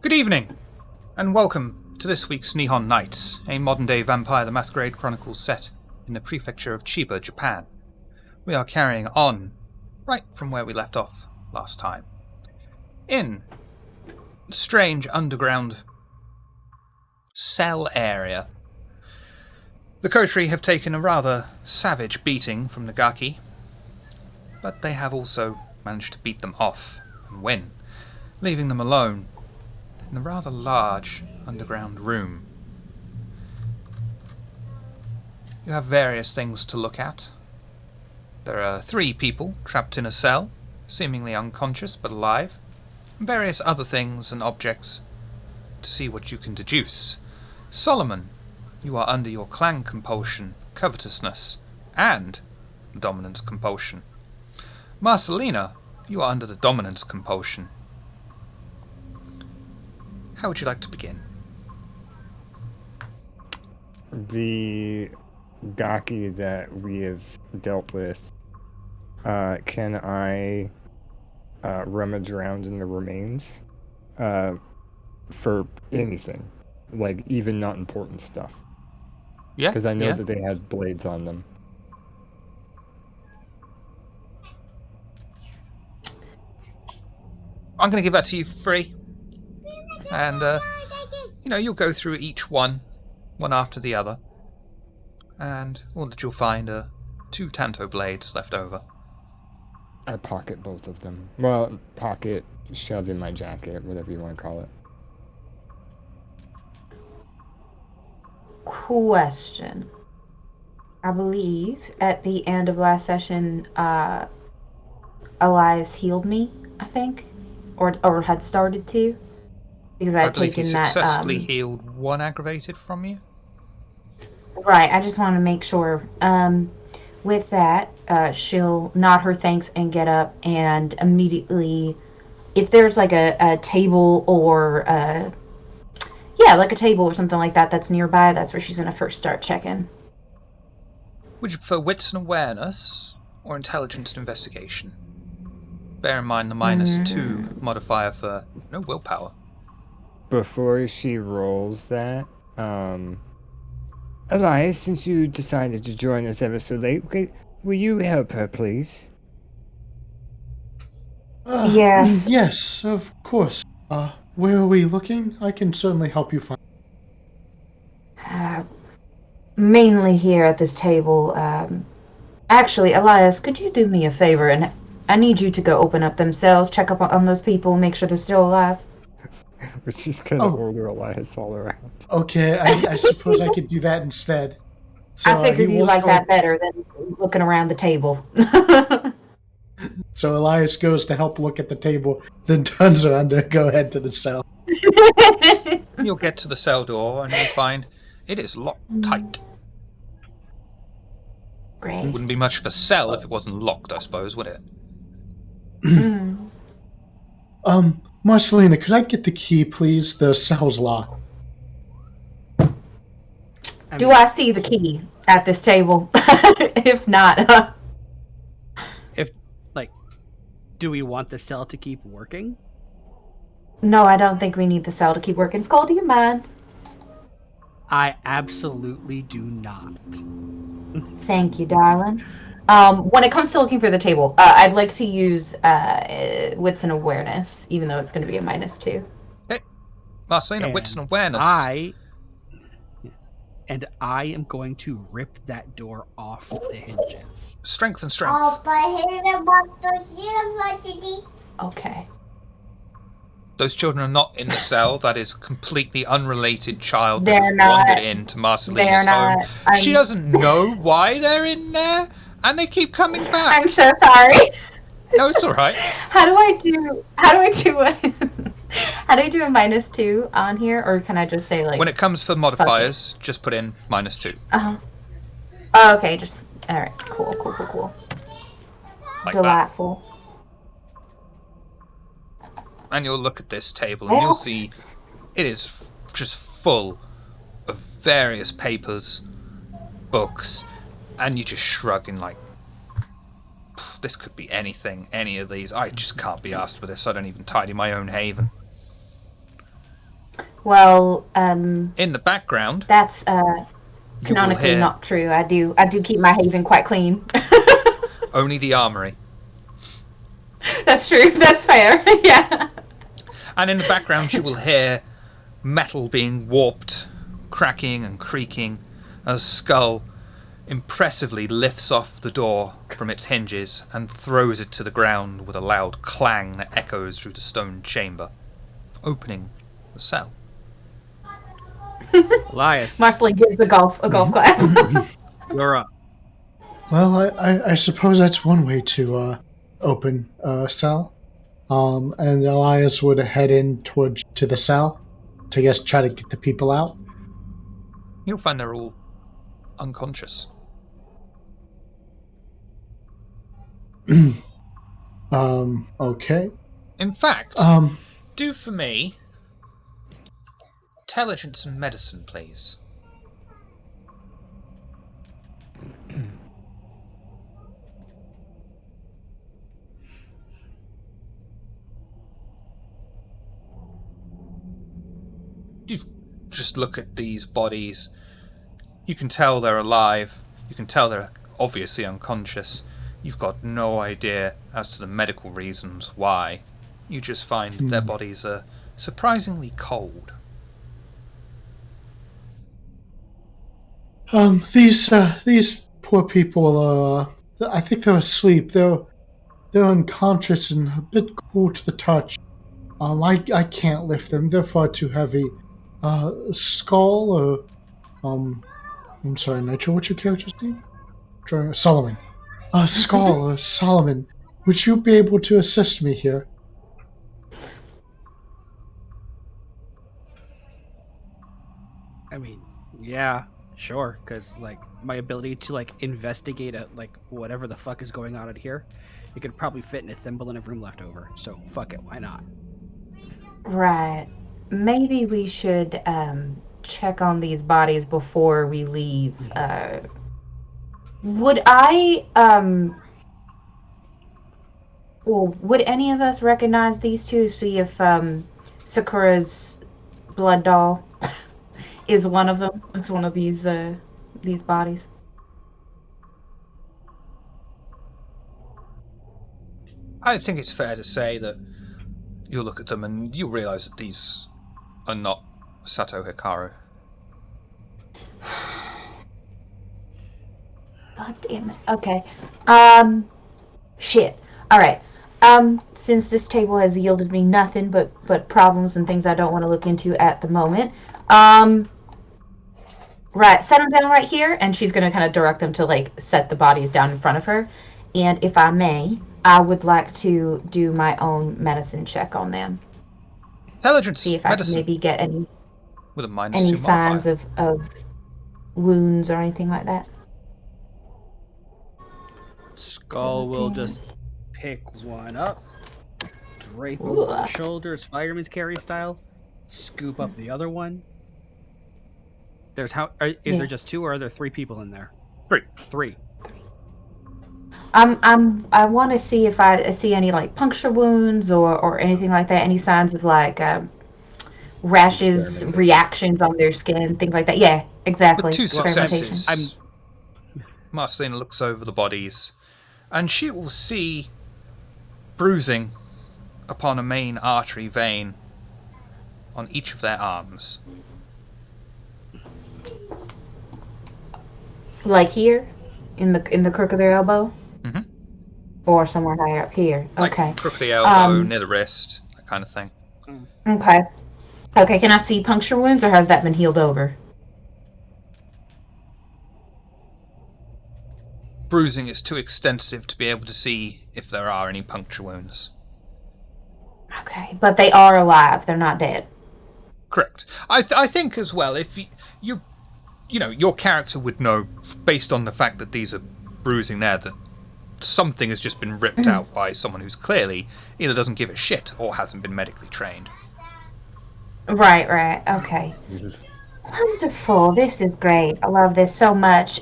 Good evening, and welcome to this week's Nihon Nights, a modern-day Vampire the Masquerade Chronicles set in the prefecture of Chiba, Japan. We are carrying on right from where we left off last time, in a strange underground cell area. The Kotri have taken a rather savage beating from Nagaki, but they have also managed to beat them off and win, leaving them alone in a rather large underground room. You have various things to look at. There are 3 people trapped in a cell, seemingly unconscious but alive, and various other things and objects to see what you can deduce. Solomon, you are under your clan compulsion, covetousness, and dominance compulsion. Marcelina, you are under the dominance compulsion. How would you like to begin? The Gaki that we have dealt with, can I rummage around in the remains for anything, like even not important stuff? Yeah, because I know that they had blades on them. I'm going to give that to you for free. And, you'll go through each one after the other. And all that you'll find are 2 tanto blades left over. I pocket both of them. Well, pocket, shove in my jacket, whatever you want to call it. Question. I believe at the end of last session, Elias healed me, I think. Or had started to. Because I had taken he that. Successfully healed 1 aggravated from you? Right, I just want to make sure. With that, she'll nod her thanks and get up, and immediately, if there's like a table or like a table or something like that that's nearby, that's where she's gonna first start checking. Would you prefer wits and awareness or intelligence and investigation? Bear in mind the -2 modifier for no willpower. Before she rolls that, Elias, since you decided to join us ever so late, will you help her, please? Yes. Yes, of course. Where are we looking? I can certainly help you find. Mainly here at this table. Actually, Elias, could you do me a favor? And I need you to go open up them cells, check up on those people, make sure they're still alive. We're just gonna order Elias all around. Okay, I suppose I could do that instead. So, I figured you like that better than looking around the table. So Elias goes to help look at the table, then turns around to go head to the cell. You'll get to the cell door and you'll find it is locked tight. Great. It wouldn't be much of a cell if it wasn't locked, I suppose, would it? Marcelina, could I get the key, please? The cell's locked. Do I see the key at this table? If not, do we want the cell to keep working? No, I don't think we need the cell to keep working. Skull, do you mind? I absolutely do not. Thank you, darling. When it comes to looking for the table, I'd like to use wits and awareness, even though it's going to be a -2. Hey, Marcelina, wits and awareness. I am going to rip that door off the hinges. Strength and strength. Okay. Those children are not in the cell. That is a completely unrelated child that They're has not. wandered into Marcelina's home. She doesn't know why they're in there, and they keep coming back. I'm so sorry. No, it's all right. How do I do a -2 on here, or can I just say like? When it comes for modifiers, just put in -2. Oh, okay, just all right. Cool. Like Delightful. that. And you'll look at this table, and you'll see it is just full of various papers, books, and you just shrug and like, this could be anything, any of these. I just can't be asked for this. I don't even tidy my own haven. Well, In the background, that's you will canonically hear not true. I do keep my haven quite clean. only the armory. That's true. That's fair. Yeah. And in the background, you will hear metal being warped, cracking and creaking as Skull impressively lifts off the door from its hinges and throws it to the ground with a loud clang that echoes through the stone chamber, opening the cell. Elias, Marceline gives a golf clap. you're up. Well, I suppose that's one way to open a cell. And Elias would head in to the cell to, I guess, try to get the people out. You'll find they're all unconscious. Okay. In fact, Um, do for me intelligence and medicine, please. You just look at these bodies. You can tell they're alive. You can tell they're obviously unconscious. You've got no idea as to the medical reasons why. You just find that their bodies are surprisingly cold. these poor people, I think they're asleep. They're unconscious and a bit cool to the touch. I can't lift them. They're far too heavy. Skull, or, I'm sorry, Nitro, what's your character's name? Solomon. Skull, Solomon, would you be able to assist me here? I mean, yeah, sure, because, like, my ability to, like, investigate whatever the fuck is going on out here, it could probably fit in a thimble in a room left over. So, fuck it, why not? Right. Maybe we should check on these bodies before we leave. Would would any of us recognize these two? See if Sakura's blood doll is one of them. It's one of these bodies. I think it's fair to say that you'll look at them and you'll realise that these are not Sato Hikaru. God damn it. Okay. Shit. All right. Since this table has yielded me nothing but problems and things I don't want to look into at the moment. Right. Set them down right here, and she's gonna kind of direct them to like set the bodies down in front of her. And if I may, I would like to do my own medicine check on them. Intelligence, See if I medicine, can maybe get with a -2 any modifier. signs of wounds or anything like that. Skull will just pick one up, drape him over his shoulders, fireman's carry style, scoop up the other one. Is there just two, or are there three people in there? Three. I want to see if I see any like puncture wounds or anything like that. Any signs of like rashes, Experimentation. reactions on their skin, things like that. Yeah, exactly. With 2 Experimentation. successes, Marcelina looks over the bodies, and she will see bruising upon a main artery vein on each of their arms. Like here, in the crook of their elbow, or somewhere higher up here. Like Okay. crook of the elbow, near the wrist, that kind of thing. Okay. Okay. Can I see puncture wounds, or has that been healed over? Bruising is too extensive to be able to see if there are any puncture wounds. Okay, but they are alive. They're not dead. Correct. I think as well, if you know, your character would know, based on the fact that these are bruising there, that something has just been ripped out by someone who's clearly either doesn't give a shit or hasn't been medically trained. Right. Okay. Wonderful. This is great. I love this so much.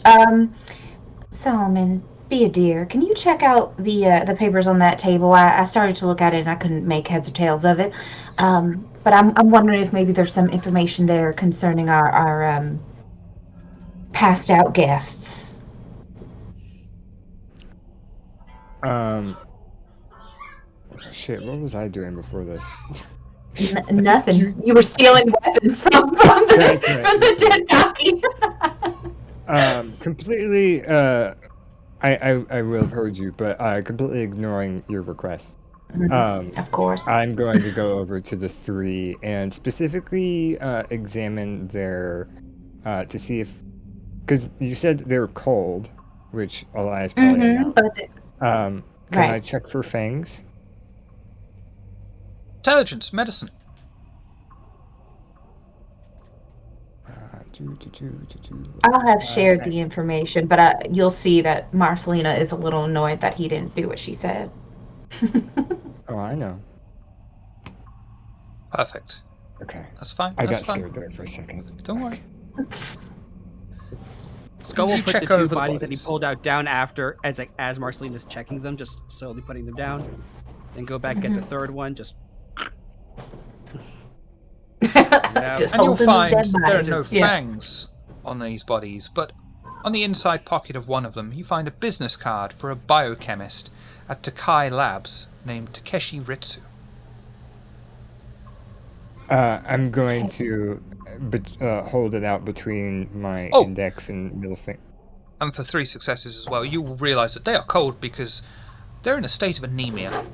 Solomon, Be a dear. Can you check out the papers on that table? I started to look at it and I couldn't make heads or tails of it. But I'm wondering if maybe there's some information there concerning our passed out guests. Shit, what was I doing before this? Nothing. you- You were stealing weapons from That's right, from the that's dead donkey. Completely, I will have heard you, but completely ignoring your request. Of course. I'm going to go over to the three and specifically examine their, to see if, because you said they're cold, which Elias probably announced. Can Right. I check for fangs? Intelligence, medicine. I'll have shared the information, but you'll see that Marcelina is a little annoyed that he didn't do what she said. Oh, I know. Perfect. Okay. That's fine. I That's got fine. scared there for a second. Don't worry. Skull will You put check the two over the bodies that he bodies. pulled out down after, as Marcelina's checking them, just slowly putting them down. Then go back, get the third one, just Just And you'll holding the find dead there are body. no Yes. fangs on these bodies, but on the inside pocket of one of them, you find a business card for a biochemist at Takai Labs named Takeshi Ritsu. I'm going to hold it out between my Oh. index and middle finger. And for 3 successes as well, you will realise that they are cold because they're in a state of anemia.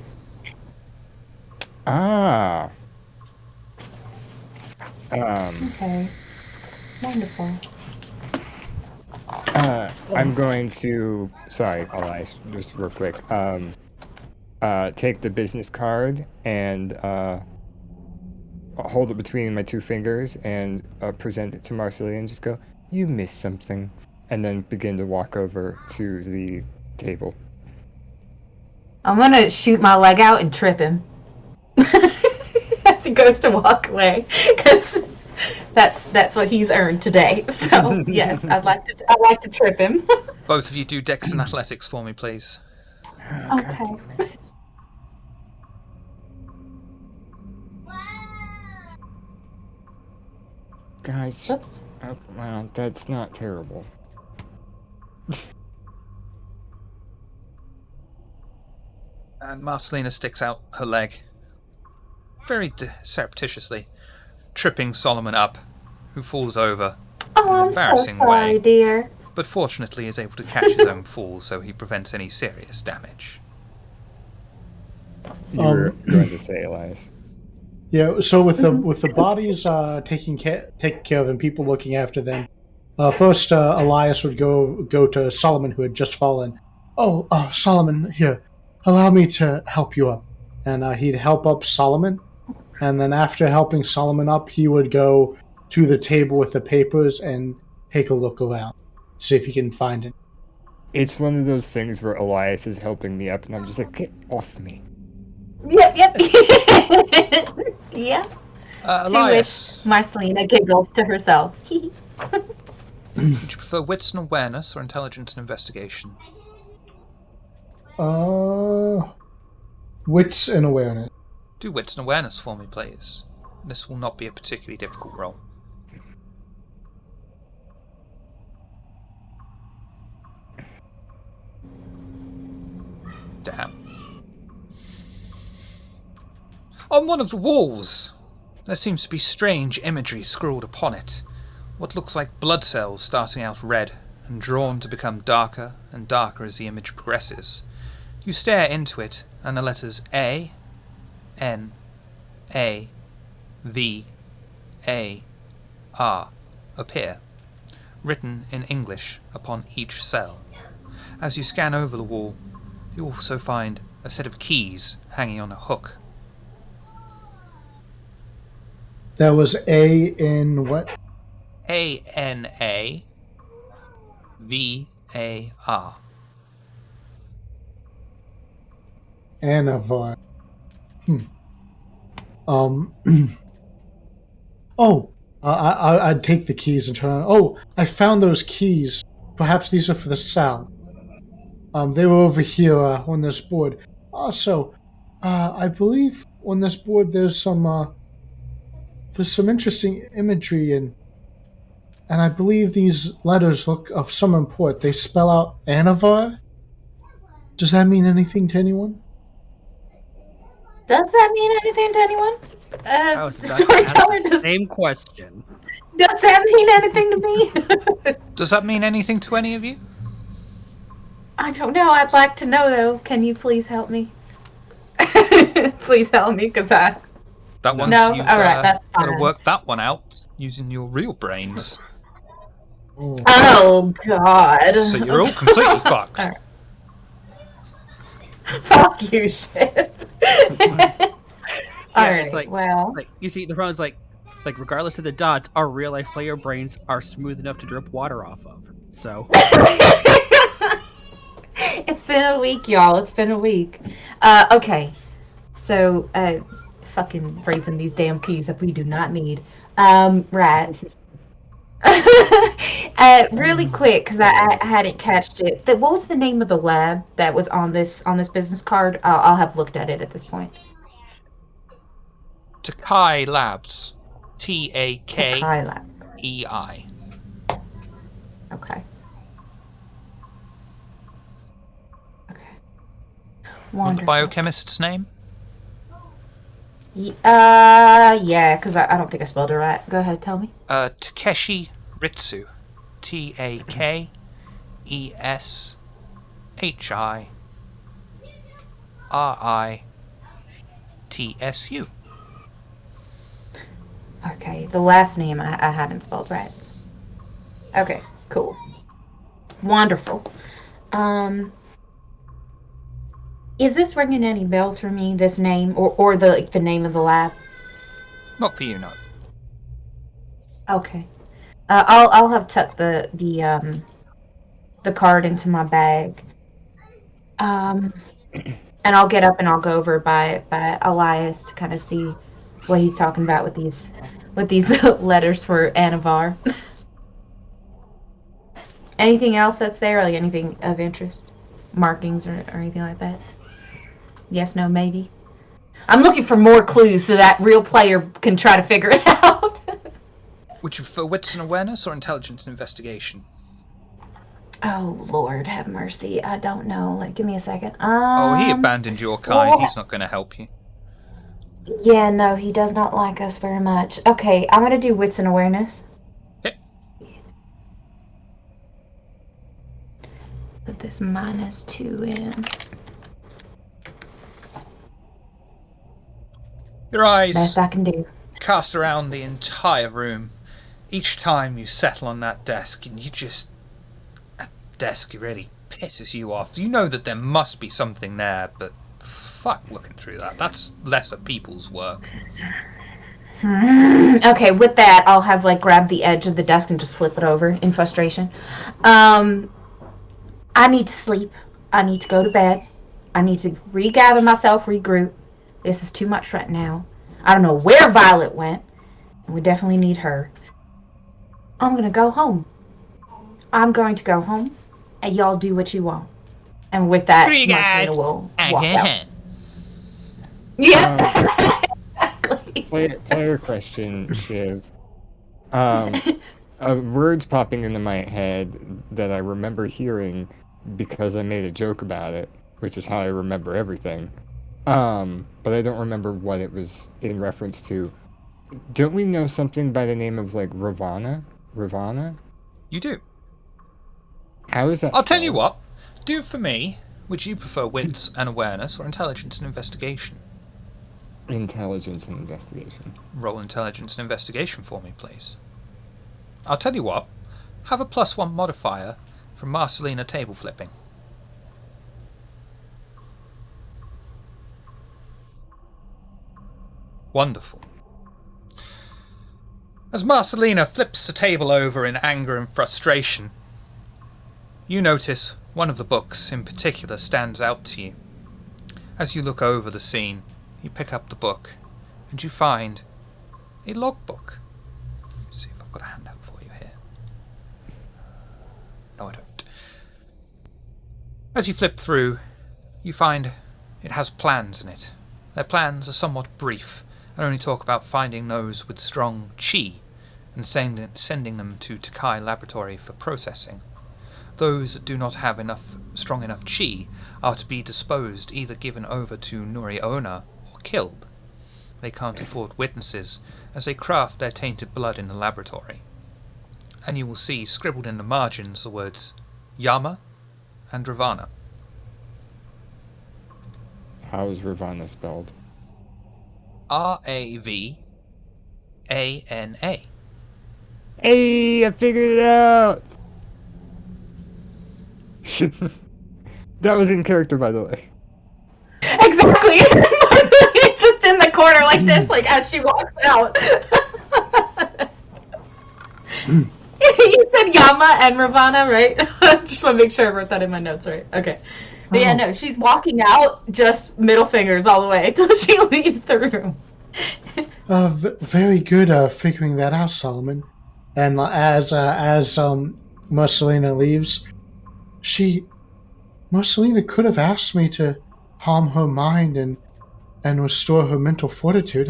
Ah. Okay. Wonderful. I'm going to. Sorry, Elias, just real quick. Take the business card and hold it between my 2 fingers and present it to Marcelia and just go, "You missed something," and then begin to walk over to the table. I'm gonna shoot my leg out and trip him as he goes to walk away, because that's what he's earned today. So yes, I'd like to trip him. Both of you do Dex and Athletics for me, please. Okay. Guys, Oops. oh, wow, that's not terrible. And Marcelina sticks out her leg, very surreptitiously, tripping Solomon up, who falls over, Oh, I'm so embarrassing sorry, way. dear. but fortunately is able to catch his own fall so he prevents any serious damage. You were going to say, Elias. Yeah. So with the bodies taken care of and people looking after them, first Elias would go to Solomon, who had just fallen. Oh, Solomon, here, allow me to help you up, and he'd help up Solomon, and then after helping Solomon up, he would go to the table with the papers and take a look around, see if he can find it. It's one of those things where Elias is helping me up, and I'm just like, get off me. Yep. Yeah. To which Elias, Marcelina giggles to herself. would you prefer wits and awareness or intelligence and investigation? Wits and awareness. Do wits and awareness for me, please. This will not be a particularly difficult roll. Damn. On one of the walls, there seems to be strange imagery scrawled upon it. What looks like blood cells starting out red and drawn to become darker and darker as the image progresses. You stare into it, and the letters A, N, A, V, A, R appear, written in English upon each cell. As you scan over the wall, you also find a set of keys hanging on a hook. That was A in what? A-N-A V-A-R. Anavar. I'd take the keys and turn on. Oh, I found those keys. Perhaps these are for the cell. They were over here on this board. Also, I believe on this board there's some interesting imagery and I believe these letters look of some import. They spell out Anavar. Does that mean anything to anyone? Does that mean anything to anyone? I was The about to ask storyteller, the same question. does that mean anything to me? Does that mean anything to any of you? I don't know. I'd like to know, though. Can you please help me? Please help me, because I... That one's No? you've Alright, that's got to fine. work that one out using your real brains. Oh, God. So you're all completely fucked. Alright. Fuck you, shit. Alright, it's like- well... Like, you see, the problem is like regardless of the dots, our real life player brains are smooth enough to drip water off of. So It's been a week, y'all. It's been a week. Okay. So, fucking raising these damn keys that we do not need. Right. Really quick, because I hadn't catched it. What was the name of the lab that was on this business card? I'll have looked at it at this point. Takai Labs. Takai. Takai Lab. EI. Okay. Okay. Want the Wonderful. biochemist's name? Yeah, because I don't think I spelled it right. Go ahead, tell me. Takeshi Ritsu. TAKESHIRITSU. Okay, the last name I hadn't spelled right. Okay, cool. Wonderful. Is this ringing any bells for me, this name, or the name of the lab? Not for you, no. Okay. I'll have tucked the card into my bag. And I'll get up and I'll go over by Elias to kind of see what he's talking about with these letters for Anavar. Anything else that's there, like anything of interest? Markings or anything like that? Yes, no, maybe? I'm looking for more clues so that real player can try to figure it out. Would you prefer wits and awareness or intelligence and investigation? Oh, Lord, have mercy. I don't know. Like, give me a second. Oh, he abandoned your kind. well- He's not going to help you. Yeah, no, he does not like us very much. Okay, I'm gonna do wits and awareness. Okay. Put this -2 in. Your eyes Best I can do. cast around the entire room. Each time you settle on that desk, and that desk really pisses you off. You know that there must be something there, but fuck looking through that. That's less of people's work. Okay, with that, I'll have grab the edge of the desk and just flip it over in frustration. I need to sleep. I need to go to bed. I need to regather myself, regroup. This is too much right now. I don't know where Violet went. We definitely need her. I'm gonna go home. I'm going to go home, and y'all do what you want. And with that, Marcelina will walk out. Yeah. Exactly. Player question, Shiv. Words popping into my head that I remember hearing because I made a joke about it, which is how I remember everything. But I don't remember what it was in reference to. Don't we know something by the name of Ravana? Ravana? You do. How is that I'll tell you spelled? what. Do for me. Would you prefer wits and awareness or intelligence and investigation? Intelligence and investigation. Roll intelligence and investigation for me, please. I'll tell you what. Have a +1 modifier from Marcelina table flipping. Wonderful. As Marcelina flips the table over in anger and frustration, you notice one of the books in particular stands out to you. As you look over the scene, you pick up the book, and you find a logbook. Let's see if I've got a handout for you here. No, I don't. As you flip through, you find it has plans in it. Their plans are somewhat brief and only talk about finding those with strong chi and sending them to Takai Laboratory for processing. Those that do not have strong enough chi are to be disposed, either given over to Noriona or killed. They can't afford witnesses as they craft their tainted blood in the laboratory. And you will see scribbled in the margins the words Yama and Ravana. How is Ravana spelled? Ravana. Hey, I figured it out! That was in character, by the way. Exactly. It's just in the corner like this, like as she walks out. You said Yama and Ravana, right? Just want to make sure I wrote that in my notes right. Okay. But yeah, no, she's walking out, just middle fingers all the way until she leaves the room. Very good figuring that out, Solomon. And as Marcelina leaves, Marcelina could have asked me to calm her mind and restore her mental fortitude.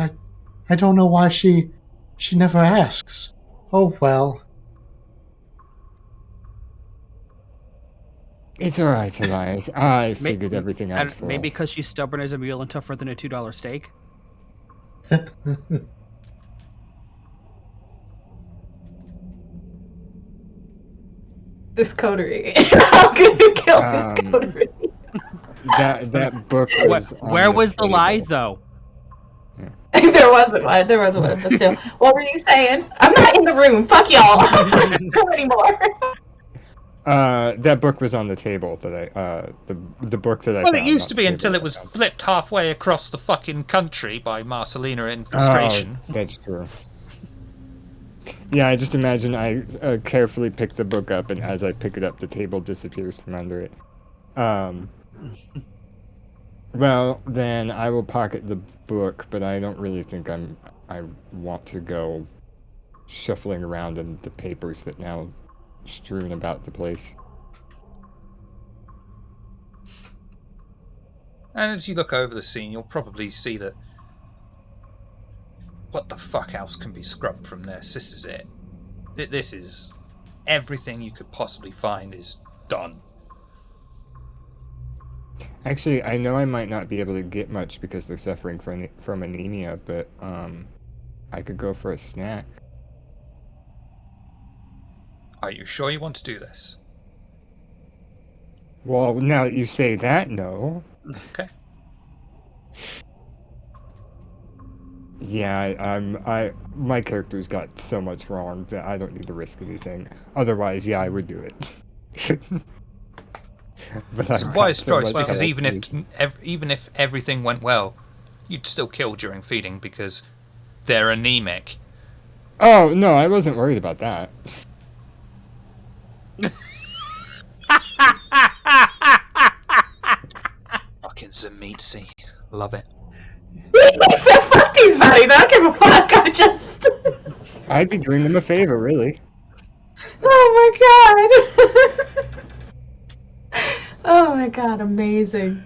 I don't know why she never asks. Oh well. It's alright, Elias. I figured everything out for maybe us. because she's stubborn as a mule and tougher than a $2 steak. This coterie. I'm gonna kill this coterie. That book was. Where was the lie, though? There wasn't one, but still. What were you saying? I'm not in the room. Fuck y'all. I'm not in the room anymore. That book was on the table that the book that I Well, found it used on to the be table until that it I was found. flipped halfway across the fucking country by Marcelina in frustration. Oh, that's true. Yeah, I just imagine I carefully pick the book up, and as I pick it up, the table disappears from under it. Well, then I will pocket the book, but I don't really think I want to go shuffling around in the papers that now strewn about the place. And as you look over the scene, you'll probably see that what the fuck else can be scrubbed from this? This is it. This is everything you could possibly find is done. Actually, I know I might not be able to get much because they're suffering from anemia, but I could go for a snack. Are you sure you want to do this? Well, now that you say that, no. Okay. Yeah, my character's got so much wrong that I don't need to risk anything. Otherwise, yeah, I would do it. But It's a wise choice because even if everything went well, you'd still kill during feeding because they're anemic. Oh no, I wasn't worried about that. Fucking Zamitsi. Love it. Fuck these buddies. I don't give a fuck. I just. I'd be doing them a favor, really. Oh my god. Oh my god, amazing.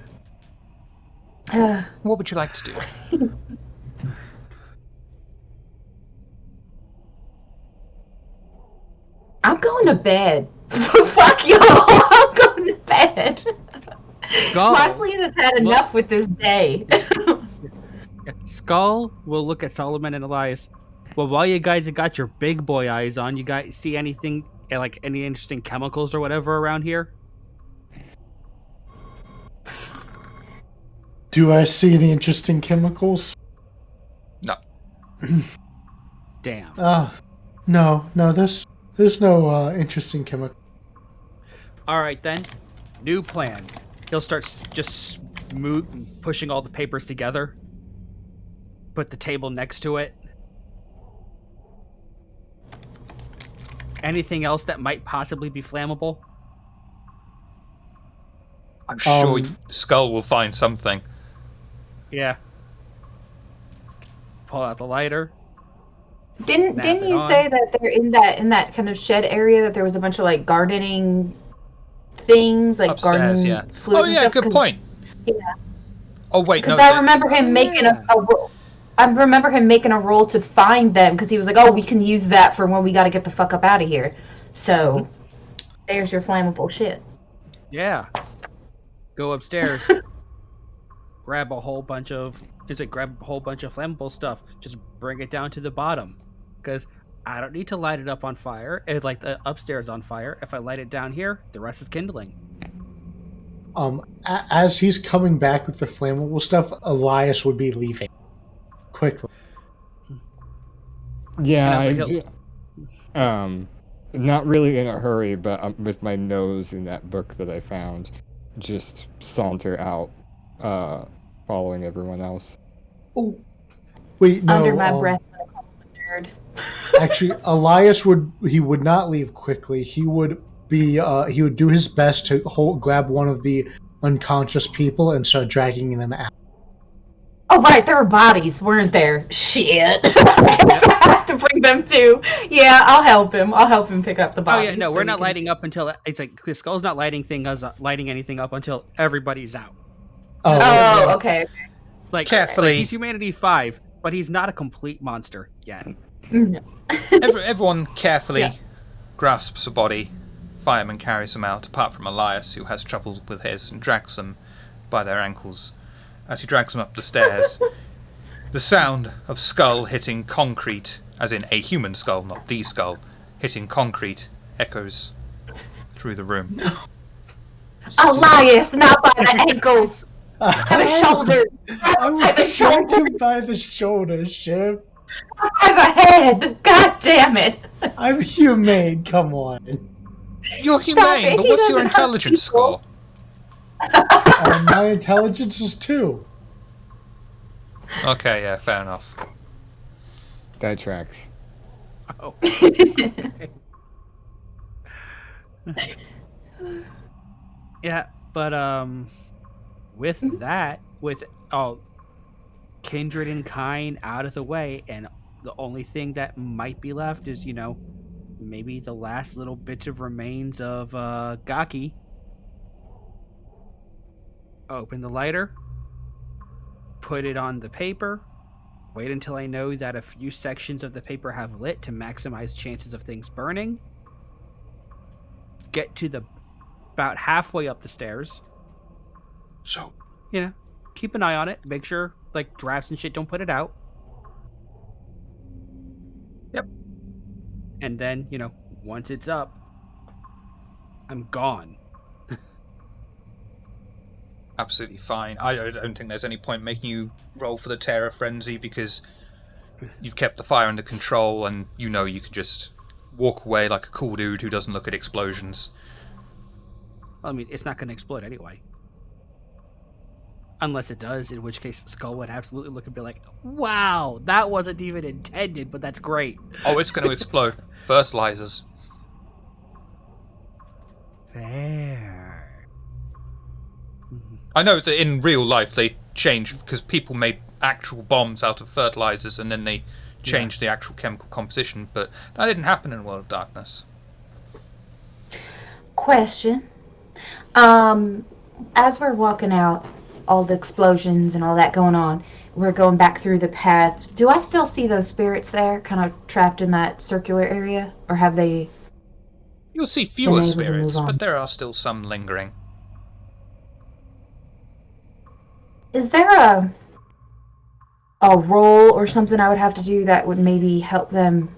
What would you like to do? I'm going to bed. Fuck y'all. I'm going to bed. Skull. Marcelina's had enough with this day. Skull will look at Solomon and Elias. Well, while you guys have got your big boy eyes on, you guys see anything, like any interesting chemicals or whatever around here? Do I see any interesting chemicals? No. Damn. No, there's no interesting chemical. All right, then. New plan. He'll start just pushing all the papers together. Put the table next to it. Anything else that might possibly be flammable? I'm sure Skull will find something. Yeah. Pull out the lighter. Didn't you say that they're in that kind of shed area that there was a bunch of like gardening things, like Upstairs, garden yeah. fluid Oh, and yeah, stuff, good point. Yeah. Oh, wait, no. Because I remember him making a roll. I remember him making a roll to find them because he was like, "Oh, we can use that for when we got to get the fuck up out of here." So, there's your flammable shit. Yeah. Go upstairs. grab a whole bunch of flammable stuff. Just bring it down to the bottom, because I don't need to light it up on fire. It like the upstairs on fire. If I light it down here, the rest is kindling. As he's coming back with the flammable stuff, Elias would be leaving quickly. Yeah, not really in a hurry, but with my nose in that book that I found, just saunter out, following everyone else. Oh, wait, no. Under my breath, I call him a nerd. Actually, Elias would not leave quickly. He would do his best to grab one of the unconscious people and start dragging them out. Oh, right, there were bodies, weren't there? Shit. I have to bring them too. Yeah, I'll help him. I'll help him pick up the bodies. Oh yeah, no, we're not lighting up until it's like the skull's not lighting anything up until everybody's out. Oh, okay. Like carefully, he's humanity 5, but he's not a complete monster yet. Everyone carefully grasps a body. Fireman carries them out, apart from Elias, who has trouble with his, and drags them by their ankles. As he drags them up the stairs, the sound of skull hitting concrete, as in a human skull, not the skull, hitting concrete, echoes through the room. No. Elias, not by the ankles. By the shoulders. I was dragged him by the shoulders, Shiv. By the head. God damn it. I'm humane, come on. You're humane, but what's your intelligence score? My intelligence is 2. Okay, yeah, fair enough. That tracks. Oh. Yeah, but with that, with all kindred and kind out of the way, and the only thing that might be left is, maybe the last little bits of remains of Gaki. Open the lighter, put it on the paper, wait until I know that a few sections of the paper have lit to maximize chances of things burning, get to about halfway up the stairs. So, keep an eye on it, make sure like drafts and shit don't put it out. Yep. And then, once it's up, I'm gone. Absolutely fine. I don't think there's any point making you roll for the terror frenzy, because you've kept the fire under control, and you could just walk away like a cool dude who doesn't look at explosions. Well, I mean, it's not going to explode anyway. Unless it does, in which case Skull would absolutely look and be like, wow, that wasn't even intended, but that's great. Oh, it's going to explode. Fertilizers. Fair. I know that in real life they changed, because people made actual bombs out of fertilizers and then they changed the actual chemical composition, but that didn't happen in World of Darkness. Question. As we're walking out, all the explosions and all that going on, we're going back through the path. Do I still see those spirits there, kind of trapped in that circular area? Or have they... You'll see fewer spirits, but there are still some lingering. Is there a roll or something I would have to do that would maybe help them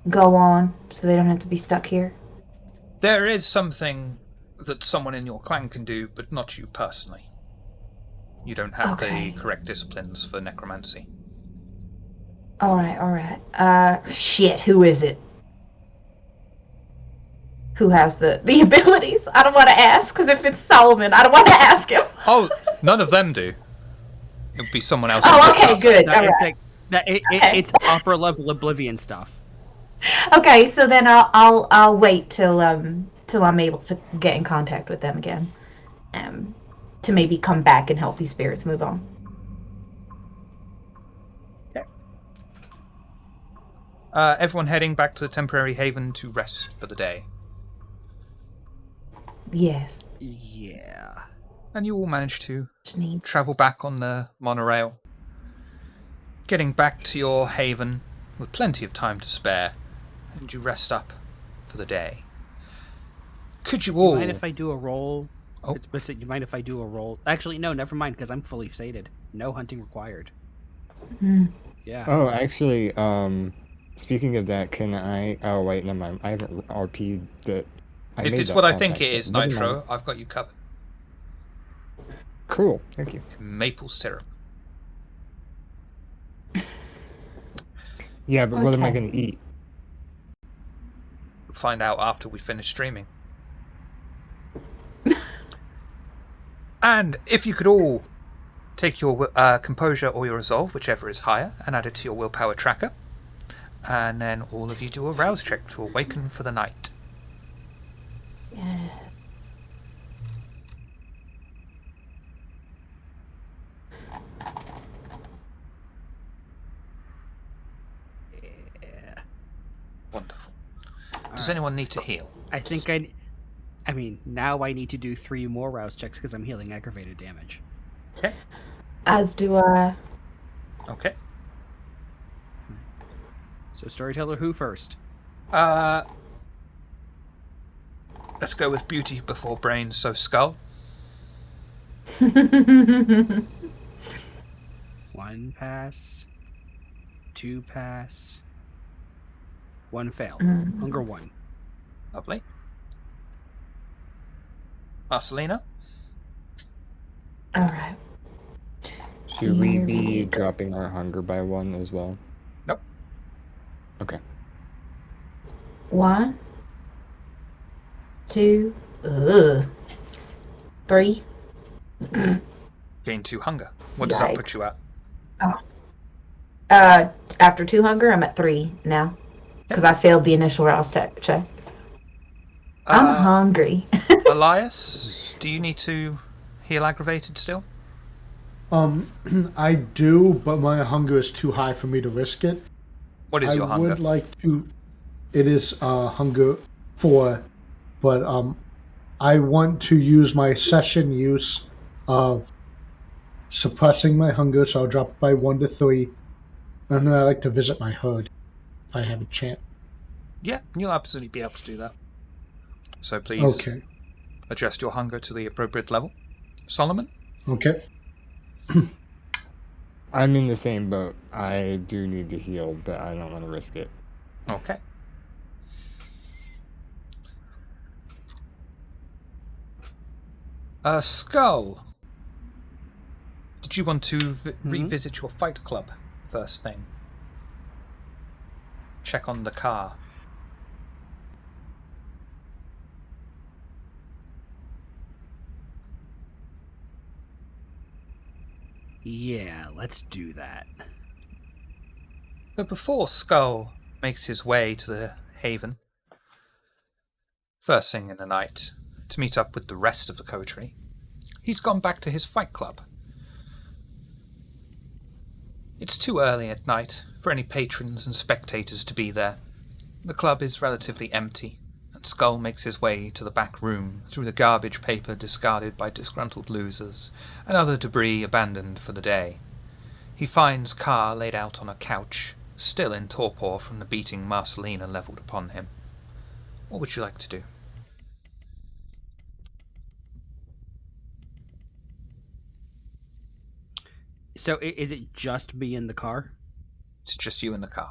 go on so they don't have to be stuck here? There is something that someone in your clan can do, but not you personally. You don't have the correct disciplines for necromancy. Alright. Shit, who is it? Who has the abilities? I don't want to ask, because if it's Solomon, I don't want to ask him. Oh, none of them do. It would be someone else. Oh, okay, good. It's upper level Oblivion stuff. Okay, so then I'll wait till I'm able to get in contact with them again, to maybe come back and help these spirits move on. Okay. Everyone heading back to the temporary haven to rest for the day. Yes. Yeah. And you all manage to Just need. travel back on the monorail, getting back to your haven with plenty of time to spare, and you rest up for the day. Could you all... You mind if I do a roll? Oh. You mind if I do a roll? Actually, no, never mind, because I'm fully sated. No hunting required. Mm. Yeah. Oh, actually, speaking of that, can I... Oh, wait, never mind. I haven't RP'd that. If it's what I think it is, Nitro, I've got you covered. Cool, thank you. Maple syrup. Yeah, but what am I Okay. going to eat? We'll find out after we finish streaming. And if you could all take your composure or your resolve, whichever is higher, and add it to your willpower tracker. And then all of you do a rouse check to awaken for the night. Yeah. Yeah. Wonderful. Does anyone need to heal? I think I mean, now I need to do 3 more rouse checks because I'm healing aggravated damage. Okay. As do I. Okay. So, storyteller, who first? Let's go with beauty before brains, so Skull. 1 pass. 2 pass. 1 fail. Hunger 1. Lovely. Marcelina? All right. Should we Here be we go. dropping our hunger by 1 as well? Nope. Okay. 1, 2, 3. Gain 2 hunger. What does that Yikes. put you at? After 2 hunger, I'm at 3 now because I failed the initial rouse check. I'm hungry. Elias, do you need to heal aggravated still? I do, but my hunger is too high for me to risk it. What is your I hunger? would like to. It is hunger 4, but I want to use my session use of suppressing my hunger, so I'll drop it by 1 to 3, and then I like to visit my herd if I have a chance. Yeah, you'll absolutely be able to do that. So please Okay. adjust your hunger to the appropriate level. Solomon? Okay. I'm in the same boat. I do need to heal, but I don't want to risk it. Okay. Skull. Did you want to revisit your fight club first thing? Check on the car. Yeah, let's do that. But before Skull makes his way to the haven, first thing in the night, to meet up with the rest of the coterie, he's gone back to his fight club. It's too early at night for any patrons and spectators to be there. The club is relatively empty, and Skull makes his way to the back room through the garbage paper discarded by disgruntled losers and other debris abandoned for the day. He finds Carr laid out on a couch, still in torpor from the beating Marcelina levelled upon him. What would you like to do? So, is it just me in the car? It's just you in the car.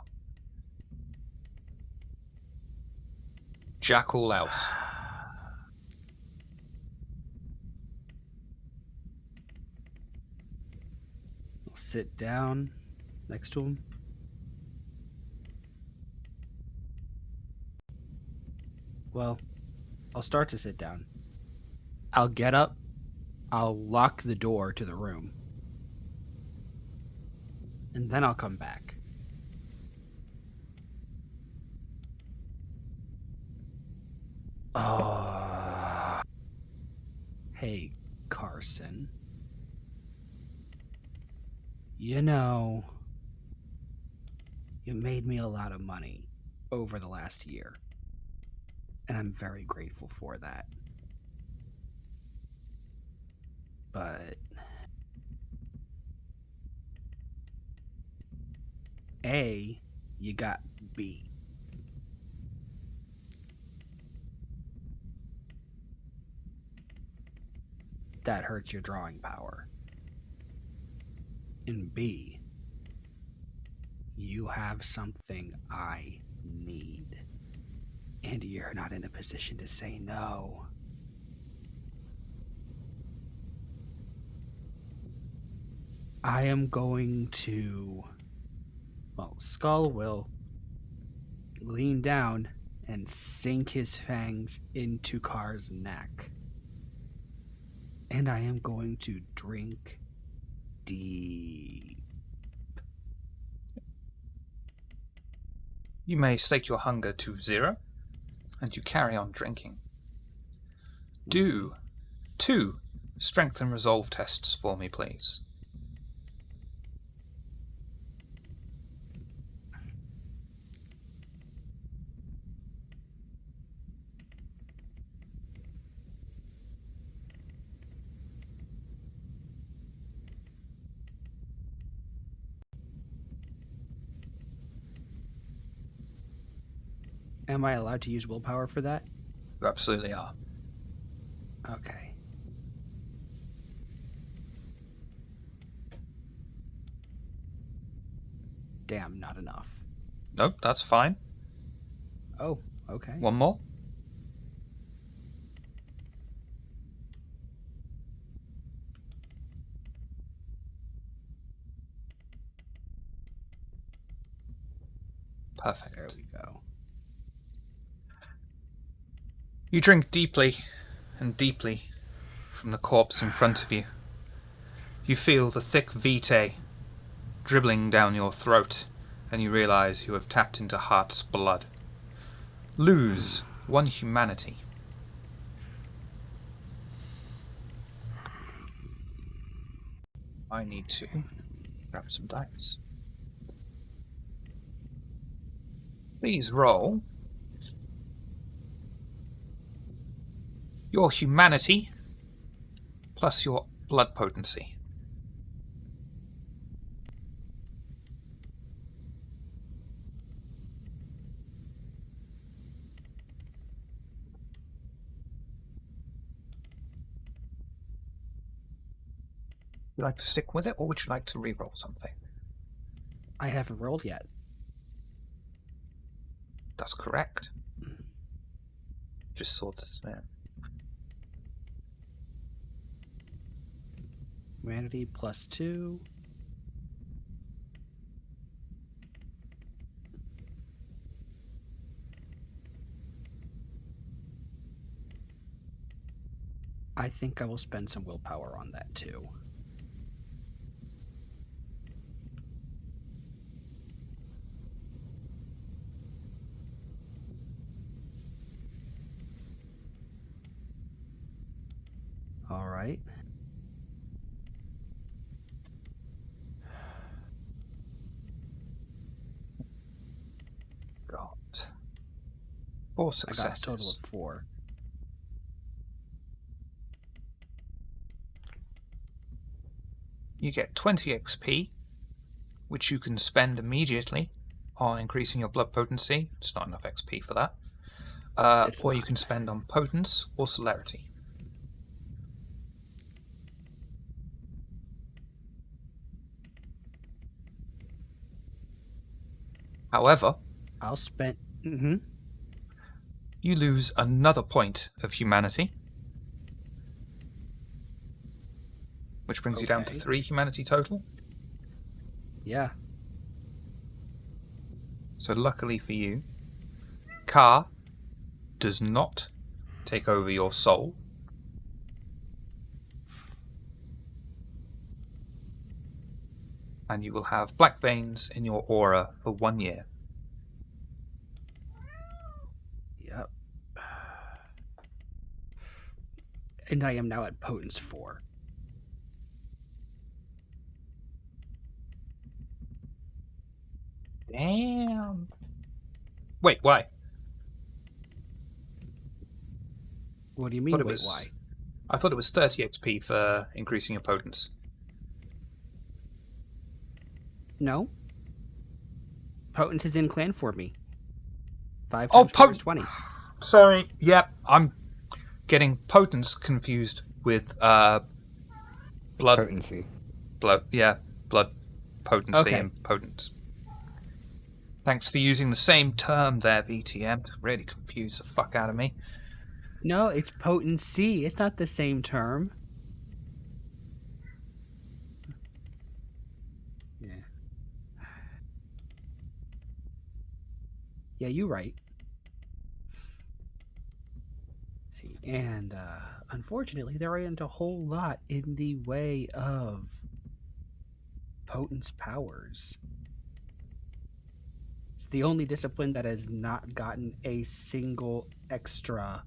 Jack all else. I'll sit down next to him. Well, I'll start to sit down. I'll get up. I'll lock the door to the room. And then I'll come back. Oh. Hey, Carson. You know, you made me a lot of money over the last year. And I'm very grateful for that. But A, you got B. That hurts your drawing power. And B, you have something I need. And you're not in a position to say no. I am going to... Well, Skull will lean down and sink his fangs into Car's neck. And I am going to drink deep. You may stake your hunger to 0, and you carry on drinking. Do 2 strength and resolve tests for me, please. Am I allowed to use willpower for that? You absolutely are. Okay. Damn, not enough. Nope, that's fine. Oh, okay. One more. Perfect. There we go. You drink deeply and deeply from the corpse in front of you. You feel the thick vitae dribbling down your throat, and you realize you have tapped into heart's blood. Lose 1 humanity. I need to grab some dice. Please roll your humanity plus your blood potency. Would you like to stick with it, or would you like to re-roll something? I haven't rolled yet. That's correct. Just saw this there. Humanity +2. I think I will spend some willpower on that too. All right. Got 4 I successes. got a total of 4. You get 20 XP, which you can spend immediately on increasing your blood potency. It's not enough XP for that. Or you can spend on potence or celerity. However, I'll spend... you lose another point of humanity, which brings you down to 3 humanity total. Yeah. So luckily for you, Ka does not take over your soul. And you will have black veins in your aura for 1 year. Yep. And I am now at potence 4. Damn. Wait, why? What do you mean, But it wait, was- why? I thought it was 30 XP for increasing your potence. No. Potence is in clan for me. 5 times 4 is 20. Sorry. Yep, I'm getting potence confused with blood. Potency. Blood potency Okay. and potence. Thanks for using the same term there, BTM. To really confuse the fuck out of me. No, it's potency. It's not the same term. Yeah. Yeah, you're right. See, and unfortunately, there ain't a whole lot in the way of potence powers. It's the only discipline that has not gotten a single extra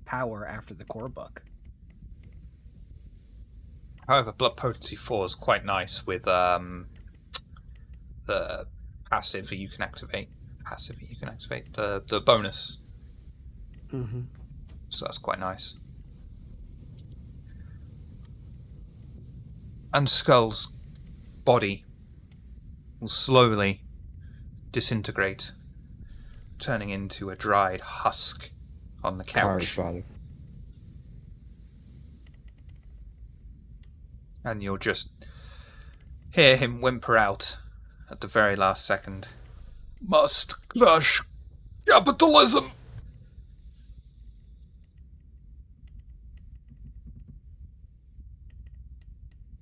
power after the core book. However, blood potency 4 is quite nice with the passive that you can activate. The bonus. Mm-hmm. So that's quite nice. And Skull's body will slowly disintegrate, turning into a dried husk on the Kara's couch. body. And you'll just hear him whimper out at the very last second. Must crush capitalism!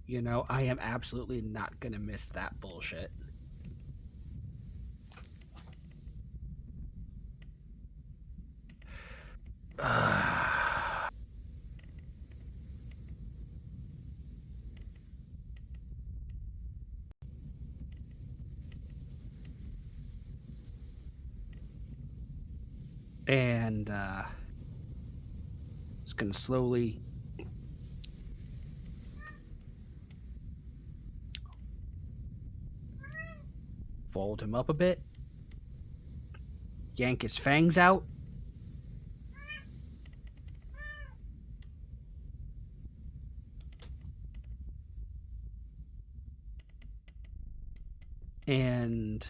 You know, I am absolutely not going to miss that bullshit. And just going to slowly fold him up a bit, yank his fangs out, and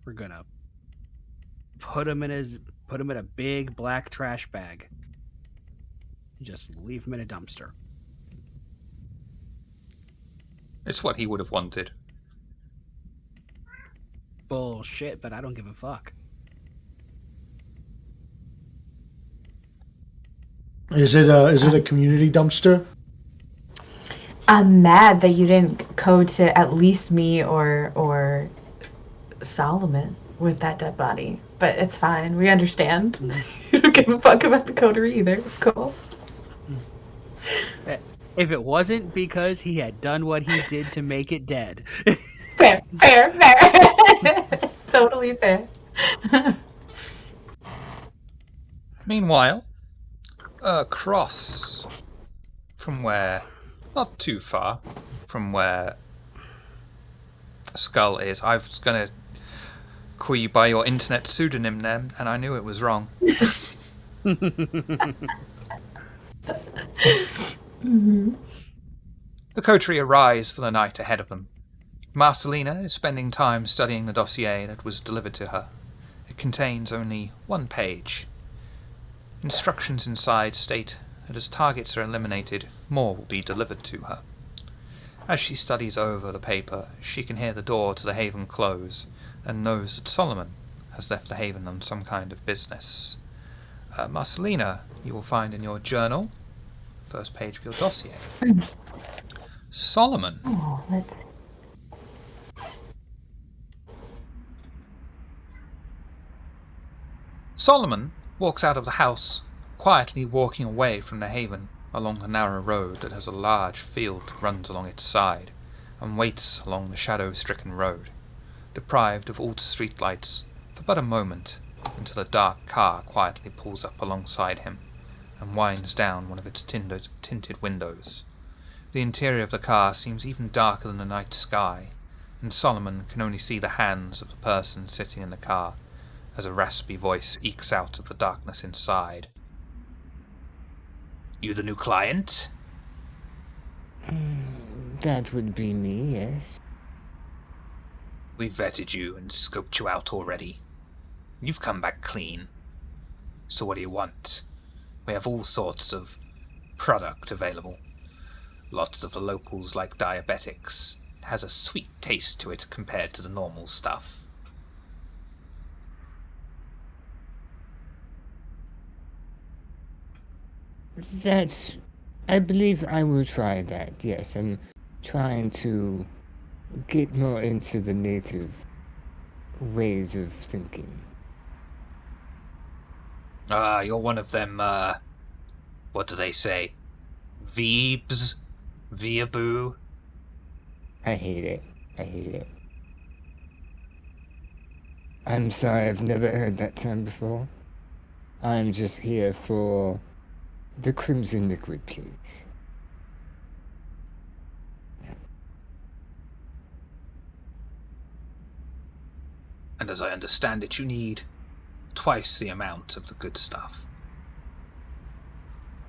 we're gonna put him in a big black trash bag. Just leave him in a dumpster. It's what he would have wanted. Bullshit, but I don't give a fuck. Is it a community dumpster? I'm mad that you didn't go to at least me or Solomon with that dead body. But it's fine. We understand. You don't give a fuck about the coterie either. It's cool. If it wasn't because he had done what he did to make it dead. Fair. Totally fair. Meanwhile, across from where, not too far from where Skull is, I was going to call you by your internet pseudonym then, and I knew it was wrong. Mm-hmm. The coterie arise for the night ahead of them. Marcelina is spending time studying the dossier that was delivered to her. It contains only one page. Instructions inside state that as targets are eliminated, more will be delivered to her. As she studies over the paper, she can hear the door to the haven close, and knows that Solomon has left the haven on some kind of business. Marcelina, you will find in your journal, first page of your dossier. Solomon. Oh, let's see. Solomon walks out of the house, quietly walking away from the haven along the narrow road that has a large field that runs along its side, and waits along the shadow-stricken road, deprived of all streetlights for but a moment, until a dark car quietly pulls up alongside him and winds down one of its tinted windows. The interior of the car seems even darker than the night sky, and Solomon can only see the hands of the person sitting in the car, as a raspy voice ekes out of the darkness inside. You the new client? That would be me, yes. We vetted you and scoped you out already. You've come back clean. So what do you want? We have all sorts of product available. Lots of the locals like diabetics. It has a sweet taste to it compared to the normal stuff. I believe I will try that, yes. I'm trying to get more into the native ways of thinking. You're one of them, what do they say? Veebs? Veaboo? I hate it. I'm sorry, I've never heard that term before. I'm just here for the crimson liquid, please. And as I understand it, you need twice the amount of the good stuff.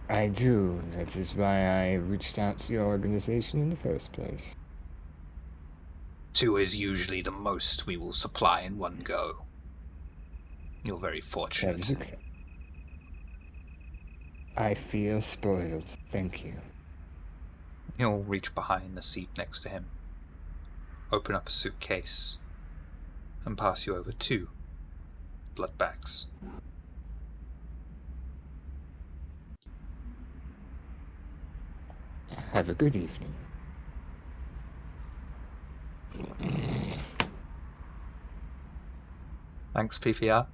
I do. That is why I reached out to your organization in the first place. 2 is usually the most we will supply in one go. You're very fortunate. That is acceptable. I feel spoiled. Thank you. He'll reach behind the seat next to him, open up a suitcase, and pass you over 2 blood bags. Have a good evening. Thanks, PPR.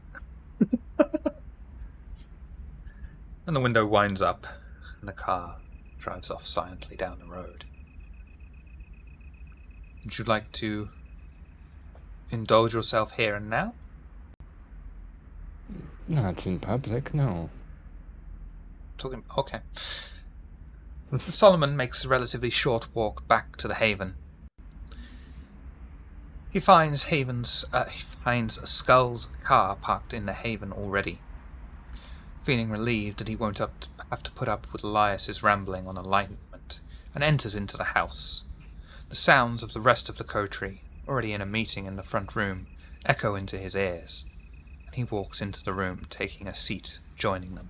And the window winds up, and the car drives off silently down the road. Would you like to indulge yourself here and now? Not in public, no. Okay. Solomon makes a relatively short walk back to the Haven. He finds Skull's car parked in the Haven already. Feeling relieved that he won't have to put up with Elias's rambling on alignment, and enters into the house. The sounds of the rest of the coterie, already in a meeting in the front room, echo into his ears, and he walks into the room, taking a seat, joining them.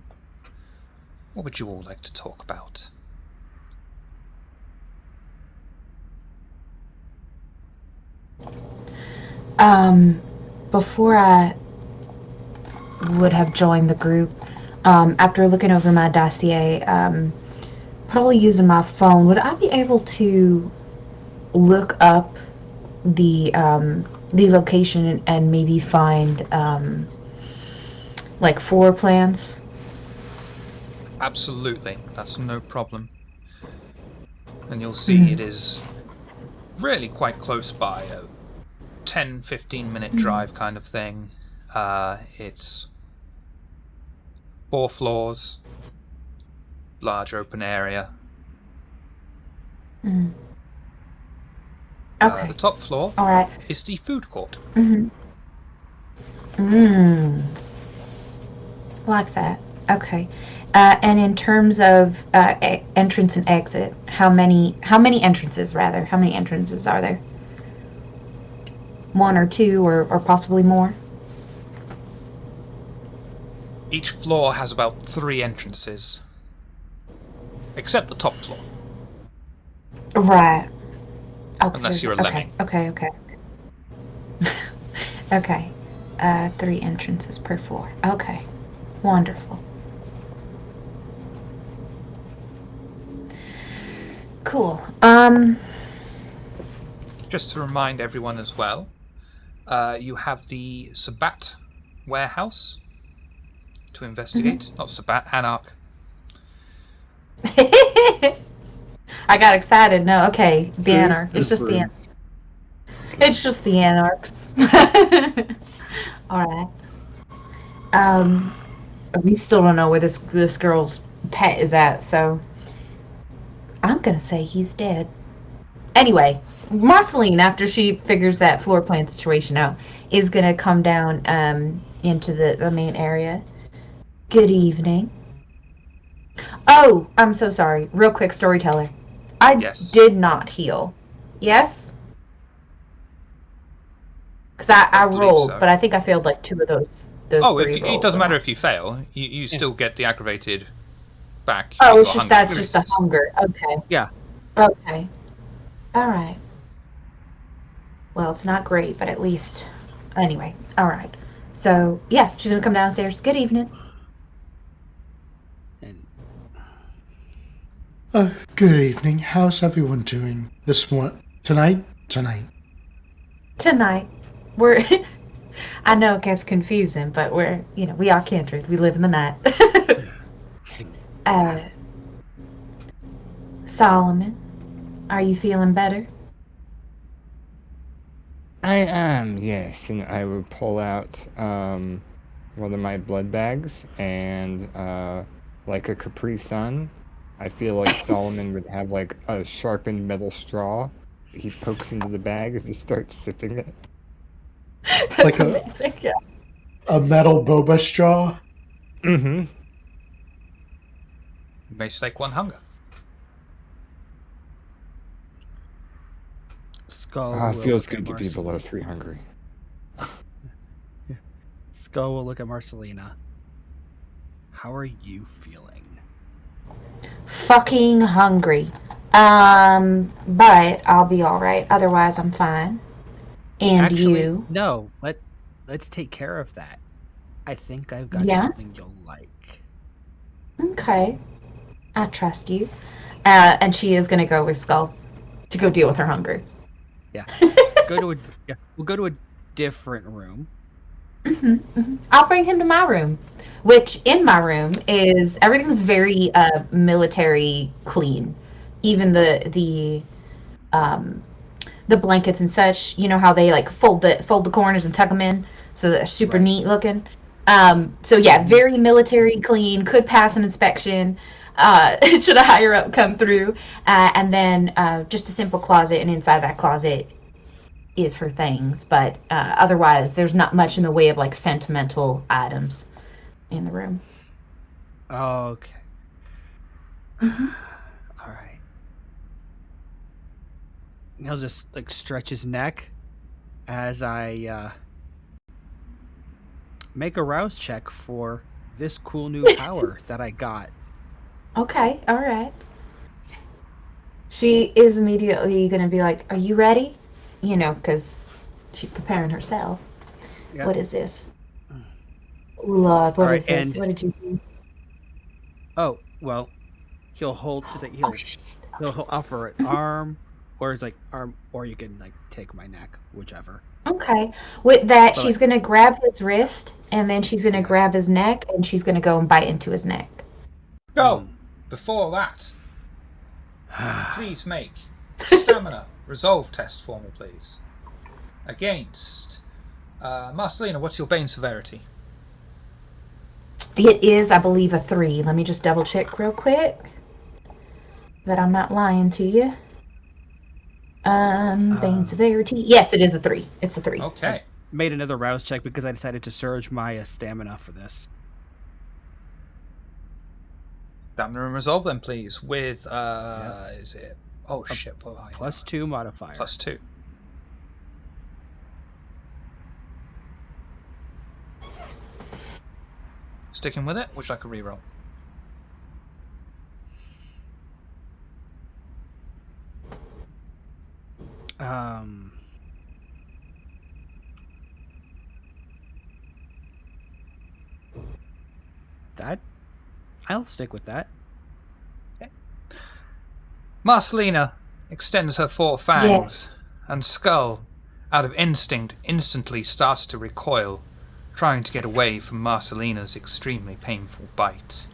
What would you all like to talk about? Before I would have joined the group, after looking over my dossier, probably using my phone, would I be able to look up the location and maybe find like floor plans? Absolutely, that's no problem. And you'll see it is really quite close by, a 10-15 minute drive kind of thing. It's 4 floors, large open area. Okay. The top floor All right. is the food court. Like that. Okay. And in terms of entrance and exit, how many entrances rather? How many entrances are there? 1 or 2 or possibly more? Each floor has about 3 entrances, except the top floor. Right. Oh, Unless you're a lemming. Okay. Okay. 3 entrances per floor. Okay. Wonderful. Cool. Just to remind everyone as well, you have the Sabat warehouse to investigate. Not Sabat, Anarch. I got excited. No, okay. The Anarch. It's just the Anarch. It's just the Anarchs. All right. We still don't know where this girl's pet is at, so I'm gonna say he's dead. Anyway, Marceline, after she figures that floor plan situation out, is gonna come down into the main area. Good evening. Oh, I'm so sorry. Real quick, storyteller. I Yes. did not heal. Yes? Because I believe rolled, so. but I think I failed like 2 of those Oh, three rolls. it doesn't matter if you fail. You still get the aggravated back. Oh, Your it's just hunger that's just the increases. hunger. Okay. Yeah. Okay. All right. Well, it's not great, but at least. Anyway, all right. So yeah, she's gonna come downstairs. Good evening. And Good evening. How's everyone doing this morning? Tonight? Tonight, we're. I know it gets confusing, but we are kindred. We live in the night. uh, Solomon, are you feeling better? I am, yes, and I will pull out one of my blood bags and like a Capri Sun. I feel like Solomon would have like a sharpened metal straw. He pokes into the bag and just starts sipping it. That's Like amazing. Yeah. a metal boba straw? Mm-hmm. You may stake 1 hunger. Skull Ah, it will feels look at good to be below Marcelina. 3 hungry. Skull will look at Marcelina. How are you feeling? Fucking hungry. But I'll be all right. Otherwise, I'm fine. And Actually, you? no. Let's take care of that. I think I've got Yeah. something you'll like. Okay. I trust you. And she is gonna go with Skull to go deal with her hunger. Yeah. We'll go to a different room. I'll bring him to my room, which in my room is everything's very military clean. Even um, the blankets and such. You know how they like fold the corners and tuck them in, so they're super Right. neat looking. So yeah, very military clean. Could pass an inspection. Should a higher up come through, and then just a simple closet, and inside that closet is her things, but otherwise there's not much in the way of like sentimental items in the room. Okay. Mhm. All right. He'll just like stretch his neck as I make a rouse check for this cool new power that I got. Okay, all right. She is immediately gonna be like, "Are you ready?" You know, because she's preparing herself. Yeah. What is this? Lord, what All right, is this? and What did you do? oh well, he'll hold. It's like Oh shit. he'll offer an arm, or it's like arm, or you can like take my neck, whichever. Okay. With that, But she's like, gonna grab his wrist, and then she's gonna yeah. grab his neck, and she's gonna go and bite into his neck. Go! Before that, please make a stamina resolve test for me, please. Against Marcelina, what's your bane severity? It is, I believe, a 3. Let me just double check real quick that I'm not lying to you. Bane severity. Yes, it is a 3. It's a 3. Okay. Made another rouse check because I decided to surge my stamina for this. Stamina and resolve then, please. With is it? Oh shit! What are you Plus now? 2 modifier. Plus 2. Sticking with it. Would you like a reroll? That I'll stick with that. Marcelina extends her 4 fangs, and Skull, out of instinct, instantly starts to recoil, trying to get away from Marcelina's extremely painful bite.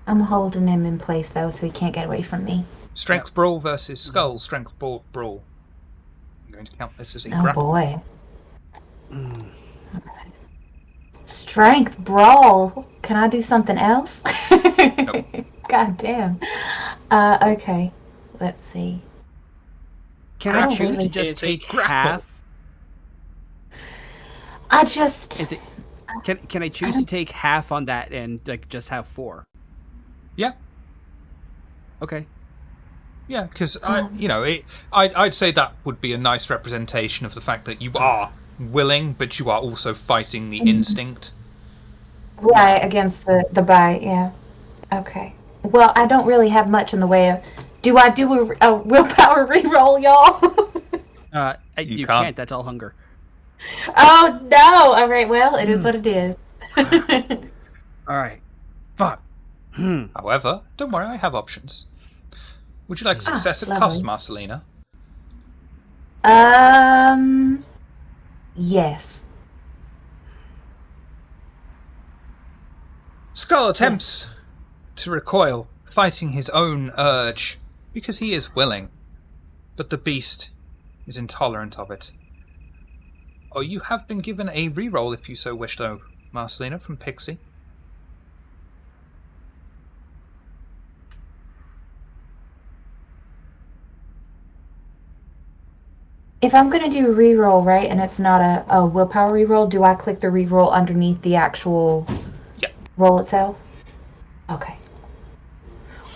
I'm holding him in place, though, so he can't get away from me. Strength brawl versus Skull. Strength brawl. I'm going to count this as a Oh, grapple. boy. Strength brawl. Can I do something else? Nope. God damn. Okay. let's see. Can I I don't choose really- to just It's a take grapple. half? I just. Is it, can I choose to take half on that and like just have 4? Yeah. Okay. Yeah, because I'd say that would be a nice representation of the fact that you are willing, but you are also fighting the instinct. Right, against the bite, yeah. Okay. Well, I don't really have much in the way of. Do I do a willpower reroll, y'all? You can't. can't. That's all hunger. Oh no! All right, well, it is what it is. All right. Fuck. However, don't worry, I have options. Would you like success at lovely. cost, Marcelina? Yes. Skull attempts to recoil, fighting his own urge, because he is willing. But the beast is intolerant of it. Oh, you have been given a reroll if you so wish, though, Marcelina, from Pixie. If I'm going to do a reroll, right, and it's not a willpower reroll, do I click the reroll underneath the actual roll itself? Okay.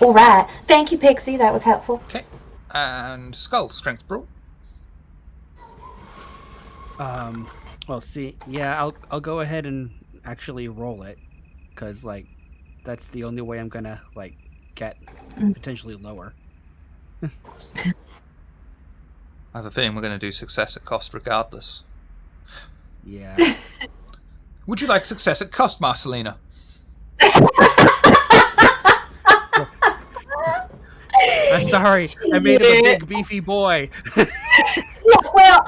All right. Thank you, Pixie. That was helpful. Okay. And Skull, strength brawl. Well, see, yeah, I'll go ahead and actually roll it, because like that's the only way I'm gonna like get potentially lower. I have a feeling we're going to do success at cost regardless. Yeah. Would you like success at cost, Marcelina? I'm sorry, I made him a big beefy boy. Well,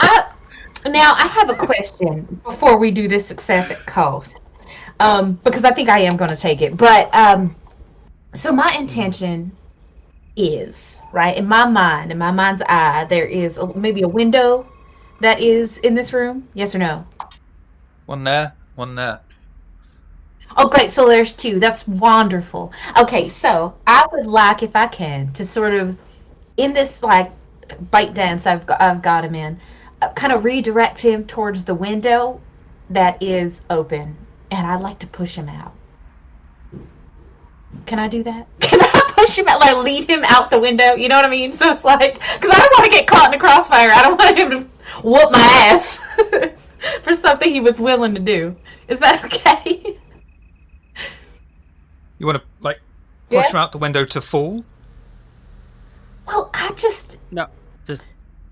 now I have a question before we do this success at cost, because I think I am going to take it. But so my intention is right in my mind's eye. There is maybe a window that is in this room. Yes or no? One there, one there. Oh, great. So there's 2. That's wonderful. Okay, so I would like, if I can, to sort of, in this, like, bite dance I've got him in, kind of redirect him towards the window that is open. And I'd like to push him out. Can I do that? Can I push him out, like, lead him out the window? You know what I mean? So it's like, because I don't want to get caught in the crossfire. I don't want him to whoop my ass for something he was willing to do. Is that okay? You want to, like, push him out the window to fall? Well, I just... No, just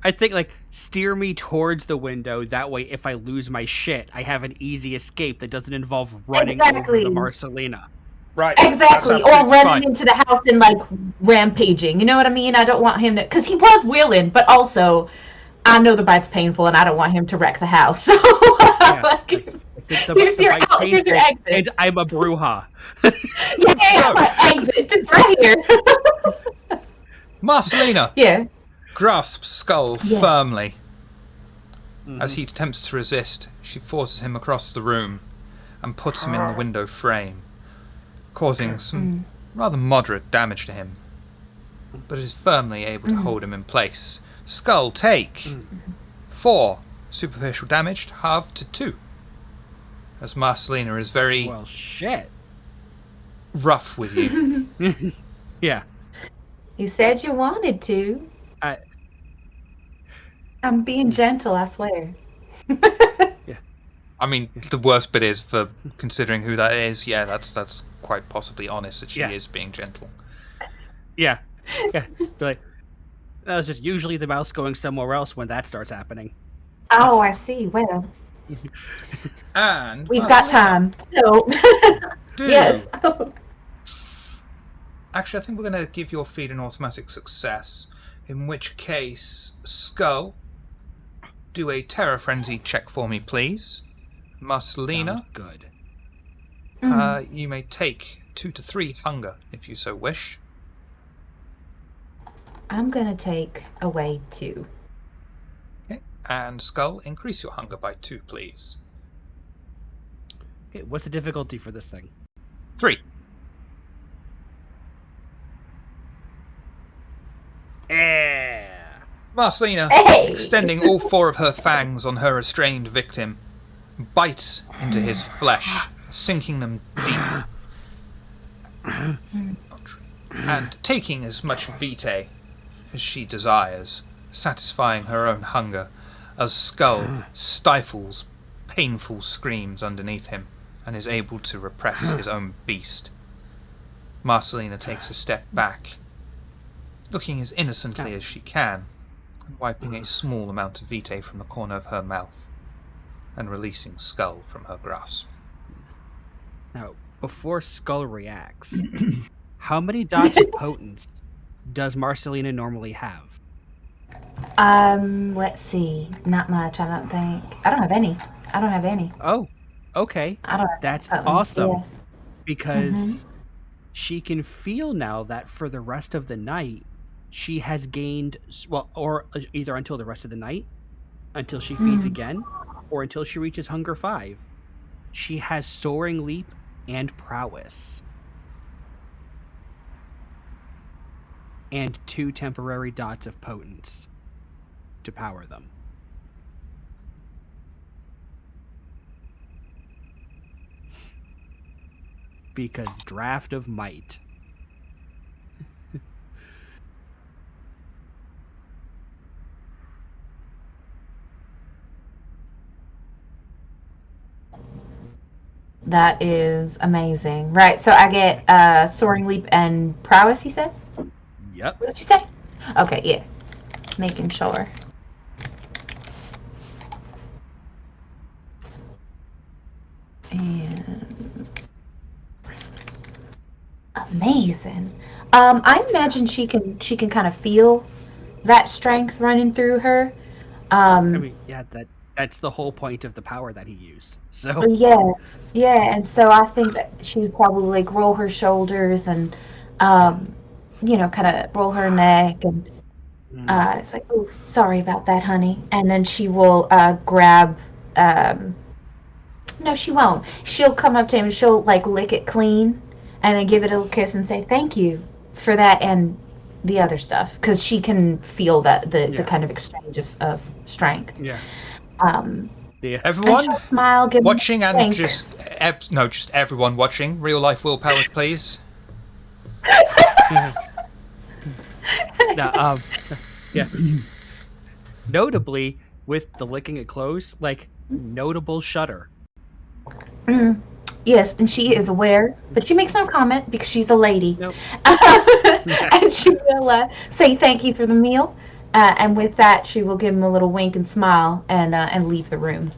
I think like steer me towards the window. That way, if I lose my shit, I have an easy escape that doesn't involve running over the Marcelina. Right. Exactly, or running into the house and like rampaging. You know what I mean? I don't want him to, because he was willing, but also I know the bite's painful, and I don't want him to wreck the house. So here's your exit, and I'm a bruja. Exit just right here. Marcelina grasps Skull firmly. As he attempts to resist, she forces him across the room and puts him in the window frame, causing some rather moderate damage to him, but is firmly able to hold him in place. Skull, take 4 superficial damage, halved to 2. As Marcelina is very rough with you. Yeah. You said you wanted to. I'm being gentle, I swear. I mean, the worst bit is, for considering who that is, that's quite possibly honest that she is being gentle. Yeah. Like, that was just usually the mouse going somewhere else when that starts happening. Oh, I see. Well, and we've got time, so yes. Actually, I think we're going to give your feat an automatic success, in which case, Skull, do a Terror Frenzy check for me, please. Marcelina, good. You may take 2 to 3 hunger, if you so wish. I'm going to take away 2. Okay. And Skull, increase your hunger by 2, please. Okay, what's the difficulty for this thing? 3. Marcelina, Hey! extending all 4 of her fangs on her restrained victim, bites into his flesh, sinking them deep, and taking as much vitae as she desires, satisfying her own hunger, as Skull stifles painful screams underneath him and is able to repress his own beast. Marcelina takes a step back, looking as innocently as she can, and wiping a small amount of vitae from the corner of her mouth, and releasing Skull from her grasp. Now, before Skull reacts, how many dots of potence does Marcelina normally have? Let's see. Not much, I don't think. I don't have any. Oh, okay. I don't have That's any. awesome. Yeah. Because she can feel now that for the rest of the night, she has gained, well, or either until the rest of the night, until she feeds again, or until she reaches Hunger 5. She has Soaring Leap and Prowess. And 2 temporary dots of potence to power them. Because Draft of Might. That is amazing. Right, so I get Soaring Leap and Prowess, you said? Yep. What did you say? Okay, yeah. Making sure. And amazing. I imagine she can kind of feel that strength running through her. I mean, yeah, that's the whole point of the power that he used. So Yes, yeah, and so I think that she would probably like roll her shoulders and, kind of roll her neck and it's like, oh, sorry about that, honey. And then she will grab. No, she won't. She'll come up to him and she'll like lick it clean, and then give it a little kiss and say thank you for that and the other stuff because she can feel that the kind of exchange of strength. yeah. And Everyone she'll smile, give watching him a and wink. just everyone watching. Real life willpower, please. Now, yeah. Notably, with the licking it close, like notable shudder. Yes, and she is aware, but she makes no comment because she's a lady. Nope. And she will say thank you for the meal, and with that, she will give him a little wink and smile and leave the room.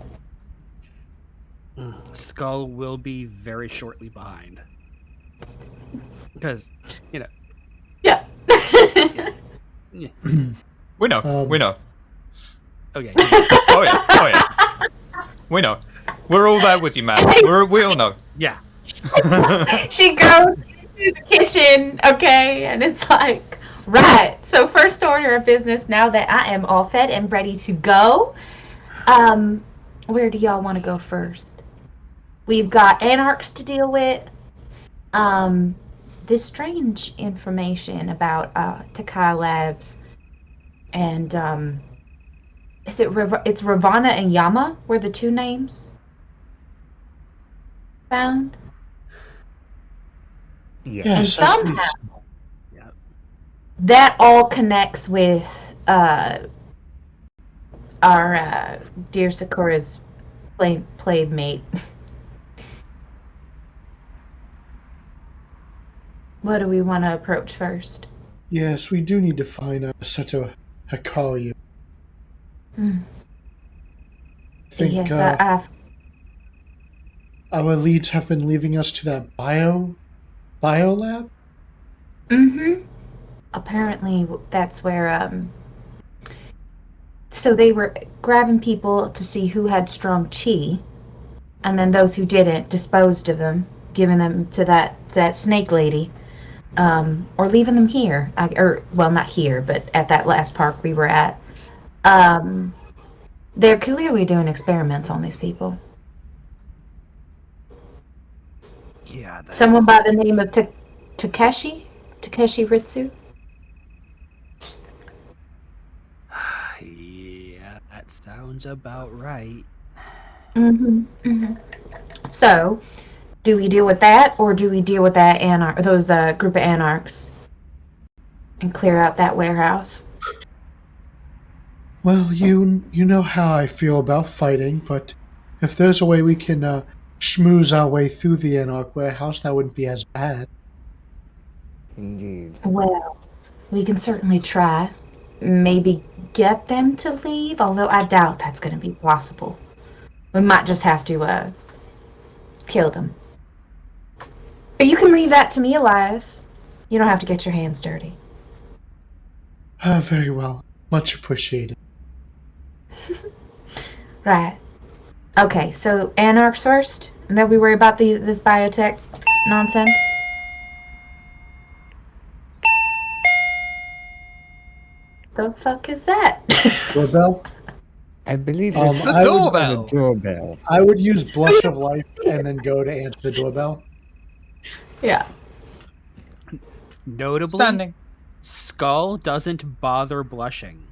Skull will be very shortly behind. Because, Yeah. yeah. We know. We know. Okay. Oh yeah. Oh yeah. We know. We're all there with you, man. We all know. Yeah. She goes to the kitchen, okay, and it's like, right. So first order of business, now that I am all fed and ready to go, where do y'all want to go first? We've got anarchs to deal with. This strange information about Takai Labs and it's Ravana and Yama were the 2 names found. Yeah. And Yes, I believe somehow so. Yeah. that all connects with our dear Sakura's playmate. What do we want to approach first? Yes, we do need to find Sato Hikaru. I think Yes, our leads have been leaving us to that bio lab. Apparently, that's where so they were grabbing people to see who had strong chi, and then those who didn't disposed of them, giving them to that snake lady, or leaving them here. Well, not here, but at that last park we were at. They're clearly doing experiments on these people. Yeah. That's... Someone by the name of Takeshi Ritsu. Sounds about right. So, do we deal with that, or do we deal with that those group of anarchs and clear out that warehouse? Well, you know how I feel about fighting, but if there's a way we can schmooze our way through the Anarch warehouse, that wouldn't be as bad. Indeed. Well, we can certainly try. Maybe get them to leave, although I doubt that's going to be possible. We might just have to kill them. But you can leave that to me, Elias. You don't have to get your hands dirty. Very well. Much appreciated. Right. Okay, so anarchs first, and then we worry about this biotech nonsense. The fuck is that? Doorbell? I believe It's the I would doorbell. the doorbell. I would use Blush of Life and then go to answer the doorbell. Yeah. Notably, Standing. Skull doesn't bother blushing.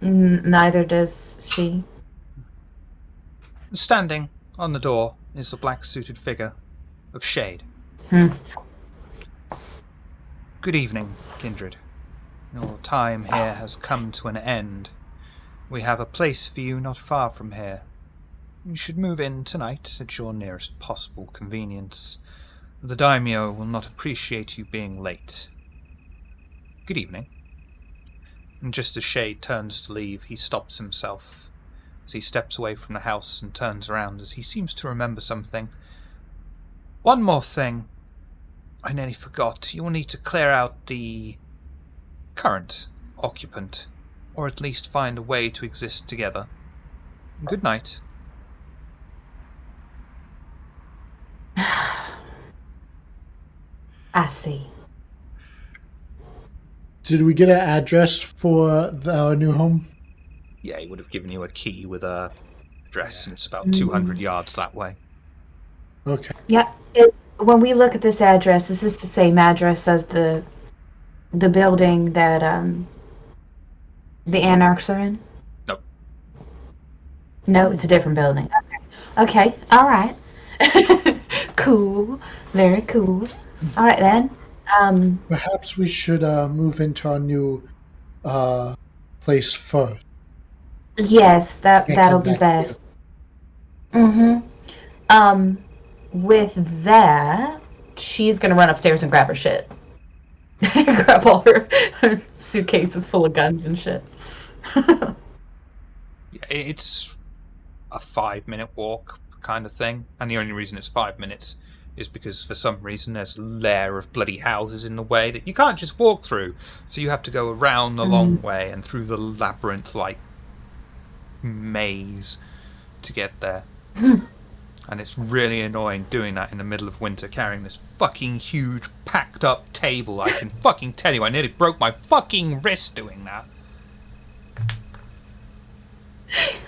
Neither does she. Standing on the door is the black-suited figure of Shade. Good evening, Kindred. Your time here has come to an end. We have a place for you not far from here. You should move in tonight at your nearest possible convenience. The daimyo will not appreciate you being late. Good evening. And just as Shade turns to leave, he stops himself as he steps away from the house and turns around as he seems to remember something. One more thing. I nearly forgot. You will need to clear out the current occupant, or at least find a way to exist together. Good night. I see. Did we get an address for our new home? Yeah, he would have given you a key with a address, and it's about 200 yards that way. Okay. Yeah. When we look at this address, is this the same address as the building that the anarchs are in? Nope. No, it's a different building. Okay. All right. Cool. Very cool. All right then. Perhaps we should move into our new place first. Yes, Can't that'll come be back best. With that, she's gonna run upstairs and grab her shit. Grab all her suitcases full of guns and shit. It's a 5-minute walk kind of thing, and the only reason it's 5 minutes is because for some reason there's a layer of bloody houses in the way that you can't just walk through, so you have to go around the long way and through the labyrinth-like maze to get there. And it's really annoying doing that in the middle of winter, carrying this fucking huge packed up table. I can fucking tell you, I nearly broke my fucking wrist doing that.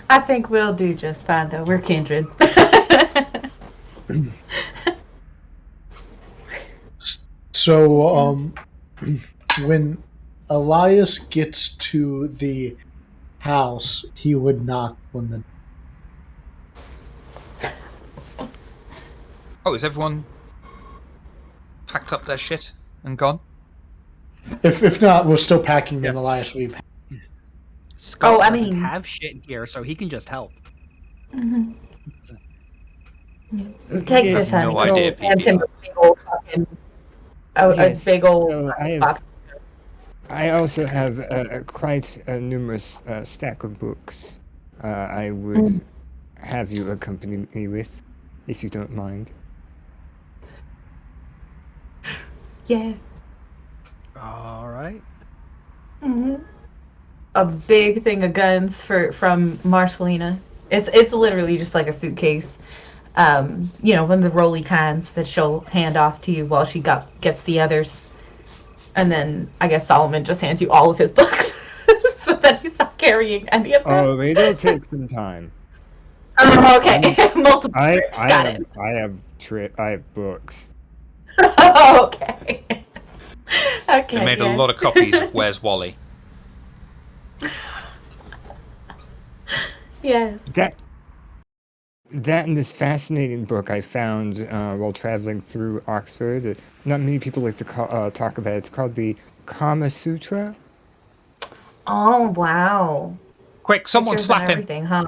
I think we'll do just fine though. We're kindred. So, when Elias gets to the house, he would knock on the... Oh, is everyone packed up their shit and gone? If not, we're still packing in Elias. We pack. Skull I doesn't mean- have shit here, so he can just help. Take Yes, this, no honey. idea, And PP. him a big old fucking Yes, a big old so box. I also have quite a numerous stack of books. I would have you accompany me with, if you don't mind. Yeah. All right. A big thing of guns from Marcelina. It's literally just like a suitcase. One of the rolly kinds that she'll hand off to you while she gets the others. And then I guess Solomon just hands you all of his books so that he's not carrying any of them. Oh, it'll take some time. Oh, okay. Multiple I trips. Got have it. I have books. Okay. Okay. They made a yeah. lot of copies of Where's Wally. Yes. That and this fascinating book I found while traveling through Oxford. Not many people like to talk about it. It's called the Kama Sutra. Oh, wow. Quick, someone Pictures and slap him. everything, huh?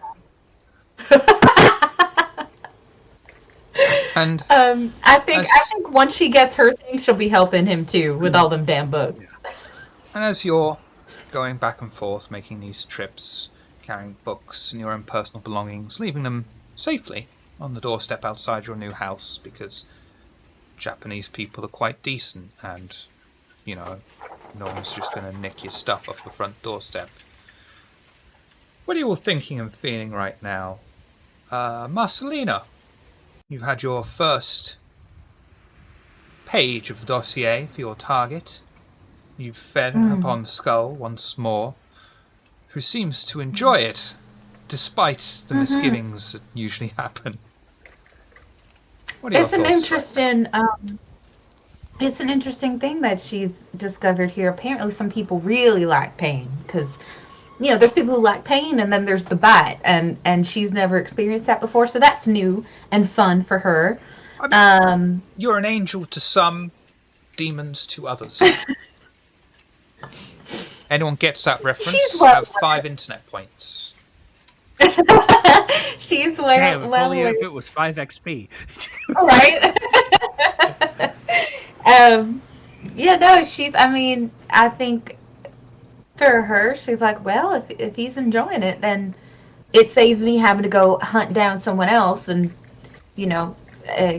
And I think as once she gets her thing, she'll be helping him too with all them damn books. and as you're going back and forth, making these trips, carrying books and your own personal belongings, leaving them safely on the doorstep outside your new house, because Japanese people are quite decent, and no one's just going to nick your stuff off the front doorstep. What are you all thinking and feeling right now? Marcelina, you've had your first page of the dossier for your target. You've fed upon Skull once more, who seems to enjoy it, despite the misgivings that usually happen. What are your It's an thoughts? interesting, it's an interesting thing that she's discovered here. Apparently, some people really like pain because, there's people who like pain, and then there's the bite, and she's never experienced that before, so that's new and fun for her. I mean, you're an angel to some, demons to others. Anyone gets that reference, have 5 internet points. She's Damn, if only if it was 5 XP. Right? Yeah, no, I think for her, she's like, well, if he's enjoying it, then it saves me having to go hunt down someone else and,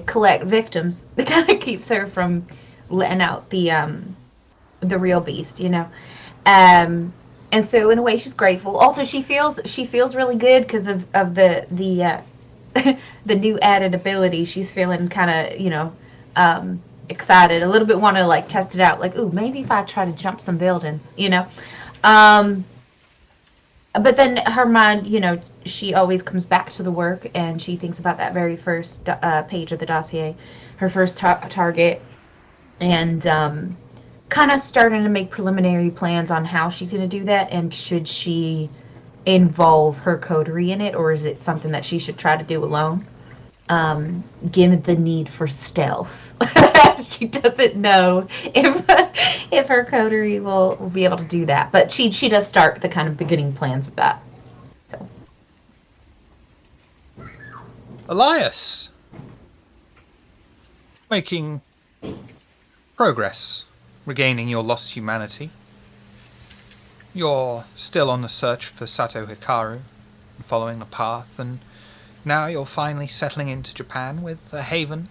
collect victims. It kind of keeps her from letting out the real beast, and so in a way she's grateful. Also, she feels really good because of the the new added ability. She's feeling kind of excited, a little bit, want to like test it out, like, ooh, maybe if I try to jump some buildings, but then her mind, she always comes back to the work, and she thinks about that very first page of the dossier, her first target, and kind of starting to make preliminary plans on how she's going to do that, and should she involve her coterie in it, or is it something that she should try to do alone, given the need for stealth. She doesn't know if her coterie will be able to do that, but she does start the kind of beginning plans of that. So, Elias, making progress, regaining your lost humanity. You're still on the search for Sato Hikaru, and following the path, and now you're finally settling into Japan with a haven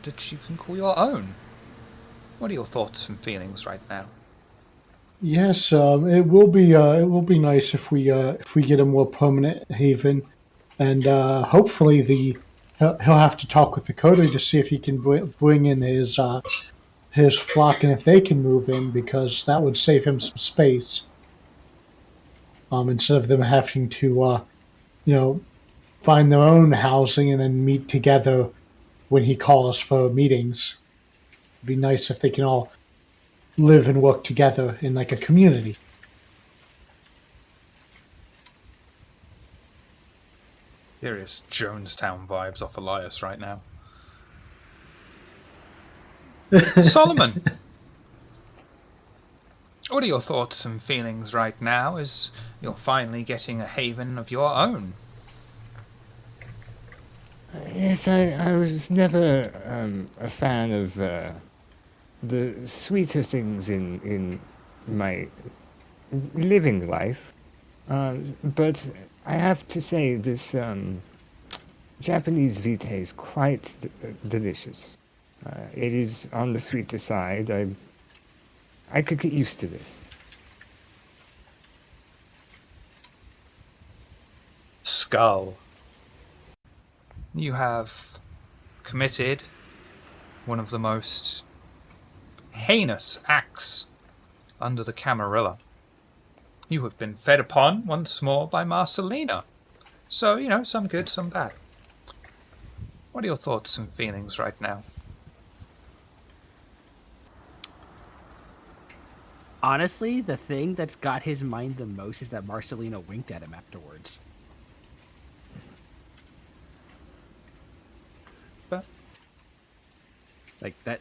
that you can call your own. What are your thoughts and feelings right now? Yes, it will be nice if we get a more permanent haven, and hopefully he'll have to talk with the coterie to see if he can bring in his flock, and if they can move in, because that would save him some space. Instead of them having to find their own housing and then meet together when he calls for meetings. It'd be nice if they can all live and work together in like a community. Serious Jonestown vibes off Elias right now. Solomon, what are your thoughts and feelings right now as you're finally getting a haven of your own? Yes, I was never a fan of the sweeter things in my living life. But I have to say, this Japanese vitae is quite delicious. It is on the sweeter side. I could get used to this. Skull. You have committed one of the most heinous acts under the Camarilla. You have been fed upon once more by Marcelina. So, some good, some bad. What are your thoughts and feelings right now? Honestly, the thing that's got his mind the most is that Marcelina winked at him afterwards. Like that.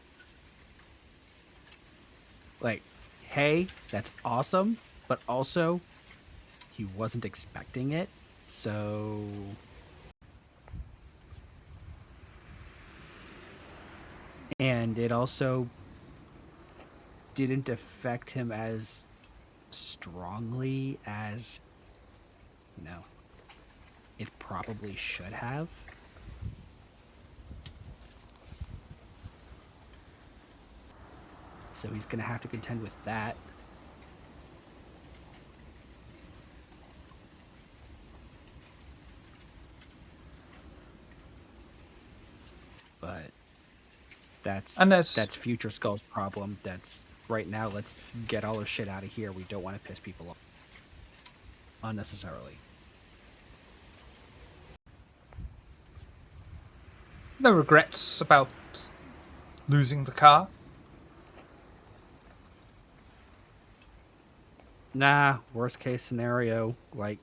Like, hey, that's awesome, but also he wasn't expecting it, so and it also didn't affect him as strongly as it probably should have. So he's gonna have to contend with that. But that's Future Skull's problem. That's right now, let's get all our shit out of here. We don't want to piss people off unnecessarily. No regrets about losing the car? Nah, worst case scenario, like,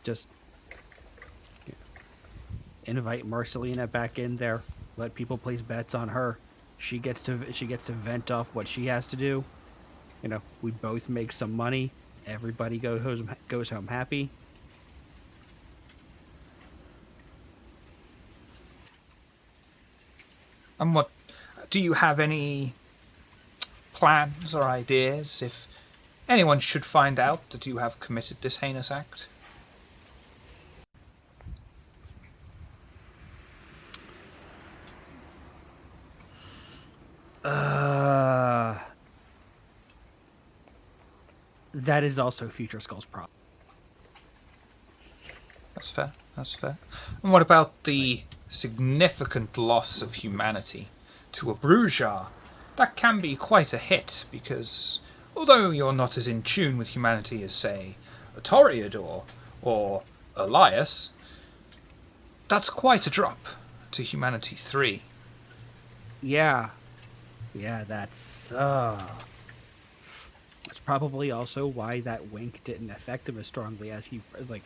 just invite Marcelina back in there. Let people place bets on her. She gets to vent off what she has to do. We both make some money. Everybody goes home happy. And what do you have any plans or ideas if anyone should find out that you have committed this heinous act? That is also Future Skull's problem. That's fair. And what about the significant loss of humanity to a Brujar? That can be quite a hit, because although you're not as in tune with humanity as, say, a Toreador or Elias, that's quite a drop to Humanity 3. Yeah, that's probably also why that wink didn't affect him as strongly as he was like,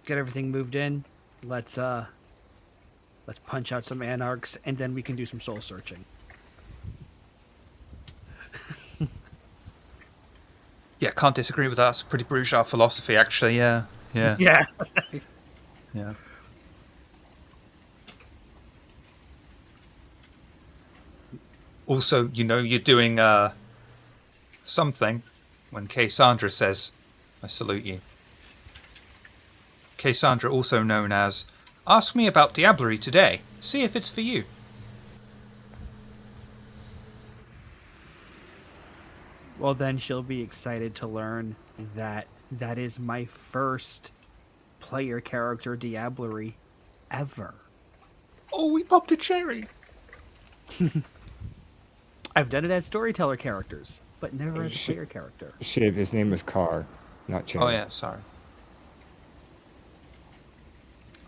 Get everything moved in. Let's punch out some anarchs, and then we can do some soul searching. Yeah, can't disagree with that. It's pretty Brujar philosophy, actually. Yeah. Yeah. Yeah. Also, you're doing something when Cassandra says, "I salute you." Cassandra, also known as, "Ask me about Diablerie today. See if it's for you." Well, then she'll be excited to learn that is my first player character Diablerie ever. Oh, we popped a cherry. I've done it as storyteller characters, but never as a player character. Shit, his name was Carr, not Cherry. Oh yeah, sorry.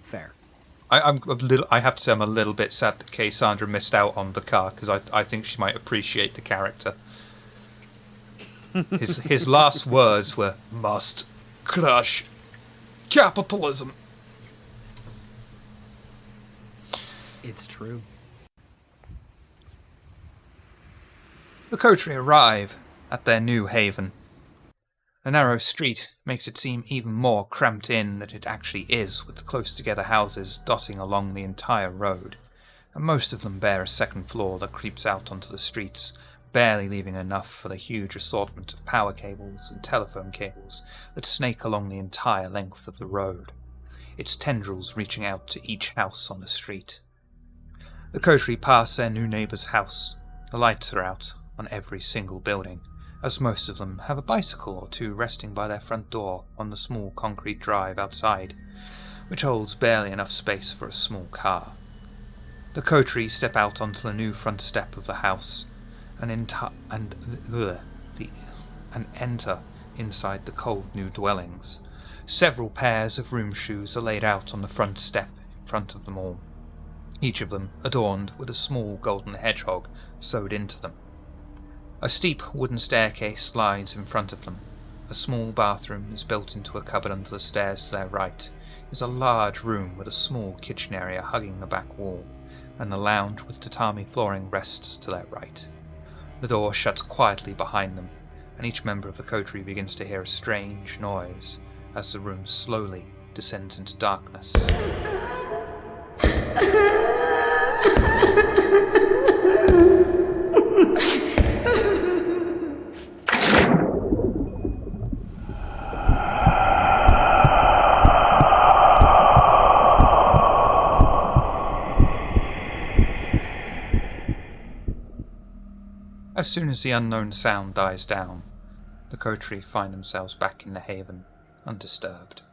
Fair. I'm a little. I have to say, I'm a little bit sad that Cassandra missed out on the car, because I think she might appreciate the character. His last words were, "Must crush capitalism." It's true. The coterie arrive at their new haven. A narrow street makes it seem even more cramped in than it actually is, with the close-together houses dotting along the entire road, and most of them bear a second floor that creeps out onto the streets, barely leaving enough for the huge assortment of power cables and telephone cables that snake along the entire length of the road, its tendrils reaching out to each house on the street. The coterie pass their new neighbour's house. The lights are out on every single building, as most of them have a bicycle or two resting by their front door on the small concrete drive outside, which holds barely enough space for a small car. The coterie step out onto the new front step of the house and enter inside the cold new dwellings. Several pairs of room shoes are laid out on the front step in front of them all, each of them adorned with a small golden hedgehog sewed into them. A steep wooden staircase slides in front of them, A small bathroom is built into a cupboard under the stairs to their right. Is a large room with a small kitchen area hugging the back wall, and the lounge with tatami flooring rests to their right. The door shuts quietly behind them, and each member of the coterie begins to hear a strange noise as the room slowly descends into darkness. As soon as the unknown sound dies down, the coterie find themselves back in the haven, undisturbed.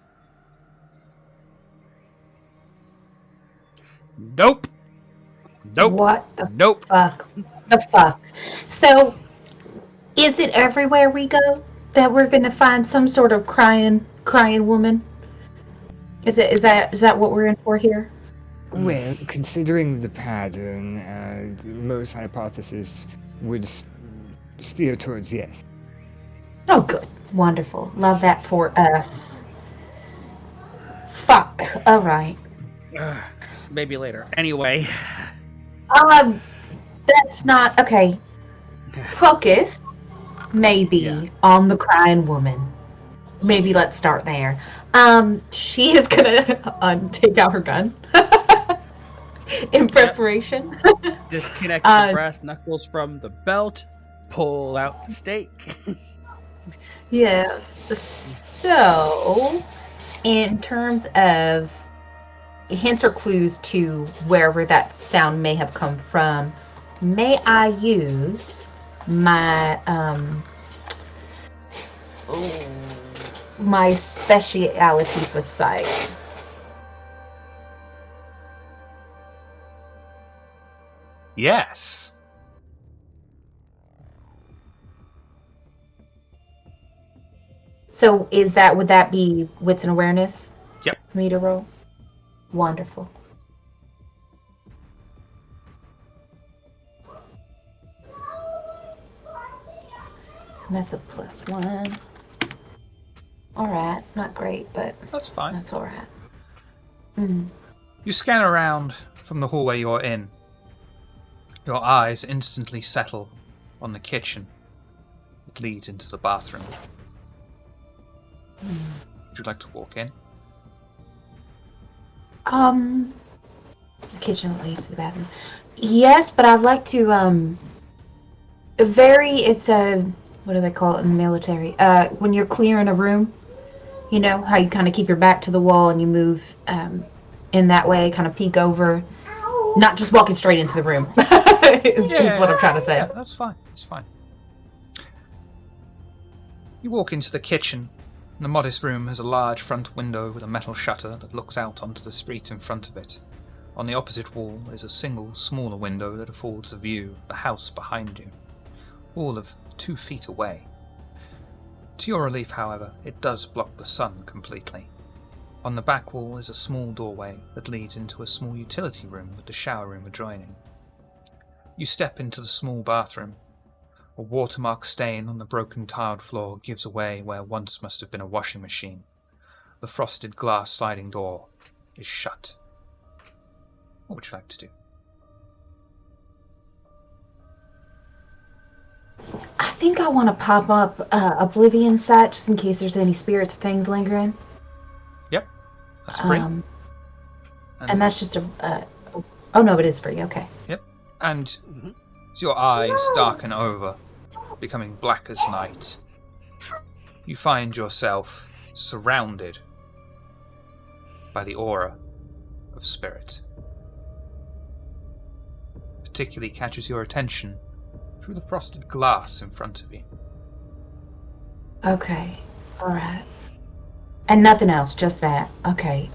Nope. What the Nope. fuck? The fuck? So, is it everywhere we go that we're gonna find some sort of crying woman? Is that what we're in for here? Well, considering the pattern, most hypotheses would steer towards yes. Oh, good. Wonderful. Love that for us. Fuck. All right. Maybe later. Anyway. That's not... Okay. Focus, maybe, on the crying woman. Maybe let's start there. She is gonna take out her gun. In preparation. Disconnect the brass knuckles from the belt. Pull out the stake. Yes. So, in terms of hints or clues to wherever that sound may have come from, may I use my my speciality for sight? Yes. So would that be wits and awareness? Yep. For me to roll? Wonderful. And that's a +1. Alright, not great, but That's fine. that's alright. Mm. You scan around from the hallway you're in. Your eyes instantly settle on the kitchen that leads into the bathroom. Would you like to walk in? The kitchen that leads to the bathroom. Yes, but I'd like to, it's a, what do they call it in the military? When you're clearing a room, you know, how you kind of keep your back to the wall and you move, in that way, kind of peek over, not just walking straight into the room, is what I'm trying to say. Yeah, that's fine. It's fine. You walk into the kitchen. The modest room has a large front window with a metal shutter that looks out onto the street in front of it. On the opposite wall is a single, smaller window that affords a view of the house behind you, all of 2 feet away. To your relief, however, it does block the sun completely. On the back wall is a small doorway that leads into a small utility room with the shower room adjoining. You step into the small bathroom. A watermark stain on the broken tiled floor gives away where once must have been a washing machine. The frosted glass sliding door is shut. What would you like to do? I think I want to pop up Oblivion Sight just in case there's any spirits or things lingering. Yep, that's free. And that's just oh no, it is free, okay. Yep, and as your eyes darken over, becoming black as night, you find yourself surrounded by the aura of spirit. Particularly catches your attention through the frosted glass in front of you. Okay, alright. And nothing else, just that. Okay,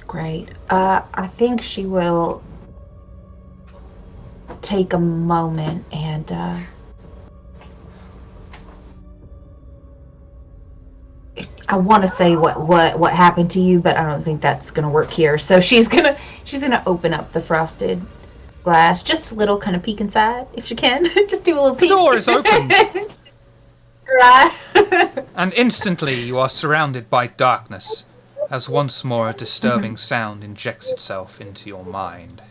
great. I think she will take a moment and I want to say what happened to you, but I don't think that's gonna work here. So she's gonna open up the frosted glass, just a little, kind of peek inside if she can. Just do a little peek. The door is open. Right. And instantly you are surrounded by darkness, as once more a disturbing sound injects itself into your mind.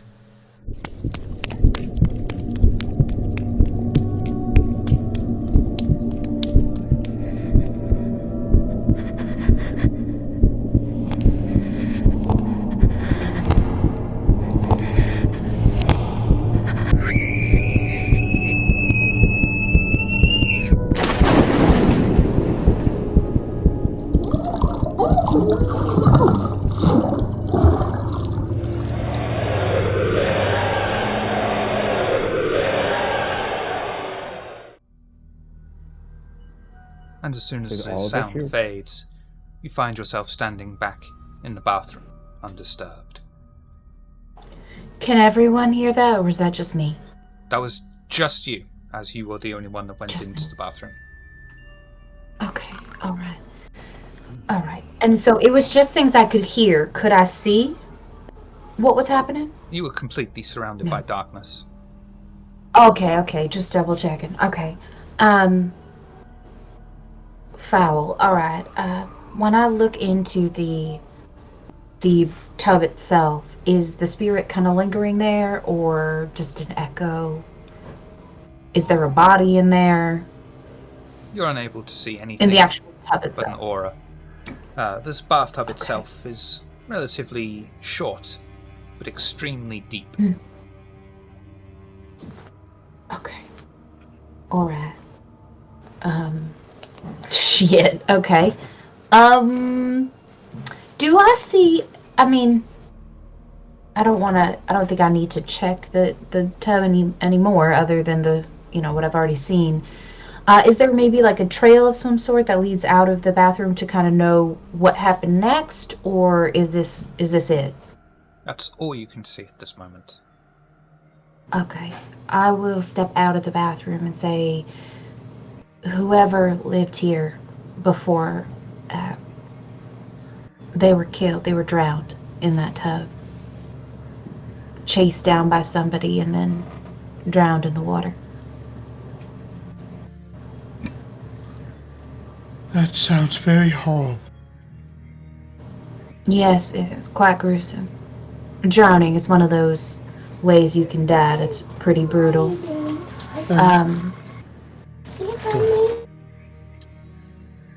And as soon as Did the all of us hear? sound fades, you find yourself standing back in the bathroom, undisturbed. Can everyone hear that, or was that just me? That was just you, as you were the only one that went Just into me. the bathroom. Okay, all right. All right. And so it was just things I could hear. Could I see what was happening? You were completely surrounded by darkness. Okay, just double checking. Okay. Foul. All right. When I look into the tub itself, is the spirit kind of lingering there, or just an echo? Is there a body in there? You're unable to see anything In the actual tub but an itself? aura. This bathtub Okay. itself is relatively short, but extremely deep. Okay. All right. Shit. Okay. Do I see? I mean, I don't think I need to check the tub anymore, other than the what I've already seen. Is there maybe like a trail of some sort that leads out of the bathroom to kind of know what happened next, or is this it? That's all you can see at this moment. Okay. I will step out of the bathroom and say, whoever lived here before they were killed, they were drowned in that tub. Chased down by somebody and then drowned in the water. That sounds very horrible. Yes, it's quite gruesome. Drowning is one of those ways you can die that's pretty brutal.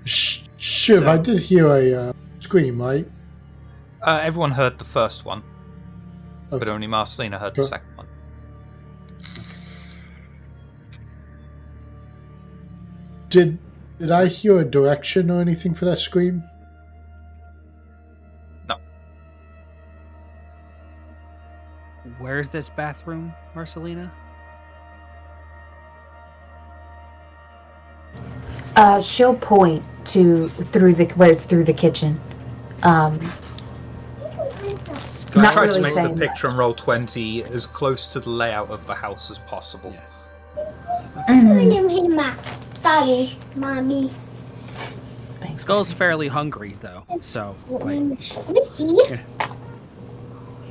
Shiv, I did hear a scream, right? Everyone heard the first one, but Okay. only Marcelina heard the second one. Did I hear a direction or anything for that scream? No. Where's this bathroom, Marcelina? She'll point to where it's through the kitchen. Not Try really to make the saying picture and roll 20 as close to the layout of the house as possible. Sorry, mommy. Skull's fairly hungry though, so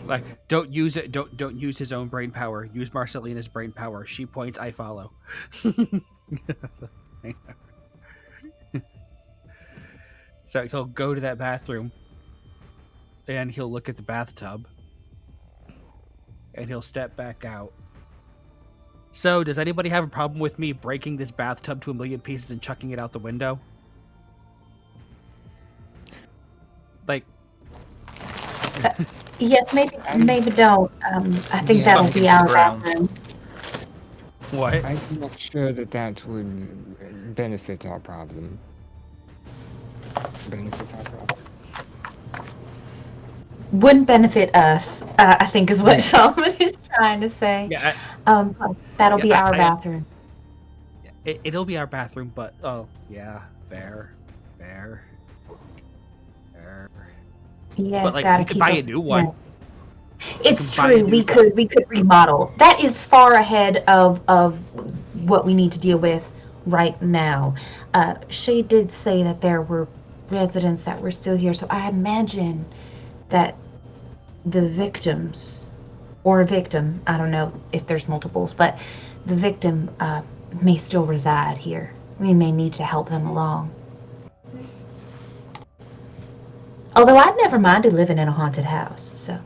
like don't use it. Don't use his own brain power. Use Marcelina's brain power. She points, I follow. So he'll go to that bathroom, and he'll look at the bathtub, and he'll step back out. So, does anybody have a problem with me breaking this bathtub to a million pieces and chucking it out the window? Like, yes, maybe don't. I think that'll be our bathroom. what? I'm not sure that would benefit our problem. Wouldn't benefit us, I think is what Solomon is trying to say. Yeah, that'll be our bathroom. It'll be our bathroom, but oh yeah, fair. Yes, But like, gotta we could keep buy up a new with one. that. It's buy a true. new We could remodel. That is far ahead of what we need to deal with right now. She did say that there were residents that were still here, so I imagine that the victims, or a victim, I don't know if there's multiples, but the victim may still reside here We may need to help them along. Although I'd never minded living in a haunted house, so.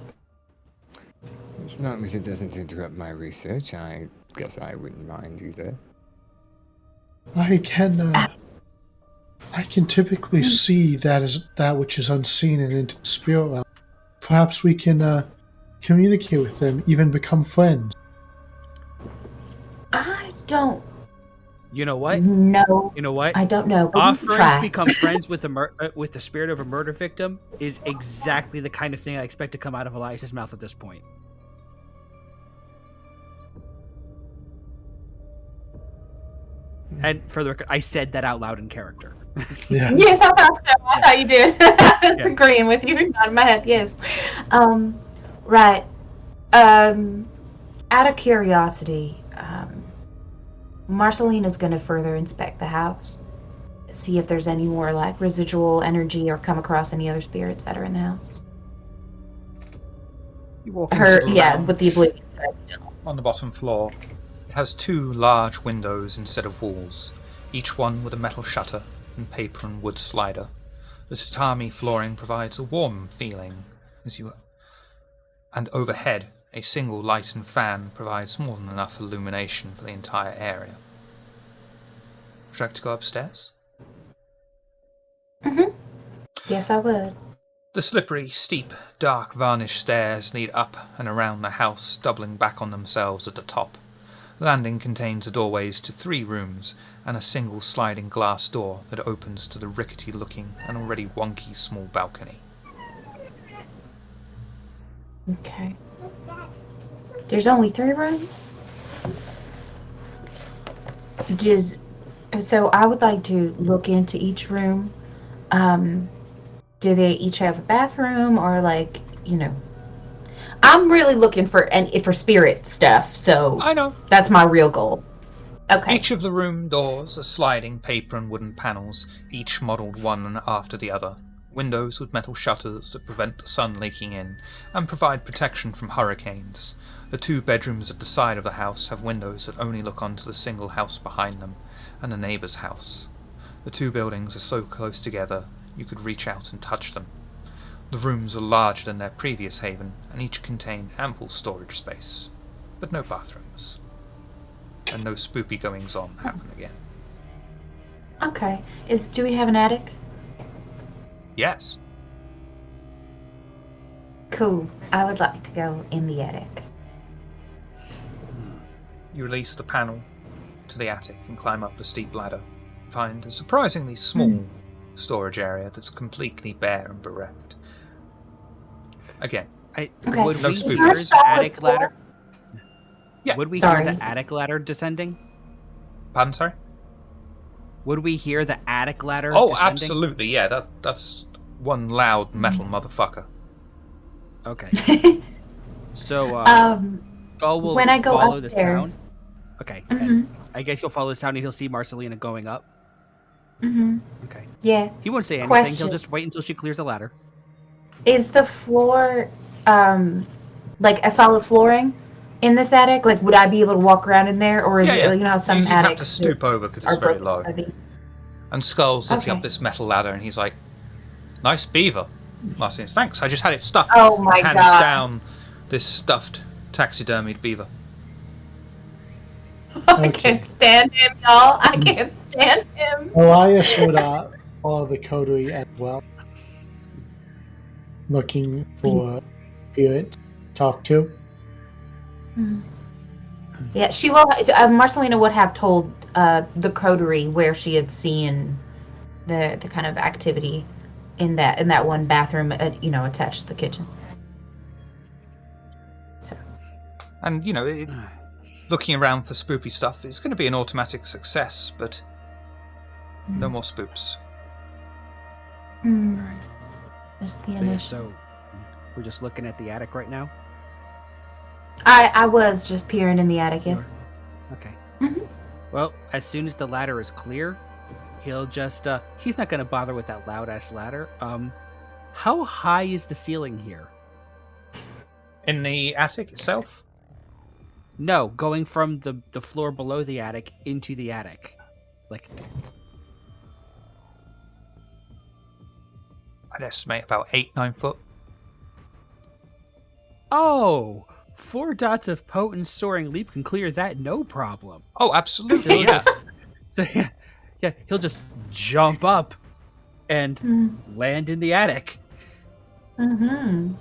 As long as it doesn't interrupt my research, I guess I wouldn't mind either. I can typically see that as that which is unseen and into the spirit realm. Perhaps we can communicate with them, even become friends. I don't You know what? know. You know what? I don't know. But we can Offering try. to become friends with with the spirit of a murder victim is exactly the kind of thing I expect to come out of Elias's mouth at this point. And for the record, I said that out loud in character. Yeah. Yes, I thought so. I thought you did. Yeah. Agreeing with you. Not in my head. Yes. Right. Out of curiosity, Marcelina's going to further inspect the house, see if there's any more like residual energy or come across any other spirits that are in the house. You walk into the lounge with the oblivion side still. on the bottom floor. It has 2 large windows instead of walls, each one with a metal shutter and paper and wood slider. The tatami flooring provides a warm feeling and overhead, a single light and fan provides more than enough illumination for the entire area. Would you like to go upstairs? Yes, I would. The slippery, steep, dark, varnished stairs lead up and around the house, doubling back on themselves at the top. The landing contains the doorways to 3 rooms and a single sliding glass door that opens to the rickety-looking and already wonky small balcony. Okay. There's only 3 rooms? So I would like to look into each room. Do they each have a bathroom or like, I'm really looking for spirit stuff, so I know. that's my real goal. Okay. Each of the room doors are sliding paper and wooden panels, each modelled one after the other. Windows with metal shutters that prevent the sun leaking in and provide protection from hurricanes. The 2 bedrooms at the side of the house have windows that only look onto the single house behind them and the neighbour's house. The 2 buildings are so close together you could reach out and touch them. The rooms are larger than their previous haven and each contain ample storage space, but no bathrooms. And no spoopy goings-on happen again. Okay. Do we have an attic? Yes. Cool. I would like to go in the attic. You release the panel to the attic and climb up the steep ladder. Find a surprisingly small storage area that's completely bare and bereft. Again, Okay. Would No we spookers. hear the attic ladder? Yeah. Would we Sorry. hear the attic ladder descending? pardon, sorry? Would we hear the attic ladder Oh, descending? absolutely, yeah, that's one loud metal motherfucker. Okay. So, Gull will when I go follow up the there- sound. Okay. And I guess he'll follow the sound and he'll see Marcelina going up. Okay. Yeah. He won't say anything. Question. He'll just wait until she clears the ladder. Is the floor like a solid flooring in this attic? Like, would I be able to walk around in there, or is Yeah, yeah. it some you have attics to stoop over because it's are very broken low. by these? And Skull's looking Okay. up this metal ladder and he's like, nice beaver. Martin says, thanks, I just had it stuffed. Oh my Hands God. down this stuffed taxidermied beaver. I can't stand him, y'all. I can't stand him. Elias would follow the coterie as well, looking for spirit to talk to. Yeah, she will. Marcelina would have told the coterie where she had seen the kind of activity in that one bathroom, attached to the kitchen. So. And, looking around for spoopy stuff is going to be an automatic success, but no more spoops. There's the But yeah, initial. so we're just looking at the attic right now. I was just peering in the attic, yes. Okay. Mhm. Well, as soon as the ladder is clear, he'll just he's not going to bother with that loud ass ladder. How high is the ceiling here? In the attic itself? No, going from the floor below the attic into the attic. Like, I'd estimate about 8-9 foot. oh, 4 dots of potent soaring leap can clear that no problem. Oh, So absolutely, he'll yeah. yeah, he'll just jump up and land in the attic. Mm-hmm.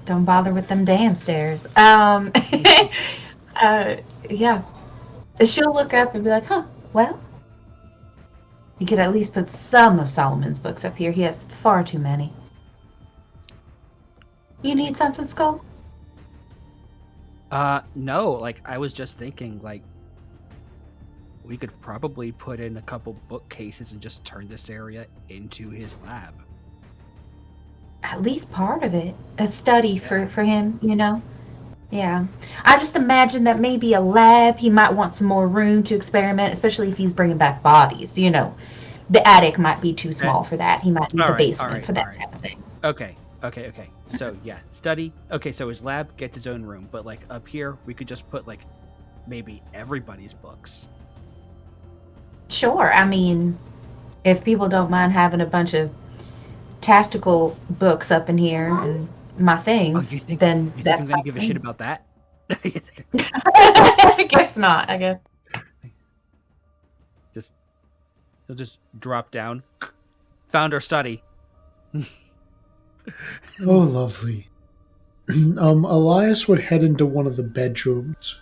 Don't bother with them damn stairs. Yeah. She'll look up and be like, huh, well, you could at least put some of Solomon's books up here. He has far too many. You need something, Skull? No, like, I was just thinking, like, we could probably put in a couple bookcases and just turn this area into his lab. At least part of it. A study for him, you know? Yeah. I just imagine that maybe a lab, he might want some more room to experiment, especially if he's bringing back bodies, you know. The attic might be too small for that. He might need the basement for that type of thing. Okay. So, yeah, study. Okay, so his lab gets his own room, but, like, up here, we could just put, like, maybe everybody's books. Sure. I mean, if people don't mind having a bunch of tactical books up in here and my things, then you think that's I'm gonna give a shit about that? I guess not. I guess. He'll just drop down. Found our study. Oh, lovely. Elias would head into one of the bedrooms.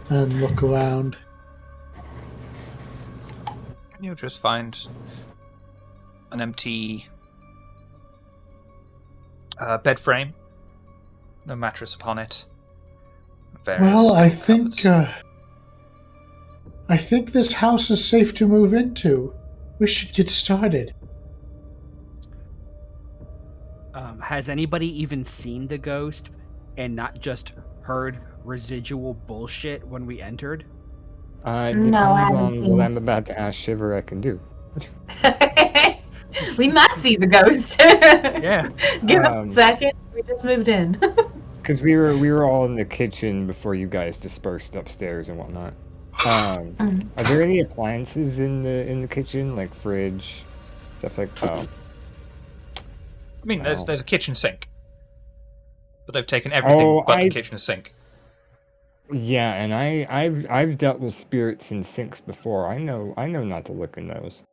And look around. You'll just find an empty bed frame, no mattress upon it. Well, I cupboards. think this house is safe to move into. We should get started. Has anybody even seen the ghost and not just heard residual bullshit when we entered? Depends No, I haven't on seen what it. I'm about to ask Shiver I can do. We might see the ghost. Yeah. Give us a second. We just moved in. Because we were all in the kitchen before you guys dispersed upstairs and whatnot. Are there any appliances in the kitchen, like fridge, stuff like that? I mean, there's a kitchen sink, but they've taken everything but the kitchen sink. Yeah, and I've dealt with spirits in sinks before. I know not to look in those.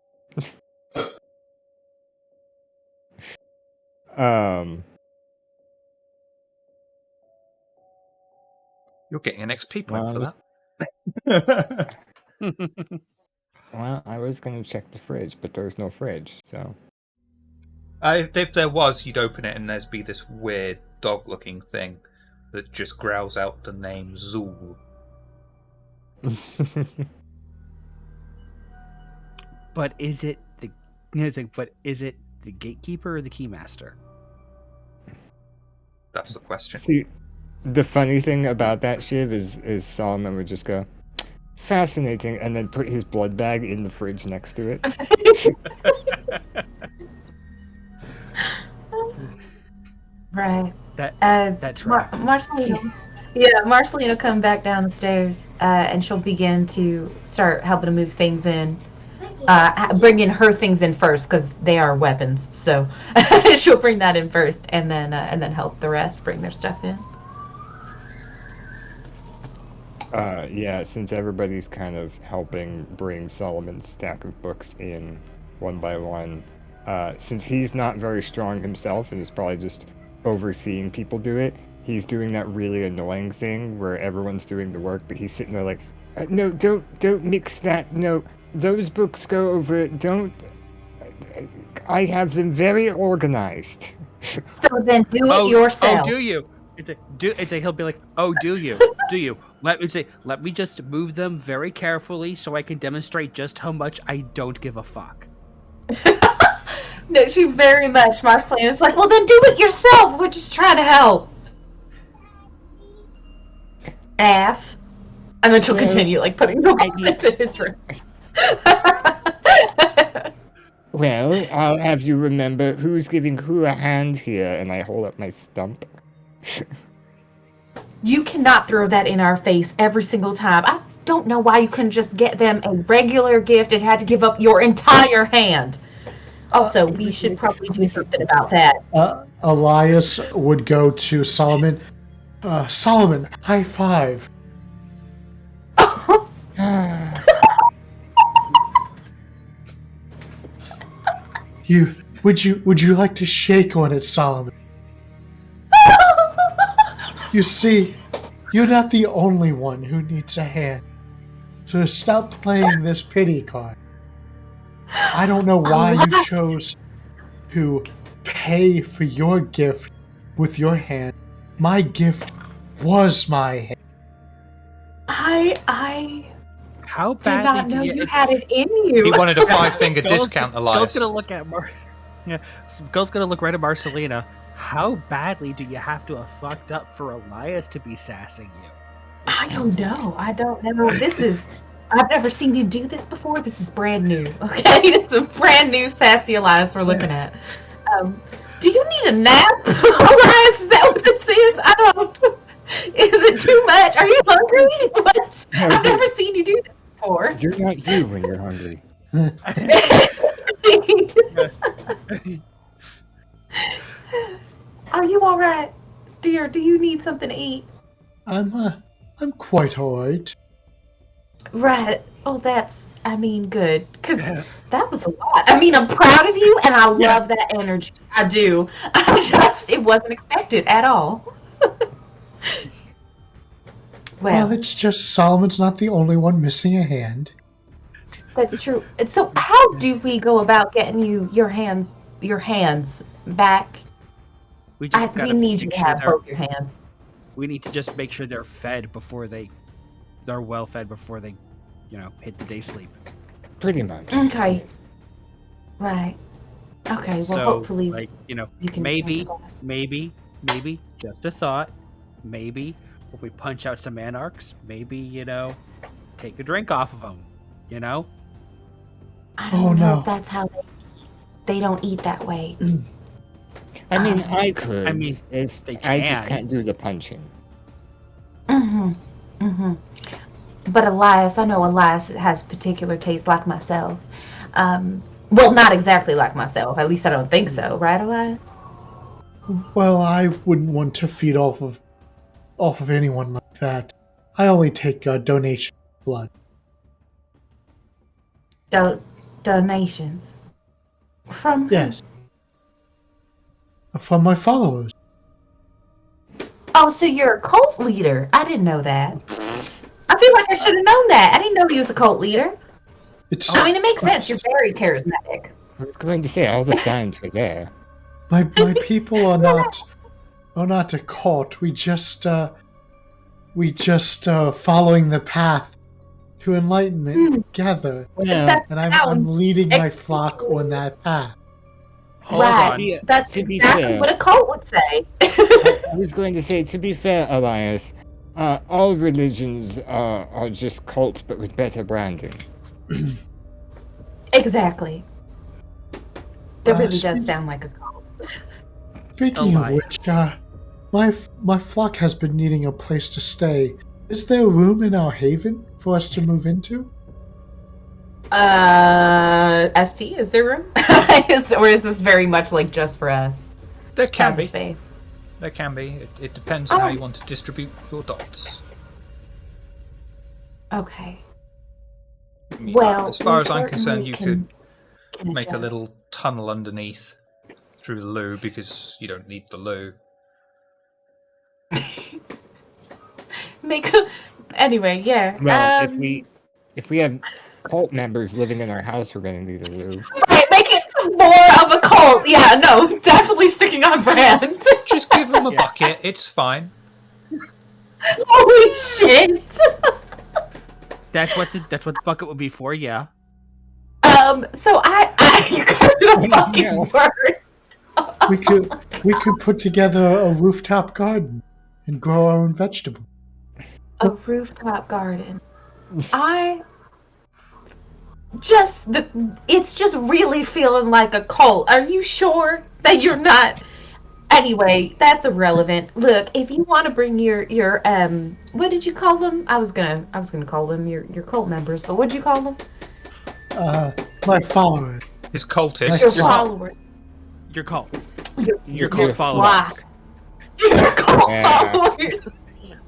You're getting an XP point Well, for that. Well, I was gonna check the fridge, but there's no fridge, so. If there was, you'd open it and there'd be this weird dog-looking thing that just growls out the name Zool. But is it the gatekeeper or the keymaster? That's the question. See, the funny thing about that, Shiv, is Solomon would just go, fascinating, and then put his blood bag in the fridge next to it. Right. That tracks. Marcelino. Yeah, Marcelino will come back down the stairs, and she'll begin to start helping to move things in. Bring in her things in first because they are weapons. So she'll bring that in first, and then help the rest bring their stuff in. Yeah, since everybody's kind of helping bring Solomon's stack of books in one by one, since he's not very strong himself and is probably just overseeing people do it, he's doing that really annoying thing where everyone's doing the work, but he's sitting there like, no, don't mix that, no, those books go over, don't, I have them very organized. So then do it yourself. Oh, do you? It's a he'll be like, oh, do you? Let me just move them very carefully so I can demonstrate just how much I don't give a fuck. No, she very much, Marcelina's like, well then do it yourself. We're just trying to help. Ass. And then she'll continue like putting the books into his room. Well, I'll have you remember who's giving who a hand here, and I hold up my stump. You cannot throw that in our face every single time. I don't know why you couldn't just get them a regular gift and had to give up your entire hand. Also, we should probably do something about that. Elias would go to Solomon. Solomon, high five. Would you like to shake on it, Solomon? You see, you're not the only one who needs a hand. So stop playing this pity card. I don't know why you chose to pay for your gift with your hand. My gift was my hand. I How did not badly know do you had it in you. He wanted a 5-finger discount, Elias. Skull's gonna look at Skull's gonna look right at Marcelina. How badly do you have to have fucked up for Elias to be sassing you? I don't know. I've never seen you do this before. This is brand new. Okay, this is a brand new sassy Elias we're looking at. Do you need a nap, Elias? Is that what this is? I don't. Is it too much? Are you hungry? What? I've never seen you do this before. You're not you when you're hungry. Are you all right, dear? Do you need something to eat? I'm quite alright. Right. Oh, good. Because that was a lot. I mean, I'm proud of you, and I love that energy. I do. It wasn't expected at all. Well, it's just Solomon's not the only one missing a hand. That's true. So, how do we go about getting you your hands back? We just We need you to have both your hands. We need to just make sure they're fed before they're well fed before they, hit the day sleep. Pretty much. Okay. Right. Okay. Well, So, hopefully, you can maybe, just a thought. Maybe if we punch out some anarchs, maybe take a drink off of them. I don't know no. if that's how they don't eat that way. I mean, I could. I mean, I just can't do the punching. But I know Elias has particular taste like myself. Well, not exactly like myself. At least I don't think so. Right, Elias? Well, I wouldn't want to feed off of anyone like that. I only take donation blood. Donations. From who? Yes. From my followers. Oh, so you're a cult leader. I didn't know that. I feel like I should have known that. I didn't know he was a cult leader. It makes sense. You're very charismatic. I was going to say all the signs were there. My people are not a cult. We just following the path to enlightenment together. Well, And I'm leading my flock on that path. Hold Right. on. That's To be exactly fair- what a cult would say. I was going to say, to be fair, Elias, all religions are just cults, but with better branding. Exactly. It really does speak- sound like a cult. Speaking of Elias. which, my flock has been needing a place to stay. Is there room in our haven for us to move into? ST, is there room? Or is this very much like just for us? There can be. Space. There can be. It depends on how you want to distribute your dots. Okay. I mean, Well, as far we as I'm concerned, you certainly could can make a adjust. little tunnel underneath through the loo because you don't need the loo. Anyway, yeah. Well, if we have cult members living in our house, we're going to need a loo. Right, make it more of a cult. Yeah, no, definitely sticking on brand. Just give them a bucket. It's fine. Holy shit. That's what the bucket would be for. Yeah. So you guys are the fucking worst. We could put together a rooftop garden and grow our own vegetables. A rooftop garden. It's just really feeling like a cult. Are you sure that you're not Anyway, that's irrelevant. Look, if you want to bring your what did you call them? I was gonna call them your cult members, but what did you call them? My followers. His cultists. Your followers. Your cult. Your cult followers. Your cult followers.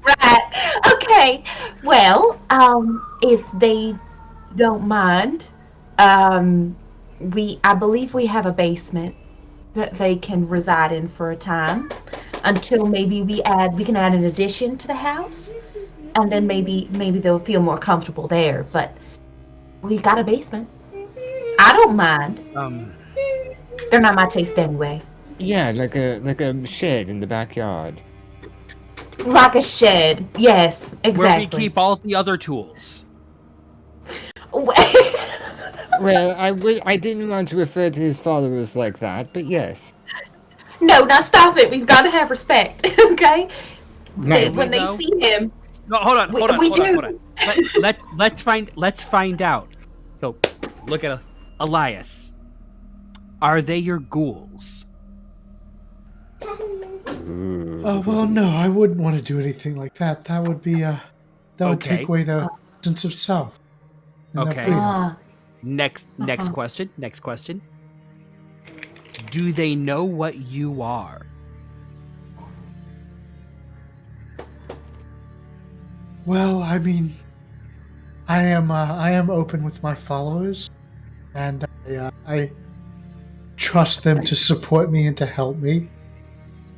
Right. Okay. Well, if they don't mind, I believe we have a basement that they can reside in for a time until maybe we can add an addition to the house, and then maybe they'll feel more comfortable there. But we got a basement. I don't mind. They're not my taste anyway. Yeah, like a shed in the backyard. Like a shed. Yes, exactly. Where we keep all the other tools. Well, I didn't want to refer to his followers like that, but yes. No, now stop it. We've got to have respect, okay? No, When they see him, No, hold on. Let's find out. So, look at Elias. Are they your ghouls? Oh well, no, I wouldn't want to do anything like that. That would be that would take away the sense of self. Okay. Next question. Next question. Do they know what you are? Well, I mean, I am open with my followers, and I trust them to support me and to help me.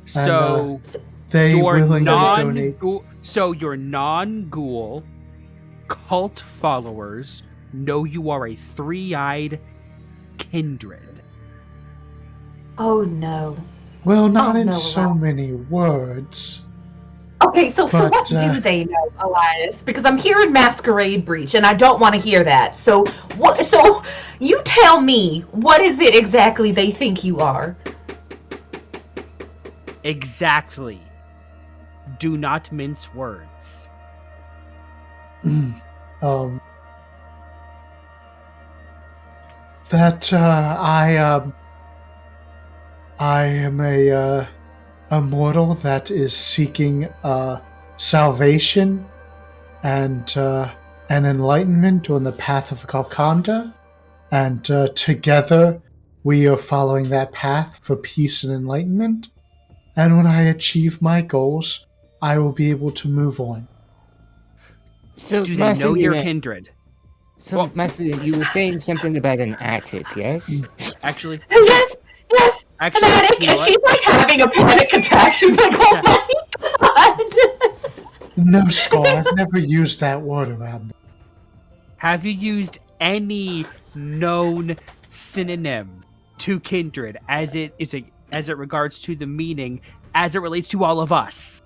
So they your willingly donate. So your non-ghoul cult followers know you are a three-eyed kindred. oh no. Well, not in no, so Elias. many words. Okay, so But, what do they know, Elias? Because I'm hearing Masquerade Breach, and I don't want to hear that. So what? So you tell me, what is it exactly they think you are? Exactly. Do not mince words. That I am a mortal that is seeking salvation and an enlightenment on the path of Galkanda, and together we are following that path for peace and enlightenment. And when I achieve my goals, I will be able to move on. So, Do they know your kindred? So, Master, you were saying something about an attic, yes? Actually, Yes, actually, Fanatic, you know and what? she's like having a panic attack. She's like, oh my god. No, Skull, I've never used that word around me. Have you used any known synonym to kindred as it regards to the meaning as it relates to all of us?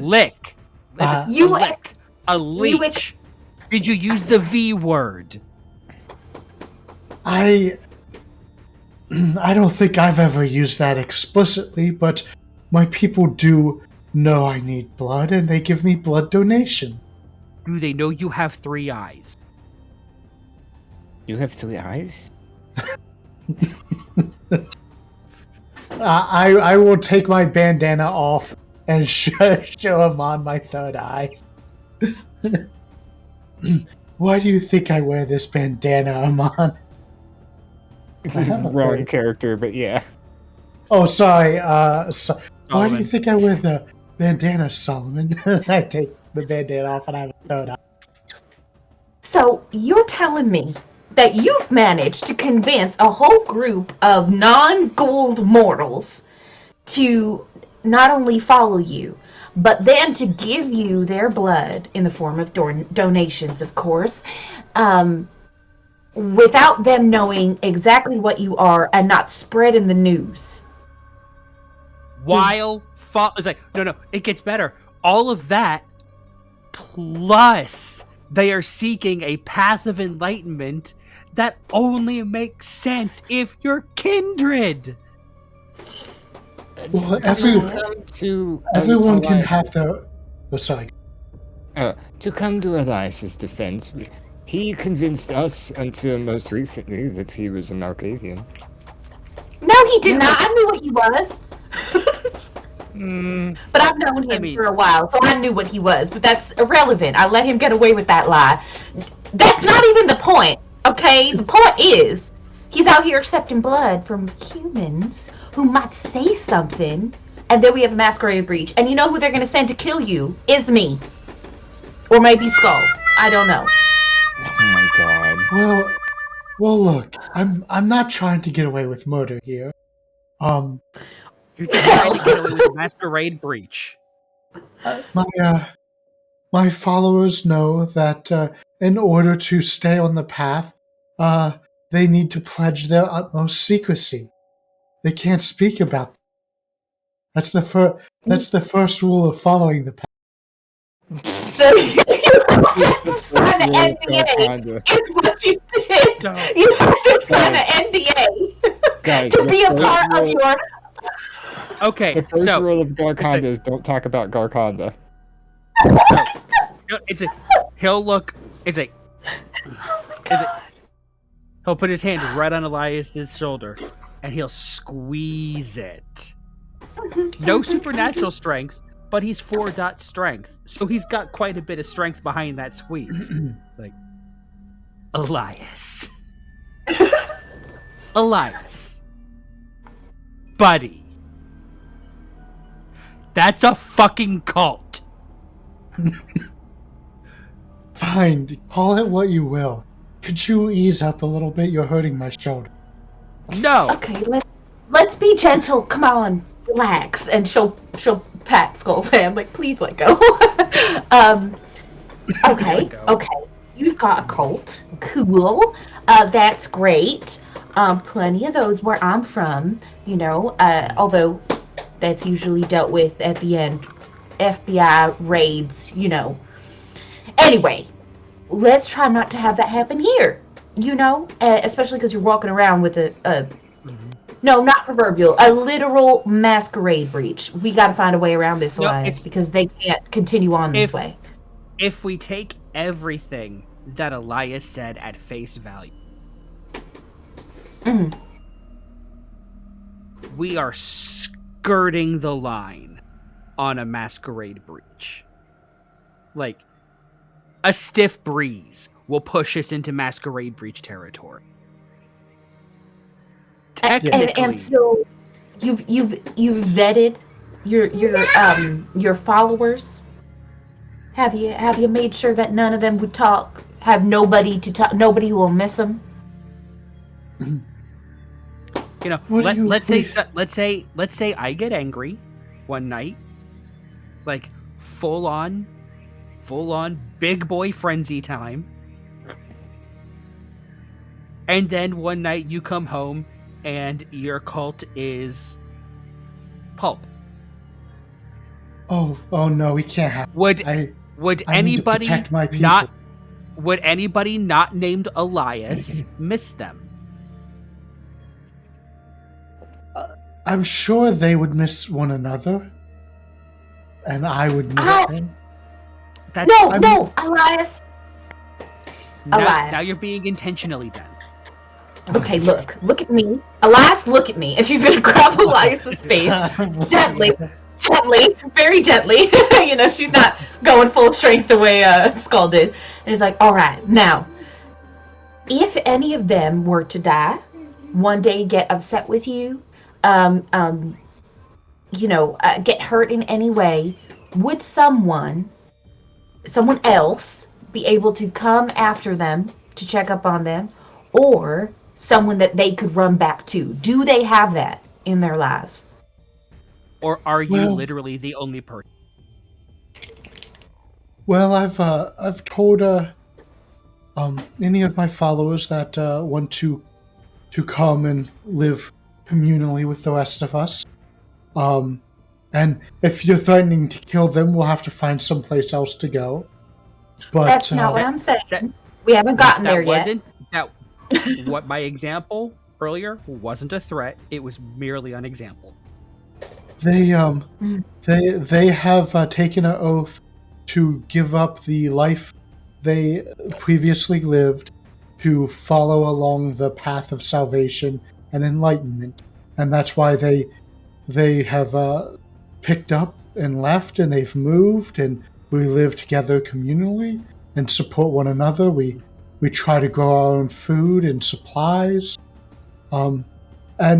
Lick. That's You- a lick. A leech. Did you use the V word? I don't think I've ever used that explicitly, but my people do know I need blood, and they give me blood donation. Do they know you have 3 eyes? You have 3 eyes? I will take my bandana off and show him on my third eye. Why do you think I wear this bandana, Amon? Wrong character, but yeah. Oh, sorry. Why do Solomon. you think I wear the bandana, Solomon? I take the bandana off and I have a third eye. So you're telling me that you've managed to convince a whole group of non-gold mortals to not only follow you, but then to give you their blood in the form of donations, of course, without them knowing exactly what you are and not spreading the news. It's like, no, it gets better. All of that, plus they are seeking a path of enlightenment that only makes sense if you're kindred. Well, To everyone can Elias- have the... Oh, sorry. To come to Elias's defense, He convinced us until most recently that he was a Malkavian. No, he did not. I knew what he was. But I've known him for a while, so I knew what he was. But that's irrelevant. I let him get away with that lie. That's not even the point, okay? The point is, he's out here accepting blood from humans who might say something, and then we have a Masquerade Breach. And you know who they're going to send to kill you? Is me. Or maybe Skull. I don't know. Oh my god. Well, look, I'm not trying to get away with murder here. You're just trying to get away with Masquerade Breach. My followers know that in order to stay on the path, they need to pledge their utmost secrecy. They can't speak about them. That's the first rule of following the path. So you sign an NDA. Is what you did. No. You have to sign an NDA to be a part of your. Okay, the first rule of Garconda is don't talk about Garconda. So, he'll put his hand right on Elias's shoulder, and he'll squeeze it. No supernatural strength, but he's 4 dot strength, so he's got quite a bit of strength behind that squeeze. Like, Elias. Elias. Buddy. That's a fucking cult. Fine, call it what you will. Could you ease up a little bit? You're hurting my shoulder. No. Okay, let's be gentle. Come on, relax. And she'll pat Skull's hand like, please let go. Okay. You've got a cult. Cool. That's great. Plenty of those where I'm from. You know, although that's usually dealt with at the end. FBI raids, you know. Anyway, let's try not to have that happen here. You know, especially because you're walking around with no, not proverbial, a literal masquerade breach. We got to find a way around this, Elias, because they can't continue on this way. If we take everything that Elias said at face value, we are skirting the line on a masquerade breach. Like, a stiff breeze will push us into masquerade breach territory. Technically, and so you've vetted your followers. Have you made sure that none of them would talk? Have nobody to talk? Nobody who will miss them. You know, let's say I get angry one night, like full on big boy frenzy time, and then one night you come home and your cult is pulp. Oh no, we can't have. Would anybody not named Elias miss them? I'm sure they would miss one another, and I would miss them. No, Elias. Now you're being intentionally done. Okay, look at me. Elias, look at me. And she's gonna grab Elias's face gently, very gently. You know, she's not going full strength the way Skull did. And he's like, all right, now, if any of them were to die, one day get upset with you, get hurt in any way, would someone else be able to come after them to check up on them, or someone that they could run back to? Do they have that in their lives? Or are you literally the only person? Well, I've told any of my followers that want to come and live communally with the rest of us. And if you're threatening to kill them, we'll have to find someplace else to go. But that's not what I'm saying. We haven't gotten there yet. What my example earlier wasn't a threat. It was merely an example. They have taken an oath to give up the life they previously lived to follow along the path of salvation and enlightenment, and that's why they have picked up and left, and they've moved, and we live together communally and support one another. We try to grow our own food and supplies. And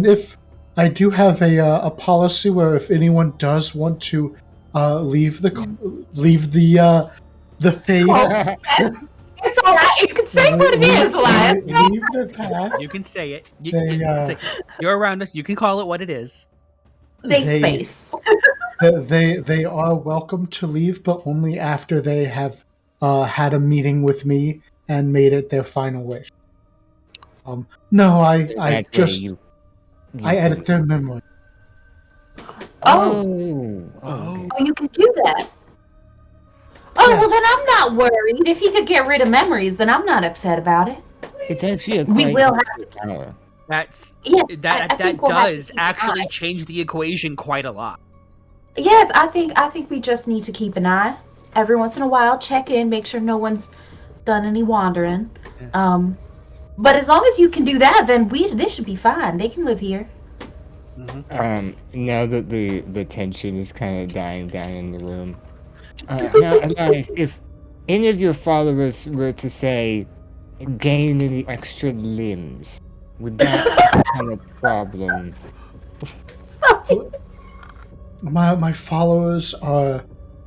if I do have a policy where if anyone does want to leave the faith, It's all right. You can say what it is, Elias. leave the path. You can say it. They, You're around us. You can call it what it is. Safe space. They are welcome to leave, but only after they have had a meeting with me and made it their final wish. No, I just I edit their memory. Oh, you can do that. Oh, Yeah. well, then I'm not worried. If he could get rid of memories, then I'm not upset about it. It's actually a We quite will useful power. That's Yeah, I that think we'll have to does keep an actually eye. change the equation quite a lot. Yes, I think we just need to keep an eye every once in a while, check in, make sure no one's done any wandering. Yeah. But as long as you can do that, then this should be fine. They can live here. Now that the tension is kind of dying down in the room. Now, Elias, if any of your followers were to say, gain any extra limbs, would that become a problem? My followers are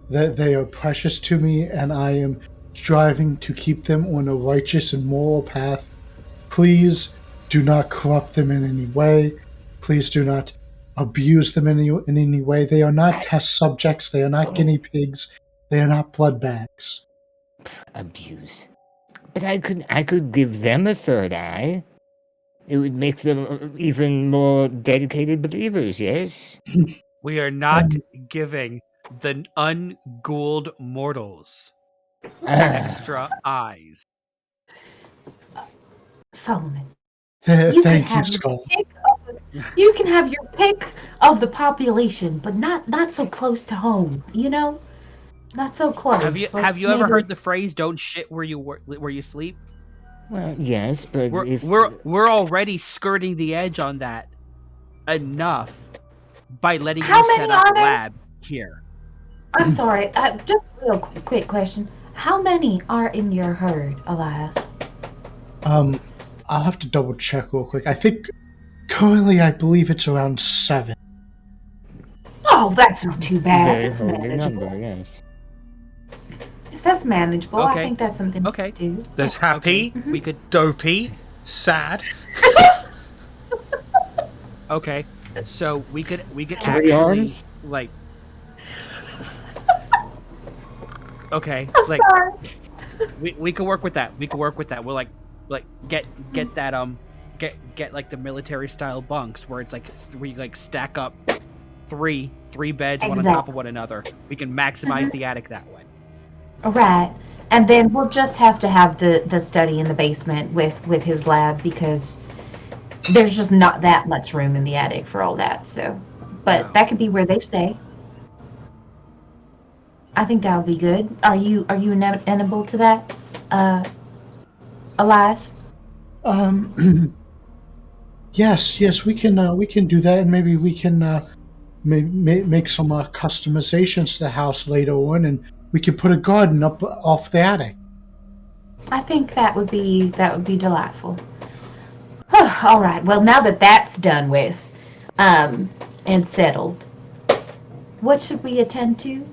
they are precious to me, and I am striving to keep them on a righteous and moral path. Please do not corrupt them in any way. Please do not abuse them in any way. They are not test subjects. They are not guinea pigs. They are not blood bags. Abuse. But I could give them a third eye. It would make them even more dedicated believers, yes? We are not giving the unghouled mortals extra eyes. Solomon, you Thank can you, have your Skull. you can have your pick of the population, but not so close to home. You know, not so close. Have you ever heard the phrase "Don't shit where you sleep"? Well, yes, but We're already skirting the edge on that enough by letting How you set many up are there? lab here. I'm sorry. Just a real quick question. How many are in your herd, Elias? I'll have to double check real quick. I think currently I believe it's around 7. Oh, that's not too bad. very That's holy manageable. number, yes. Yes, that's manageable. I Okay. think that's something Okay. we can do. There's happy, We could dopey, sad. okay. So we could 3 actually arms? like okay, I'm like sorry. we could work with that. We could work with that. We'll like get that get like the military style bunks where it's like we like stack up three beds one on top of one another. We can maximize the attic that way. All right. And then we'll just have to have the study in the basement with his lab because there's just not that much room in the attic for all that. So, but No. that could be where they stay. I think that would be good. Are you amenable to that, Elias? Yes, we can do that, and maybe we can make some customizations to the house later on, and we could put a garden up off the attic. I think that would be delightful. All right. Well, now that that's done with, and settled, what should we attend to?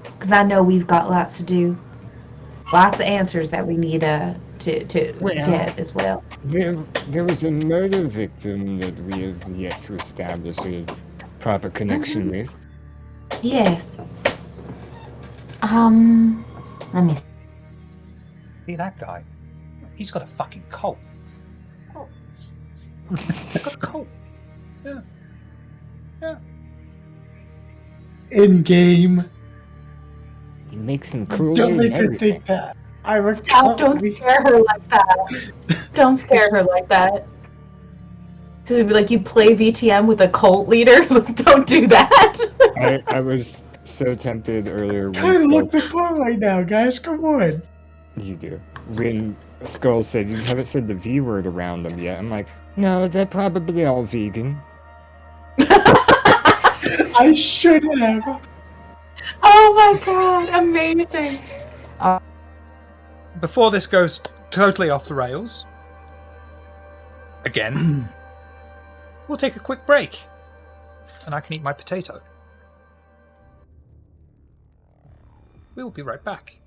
Because I know we've got lots to do, lots of answers that we need to get as well. There was a murder victim that we have yet to establish a proper connection with. Yes. Let me. See that guy? He's got a fucking cold. He's got a cold. Yeah. Yeah. In game, He makes them cruel don't and make her everything. think that. I Don't recall. scare her like that. Don't scare her like that. To be like you play VTM with a cult leader. Don't do that. I was so tempted earlier when Kind of look Skull... the part right now, guys. Come on. You do. When Skull said, you haven't said the V word around them yet, I'm like, no, they're probably all vegan. I should have. Oh my god, amazing. Before this goes totally off the rails, again, we'll take a quick break, and I can eat my potato. We will be right back.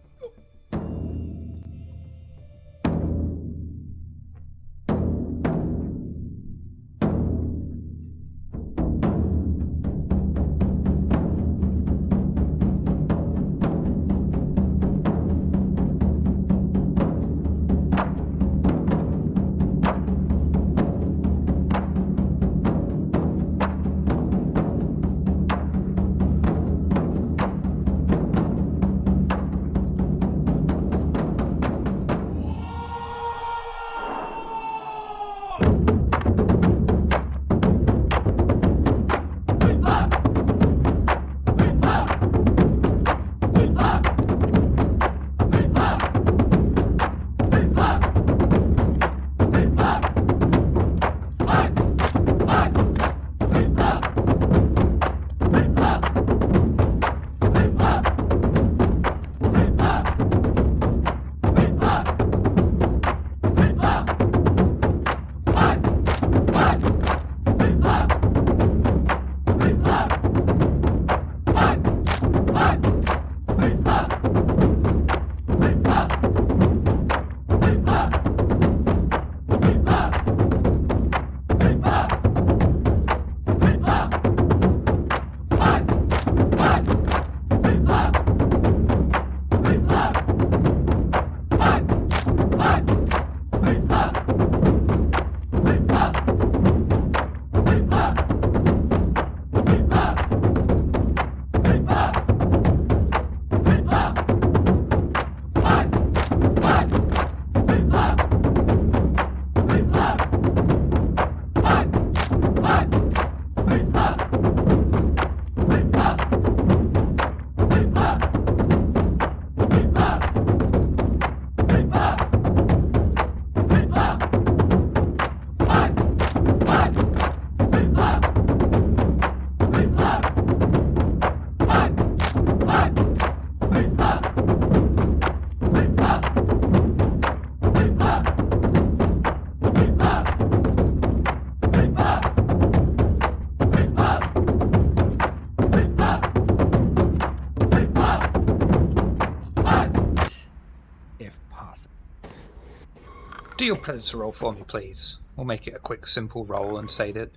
Do your predator roll for me, please. We'll make it a quick, simple roll and say that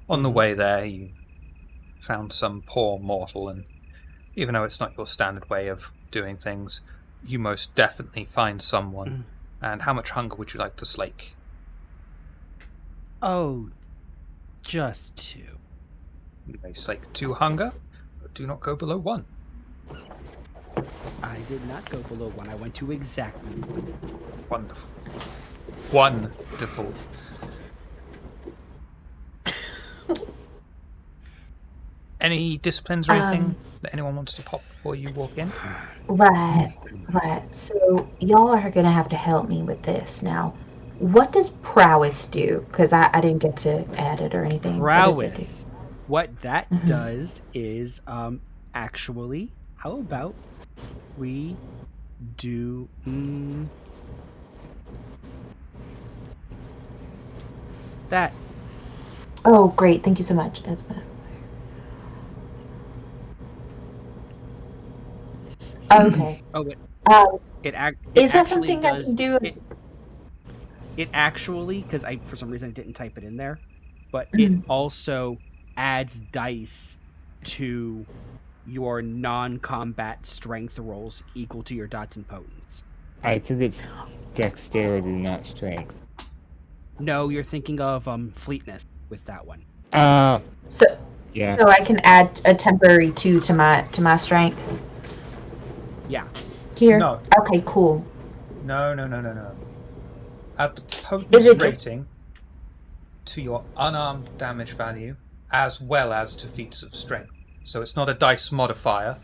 on the way there you found some poor mortal, and even though it's not your standard way of doing things, you most definitely find someone. And how much hunger would you like to slake? Oh, just 2. You may slake 2 hunger, but do not go below 1. I did not go below 1. I went to exactly 1. Wonderful. Wonderful. Any disciplines or anything that anyone wants to pop before you walk in? Right. So y'all are gonna have to help me with this now. What does prowess do? Because I didn't get to add it or anything. Prowess. What that does is actually, how about we do that. Oh, great! Thank you so much. That's bad. Okay. Oh, wait. It is that actually something I does, can do? It actually, because for some reason I didn't type it in there, but it also adds dice to your non-combat strength rolls equal to your dots and potence. I think it's dexterity, not strength. No, you're thinking of fleetness with that one. So yeah. So I can add a temporary 2 to my strength. Yeah. Here. No. Okay. Cool. No. Add the potency rating to your unarmed damage value, as well as to feats of strength. So it's not a dice modifier.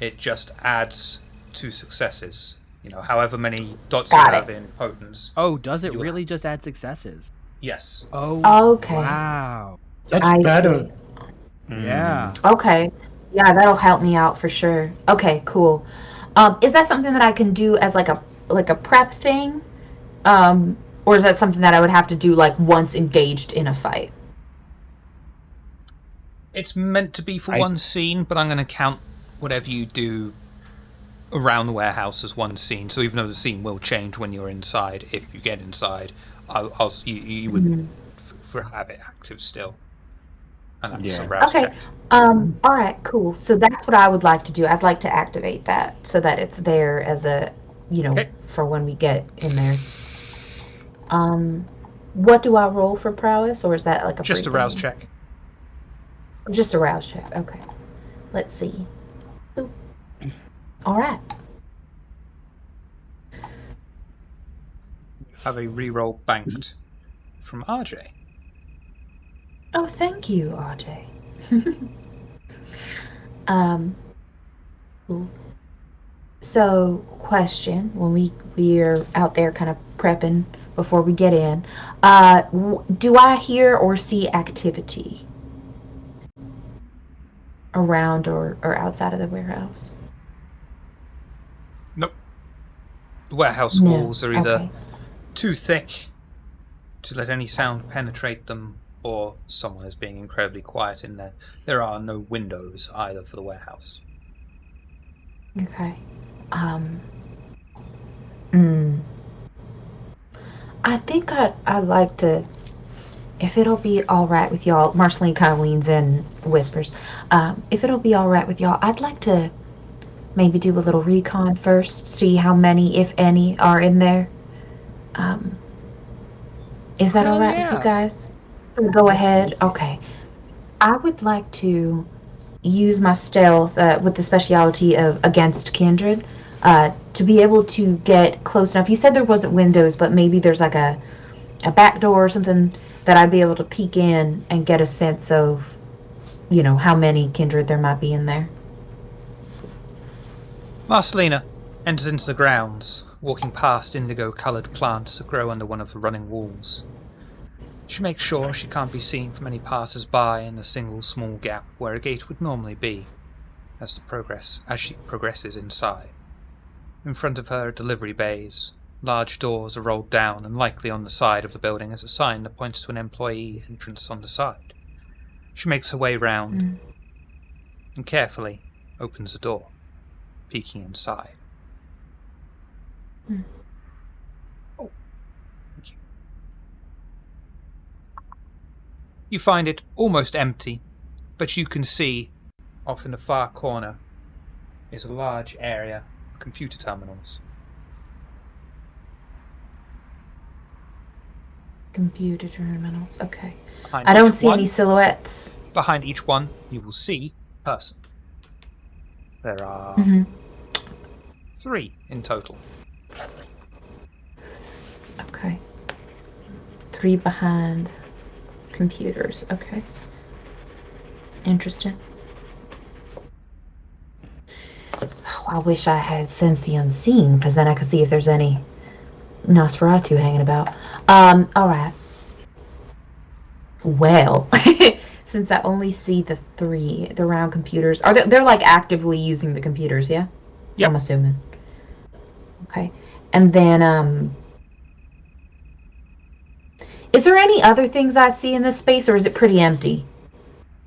It just adds 2 successes. However many dots Got you it. have in potence. Oh, does it You- really just add successes? Yes. Oh, Okay. wow. That's I better. see. Yeah. Okay. Yeah, that'll help me out for sure. Okay, cool. Is that something that I can do as like a prep thing? Or is that something that I would have to do like once engaged in a fight? It's meant to be for one scene, but I'm going to count whatever you do around the warehouse as one scene. So even though the scene will change when you're inside, if you get inside, you would have it active still. And that's a rouse Okay. check. All right, cool. So that's what I would like to do. I'd like to activate that so that it's there as a, Okay. for when we get in there. What do I roll for prowess, or is that like a Just a free rouse thing? check. Just a rouse check. Okay. Let's see. Boop. All right. Have a reroll banked from RJ. Oh, thank you, RJ. Cool. So, question: when we're out there, kind of prepping before we get in, do I hear or see activity around or outside of the warehouse? Nope. The warehouse No. walls are either Okay. too thick to let any sound penetrate them, or someone is being incredibly quiet in there. There are no windows either for the warehouse. Okay. I think I'd like to, if it'll be all right with y'all. Marceline kind of leans in, whispers. If it'll be all right with y'all, I'd like to maybe do a little recon first, see how many, if any, are in there. Is that all Hell right with you yeah. guys? Go ahead. Okay. I would like to use my stealth with the speciality of against kindred to be able to get close enough. You said there wasn't windows, but maybe there's like a back door or something that I'd be able to peek in and get a sense of, how many kindred there might be in there. Marcelina enters into the grounds, walking past indigo-coloured plants that grow under one of the running walls. She makes sure she can't be seen from any passers-by in the single small gap where a gate would normally be, as she progresses inside. In front of her are delivery bays. Large doors are rolled down, and likely on the side of the building is a sign that points to an employee entrance on the side. She makes her way round and carefully opens the door, peeking inside. Oh, thank you. You find it almost empty, but you can see off in the far corner is a large area of computer terminals. Computer terminals. Okay. Behind I don't each see any one- silhouettes. Behind each one, you will see a person. There are 3 in total. Okay. 3 behind computers. Okay. Interesting. Oh, I wish I had Sense the Unseen, because then I could see if there's any Nosferatu hanging about. All right. Well, since I only see the 3, the round computers, they're like actively using the computers, yeah? Yep. I'm assuming. Okay. And then, is there any other things I see in this space, or is it pretty empty?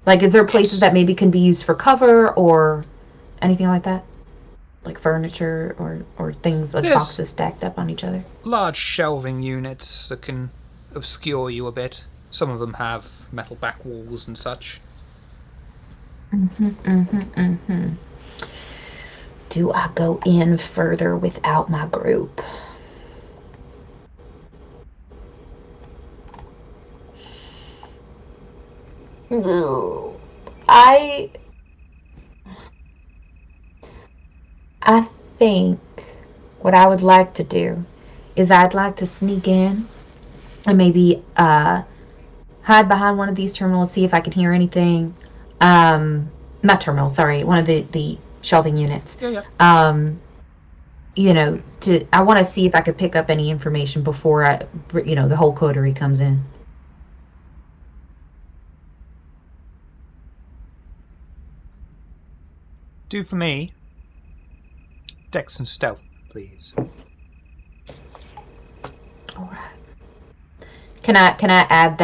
Like, is there places that maybe can be used for cover, or anything like that? Like furniture, or things like Yes. boxes stacked up on each other? Large shelving units that can obscure you a bit. Some of them have metal back walls and such. Do I go in further without my group? I think what I would like to do is I'd like to sneak in and maybe hide behind one of these terminals, see if I can hear anything. Not terminals, sorry, one of the shelving units. Yeah. I want to see if I could pick up any information before the whole coterie comes in. Do for me. Dex and stealth, please. All right. Can I add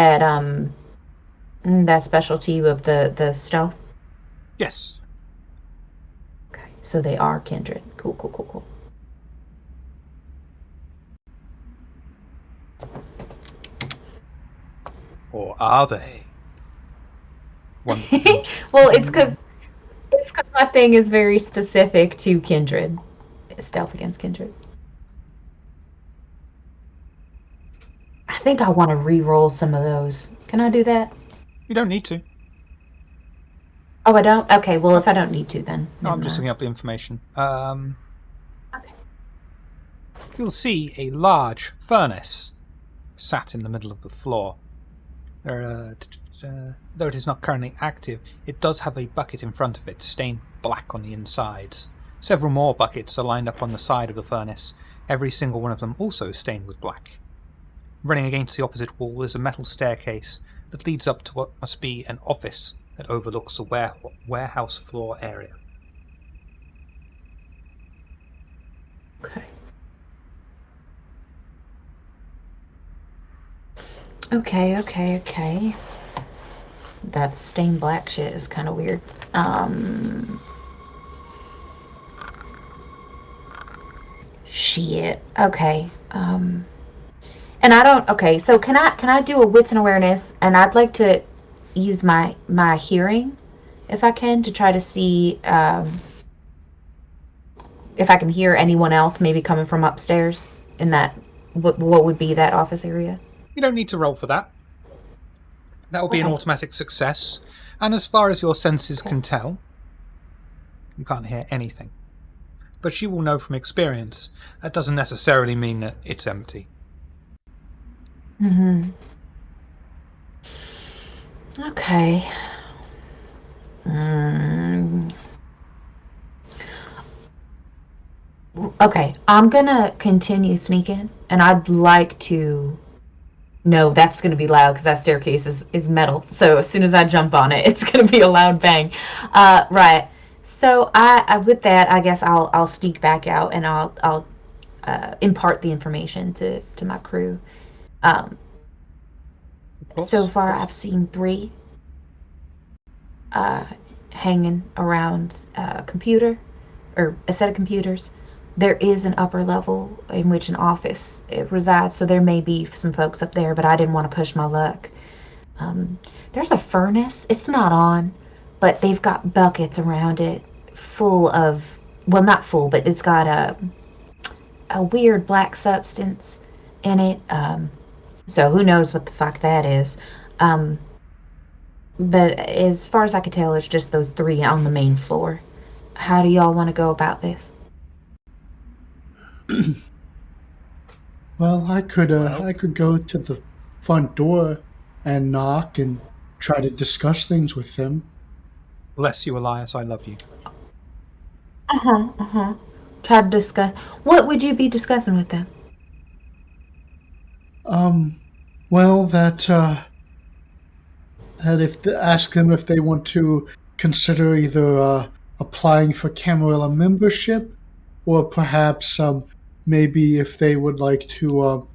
that specialty of the stealth? Yes. Okay. So they are kindred. Cool. Or are they? Wonderful. Well, it's because my thing is very specific to kindred. Stealth against kindred. I think I want to re-roll some of those. Can I do that? You don't need to. Oh, I don't? Okay, well, if I don't need to, then. No, I'm just looking up the information. Okay. You'll see a large furnace sat in the middle of the floor. Though it is not currently active, it does have a bucket in front of it, stained black on the insides. Several more buckets are lined up on the side of the furnace, every single one of them also stained with black. Running against the opposite wall is a metal staircase that leads up to what must be an office that overlooks a warehouse floor area. Okay. That stained black shit is kind of weird. Shit. Okay. And I don't. Okay. So can I do a wits and awareness? And I'd like to use my hearing, if I can, to try to see if I can hear anyone else maybe coming from upstairs in that what would be that office area. You don't need to roll for that. That will be an automatic success. And as far as your senses can tell, you can't hear anything. But you will know from experience that doesn't necessarily mean that it's empty. Mm-hmm. Okay. Okay, I'm gonna continue sneaking, and I'd like to... No, that's gonna be loud, because that staircase is metal, so as soon as I jump on it, it's gonna be a loud bang. Right. So I with that, I guess I'll sneak back out, and I'll impart the information to my crew. So far, I've seen 3 hanging around a computer, or a set of computers. There is an upper level in which an office resides, so there may be some folks up there, but I didn't want to push my luck. There's a furnace. It's not on, but they've got buckets around it full of, well, not full, but it's got a weird black substance in it. So who knows what the fuck that is. But as far as I could tell, it's just those 3 on the main floor. How do y'all want to go about this? Well, I could go to the front door and knock and try to discuss things with them. Bless you, Elias, I love you. Try to discuss. What would you be discussing with them? Well, that ask them if they want to consider either applying for Camarilla membership, or perhaps maybe if they would like to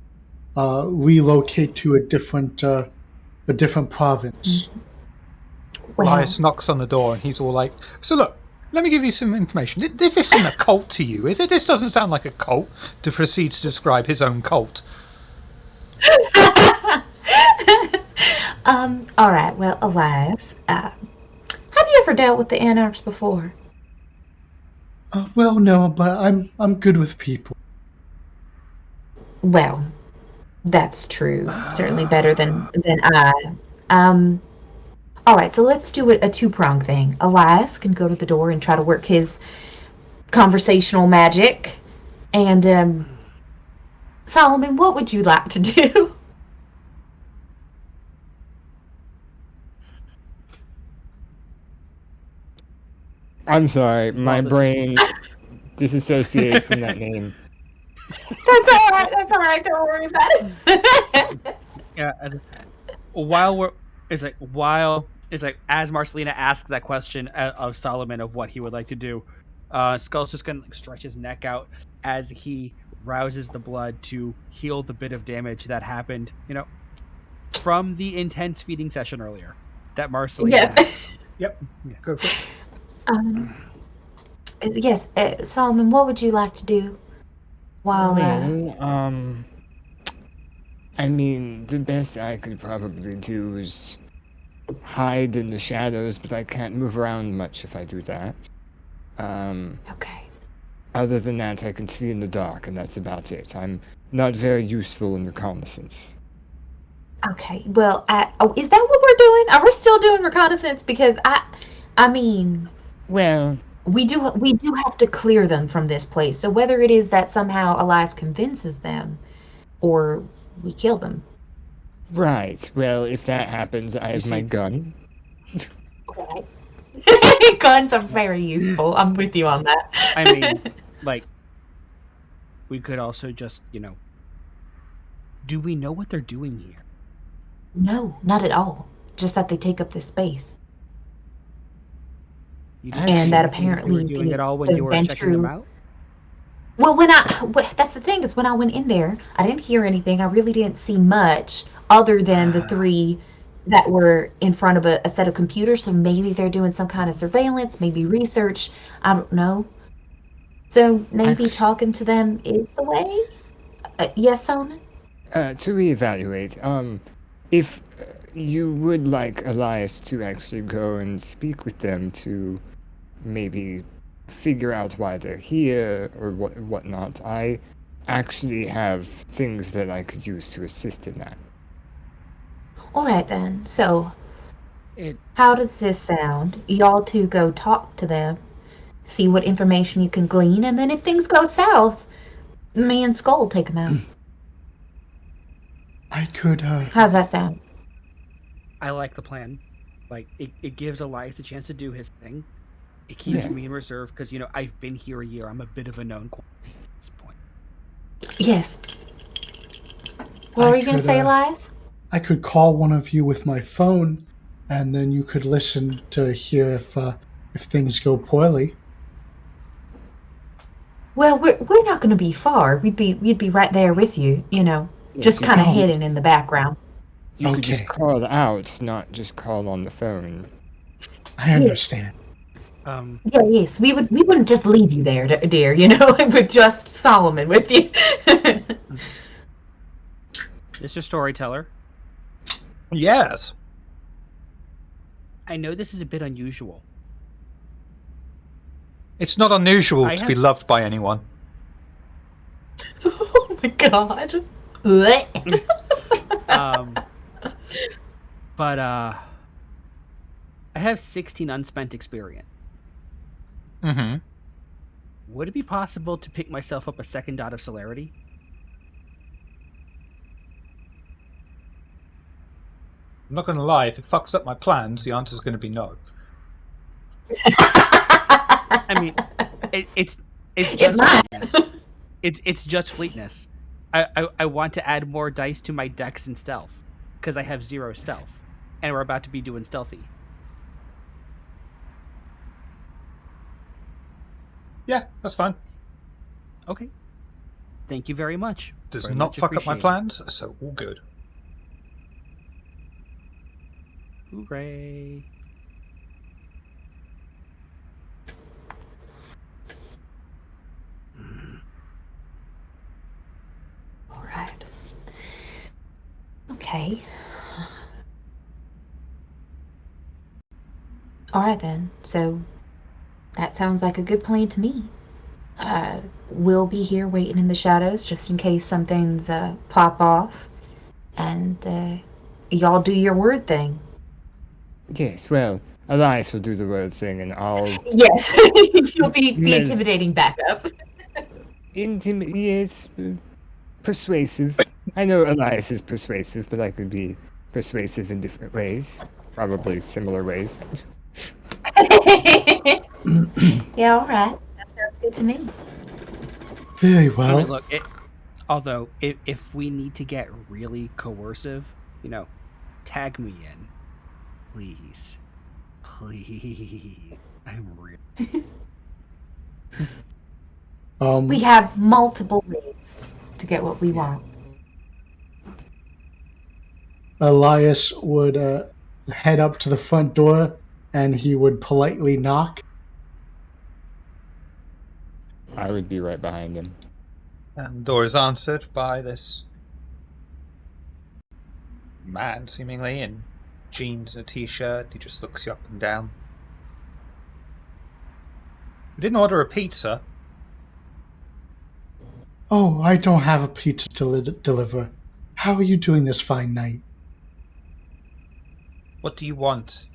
relocate to a different province. Well, Elias knocks on the door and he's all like, so look, let me give you some information. This isn't a cult to you, is it? This doesn't sound like a cult. To proceed to describe his own cult. All right. Well, Elias, have you ever dealt with the Anarchs before? Well, no, but I'm good with people. Well, that's true. Certainly better than I. All right. So let's do a 2-prong thing. Elias can go to the door and try to work his conversational magic, and Solomon, what would you like to do? I'm sorry, my Well, brain disassociated from that name. That's all right. That's all right. Don't worry about it. Yeah. While as Marcelina asks that question of Solomon of what he would like to do, Skull's just gonna stretch his neck out as he rouses the blood to heal the bit of damage that happened, from the intense feeding session earlier that Marcelina Yes. had. Yep. Go for it. Yes, Solomon, what would you like to do while Well, I mean, the best I could probably do is hide in the shadows, but I can't move around much if I do that. Okay. Other than that, I can see in the dark, and that's about it. I'm not very useful in reconnaissance. Okay. Well, is that what we're doing? Are we still doing reconnaissance? Because I mean, Well, we do have to clear them from this place. So whether it is that somehow Elias convinces them, or we kill them. right. Well, if that happens, I have my gun. Right. Guns are very useful. I'm with you on that. I mean, we could also just, do we know what they're doing here? No, not at all. Just that they take up this space. You Actually, And that think you apparently were doing the it all when you were checking them out? Well, that's the thing is when I went in there, I didn't hear anything. I really didn't see much other than the three that were in front of a set of computers. So maybe they're doing some kind of surveillance, maybe research. I don't know. So maybe talking to them is the way. Yes, Solomon? To reevaluate, if you would like Elias to actually go and speak with them to maybe figure out why they're here or whatnot, I actually have things that I could use to assist in that. All right then. So, how does this sound? Y'all two go talk to them, see what information you can glean, and then if things go south, me and Skull take them out. I could. How's that sound? I like the plan. It gives Elias a chance to do his thing. It keeps me in reserve because, I've been here a year. I'm a bit of a known quantity at this point. Yes. What were you going to say, Elias? I could call one of you with my phone, and then you could listen to hear if things go poorly. Well, we're not going to be far. We'd be right there with you, just kind of hidden in the background. You could just call out, not just call on the phone. I understand. Yes, we wouldn't just leave you there, dear. With just Solomon with you. Mr. Storyteller. Yes. I know this is a bit unusual. It's not unusual to be loved by anyone. Oh my god. But I have 16 unspent experience. Mm-hmm. Would it be possible to pick myself up a second dot of celerity? I'm not going to lie, if it fucks up my plans, the answer's going to be no. I mean, it's just fleetness. It's just fleetness. I want to add more dice to my dex and stealth because I have 0 stealth, and we're about to be doing stealthy. Yeah, that's fine. Okay. Thank you very much. Does Very not much fuck up my appreciated. plans, so all good. Hooray. All right. Okay. All right then. So that sounds like a good plan to me. We'll be here waiting in the shadows just in case some things pop off, and y'all do your word thing. Yes, well, Elias will do the word thing, and I'll... Yes, you'll be intimidating backup. Yes, persuasive. I know Elias is persuasive, but I could be persuasive in different ways. Probably similar ways. Yeah, all right. That sounds good to me. Very I well. mean, look, although if we need to get really coercive, tag me in, please, please. I'm real. We have multiple ways to get what we want. Elias would head up to the front door and he would politely knock. I would be right behind him. And the door is answered by this man, seemingly, in jeans and a t-shirt. He just looks you up and down. We didn't order a pizza. Oh, I don't have a pizza to deliver. How are you doing this fine night? What do you want?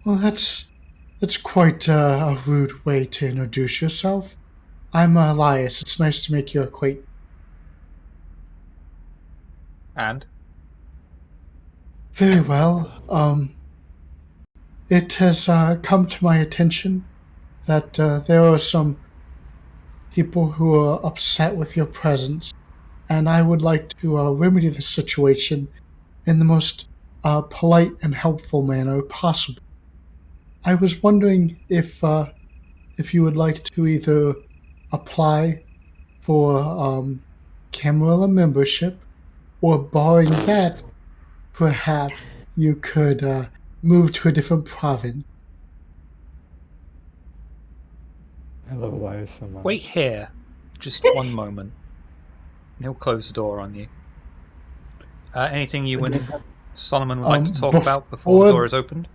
Well, that's quite a rude way to introduce yourself. I'm Elias. It's nice to make your acquaintance. And? Very well. It has come to my attention that there are some people who are upset with your presence, and I would like to remedy the situation in the most polite and helpful manner possible. I was wondering if you would like to either apply for Camarilla membership, or barring that, perhaps you could move to a different province. I love Elias so much. Wait here. Just one moment. And he'll close the door on you. Anything you and Solomon would like to talk about before the door is opened?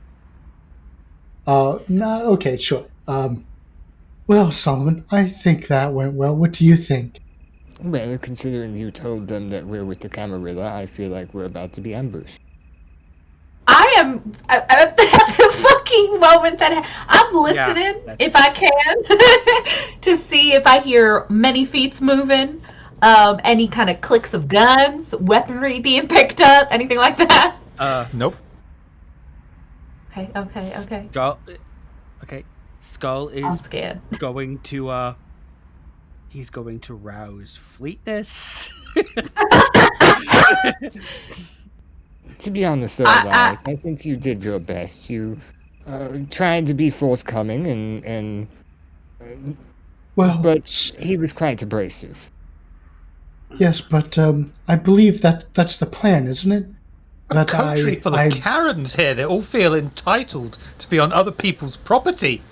No, okay, sure. Well, Solomon, I think that went well. What do you think? Well, considering you told them that we're with the Camarilla, I feel like we're about to be ambushed. I'm at the fucking moment that I'm listening, if I can, to see if I hear many feet moving, any kind of clicks of guns, weaponry being picked up, anything like that. Nope. Okay. Skull I'm is scared. going to he's going to rouse fleetness. To be honest, though, Elias, I think you did your best. You tried to be forthcoming, but he was quite abrasive. Yes, but I believe that's the plan, isn't it? A country full of Karens here. They all feel entitled to be on other people's property.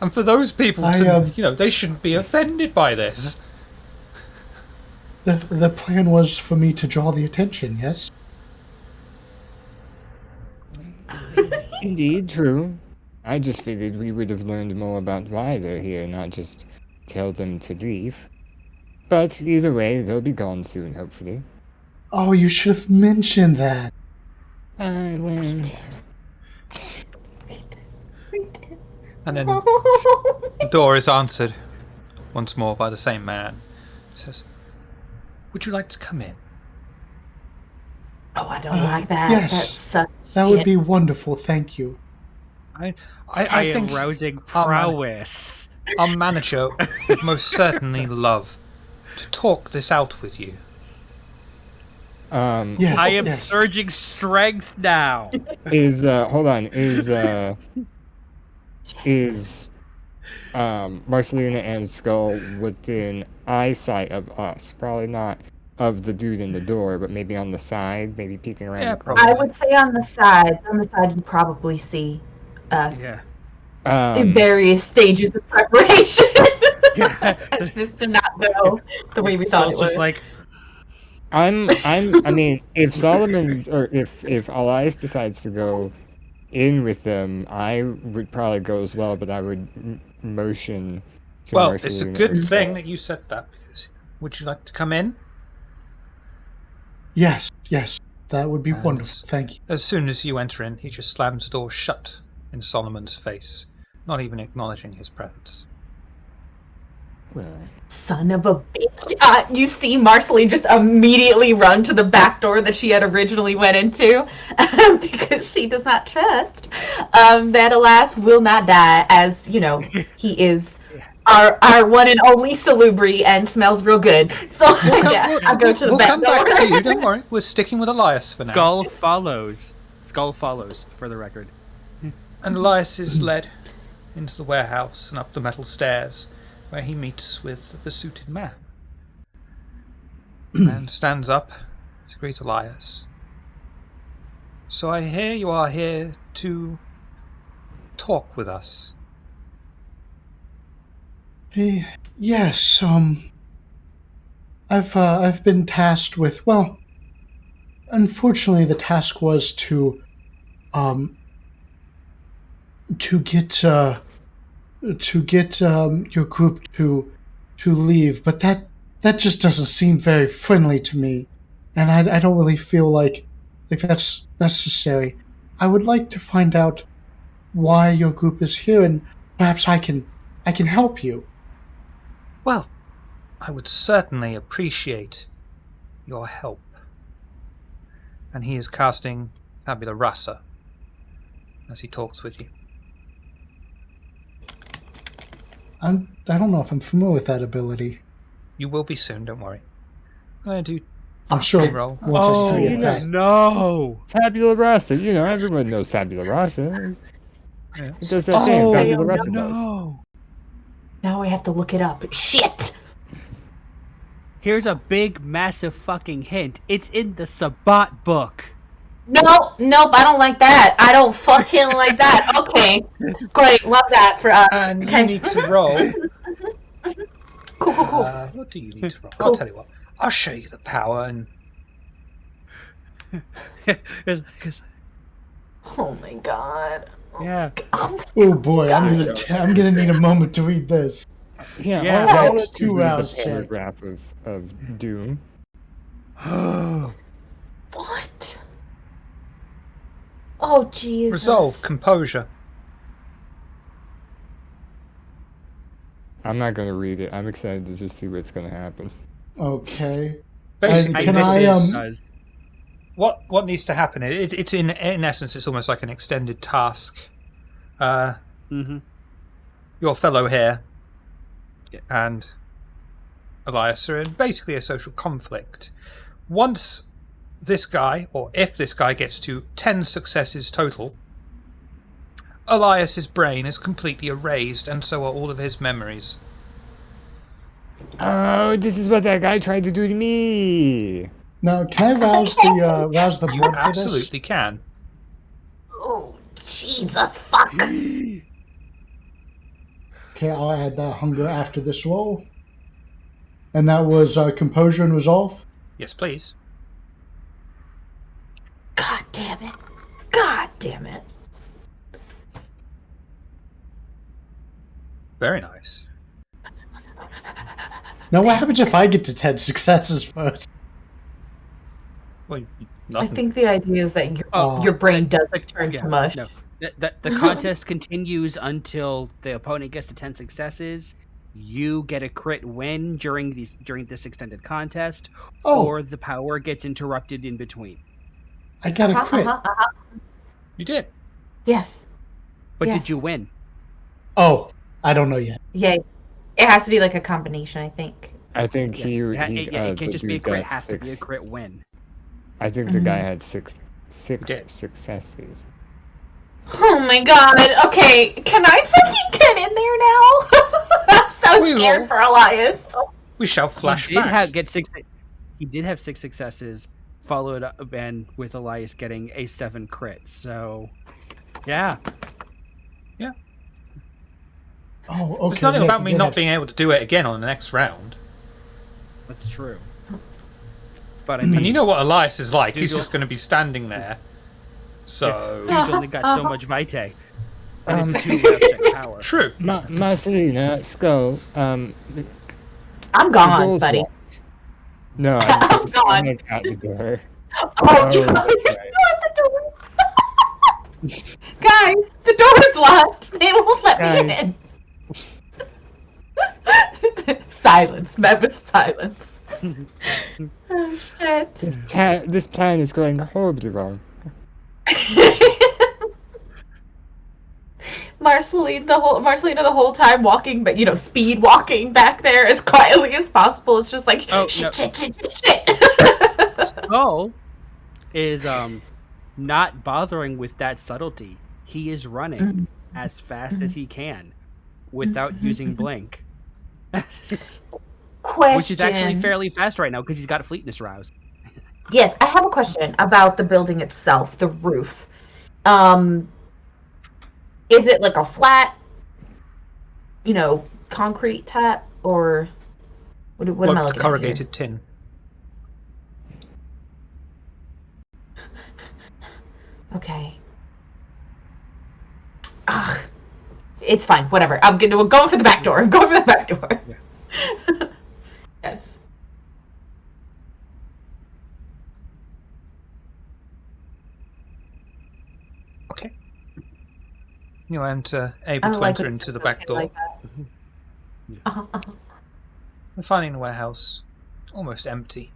And for those people, they shouldn't be offended by this. The plan was for me to draw the attention, yes? Indeed, true. I just figured we would have learned more about why they're here, not just tell them to leave. But either way, they'll be gone soon, hopefully. Oh, you should have mentioned that. Well... And then the door is answered once more by the same man. He says, "Would you like to come in?" Oh, I don't like that. Yes, that would be wonderful. Thank you. I am think rousing prowess. Our manager would most certainly love to talk this out with you. Yes, I am surging strength now. Hold on. Is Marcelina and Skull within eyesight of us? Probably not of the dude in the door, but maybe on the side, maybe peeking around. Yeah, the corner. I would say on the side. On the side, you probably see us. Yeah. In various stages of preparation. Yeah. This did not go the way we thought it would. Just like, I mean, if Solomon or if Elias decides to go in with them, I would probably go as well, but I would motion to Well, Marcelina. it's a good thing that you said that, because would you like to come in? Yes, that would be wonderful. Thank you. As soon as you enter in, he just slams the door shut in Solomon's face, not even acknowledging his presence. Well, Son of a bitch. You see Marceline just immediately run to the back door that she had originally went into because she does not trust that Elias will not die, as, you know, he is our one and only salubri and smells real good. So, I go to the we'll back come door. back to you, don't worry. We're sticking with Elias for now. Skull follows. Skull follows, for the record. And Elias is led into the warehouse and up the metal stairs, where he meets with the besuited man. The man stands up to greet Elias. So I hear you are here to talk with us. Yes, I've been tasked with, well, unfortunately the task was to get your group to leave, but that just doesn't seem very friendly to me, and I don't really feel like that's necessary. I would like to find out why your group is here, and perhaps I can help you. Well, I would certainly appreciate your help. And he is casting Tabula Rasa as he talks with you. I don't know if I'm familiar with that ability. You will be soon, don't worry. I'm going to do I'm sure roll. once I see it. yeah. No! Tabula Rasa. You know, everyone knows Tabula Rasa. Yes. It does that thing. Oh, Tabula Rasa does. no! Now I have to look it up. Shit! Here's a big, massive fucking hint. It's in the Sabbat book. Nope, I don't like that. I don't fucking like that. Okay, great, love that for us. And Okay. you need to roll. Cool. What do you need to roll? I'll tell you what. I'll show you the power and... Oh my god. Yeah. Oh boy, I'm gonna need a moment to read this. Yeah, Yeah. I'll That's let you 2 read rounds, the Jack. paragraph of Doom. What? Oh Jesus. Resolve, composure. I'm not gonna read it. I'm excited to just see what's gonna happen. Okay. Basically, Can this I, is... What needs to happen? It's in essence, it's almost like an extended task. Your fellow here and Elias are in basically a social conflict. Once this guy, or if this guy gets to 10 successes total, Elias's brain is completely erased, and so are all of his memories. Oh, this is what that guy tried to do to me. Now, can I rouse the You blood for this? absolutely can. Oh Jesus fuck. Okay, I'll add that hunger after this roll. And that was composure and resolve. Yes, please. God damn it. God damn it. Very nice. Now, what happens if I get to 10 successes first? Well, I nothing. think the idea is that your brain does turn to mush. No. The contest continues until the opponent gets to 10 successes. You get a crit win during this extended contest, or the power gets interrupted in between. I got a crit. You did. Yes. But Yes. did you win? Oh, I don't know yet. Yeah. It has to be like a combination, I think. I think It can't just be a crit. It has to be a six. crit win. I think the guy had six successes. Oh my god. Okay, can I fucking get in there now? I'm so We scared will. for Elias. We shall flash He did back. He did have 6 successes, followed up and with Elias getting a 7 crit. So, yeah. Oh, okay. There's nothing yeah, about me yeah, not that's- being able to do it again on the next round. That's true. But I mean, And you know what Elias is like. Dude, He's you'll- just going to be standing there. So... dude's only got so much vitae. And it's 2 check power. True. Marcelina, Skull, I'm the gone, door's buddy. locked. No, I'm I'm gone. like at the door. Oh, you that's just right. shut the door. Guys, the door is locked. They won't let me Guys. in. met with silence. Oh shit. This plan is going horribly wrong. Marcelina the whole time walking, but speed walking back there as quietly as possible. It's just like shit. Skull is not bothering with that subtlety. He is running as fast as he can without using blink. Question. Which is actually fairly fast right now because he's got fleetness roused. Yes, I have a question about the building itself, the roof. Is it like a flat, concrete type, or what am I looking at? Corrugated tin. Okay. Ugh. It's fine. Whatever. We're going for the back door. I'm going for the back door. Yeah. Yes. Okay. You aren't able to enter into the back door. Like that. We're finding the warehouse almost empty.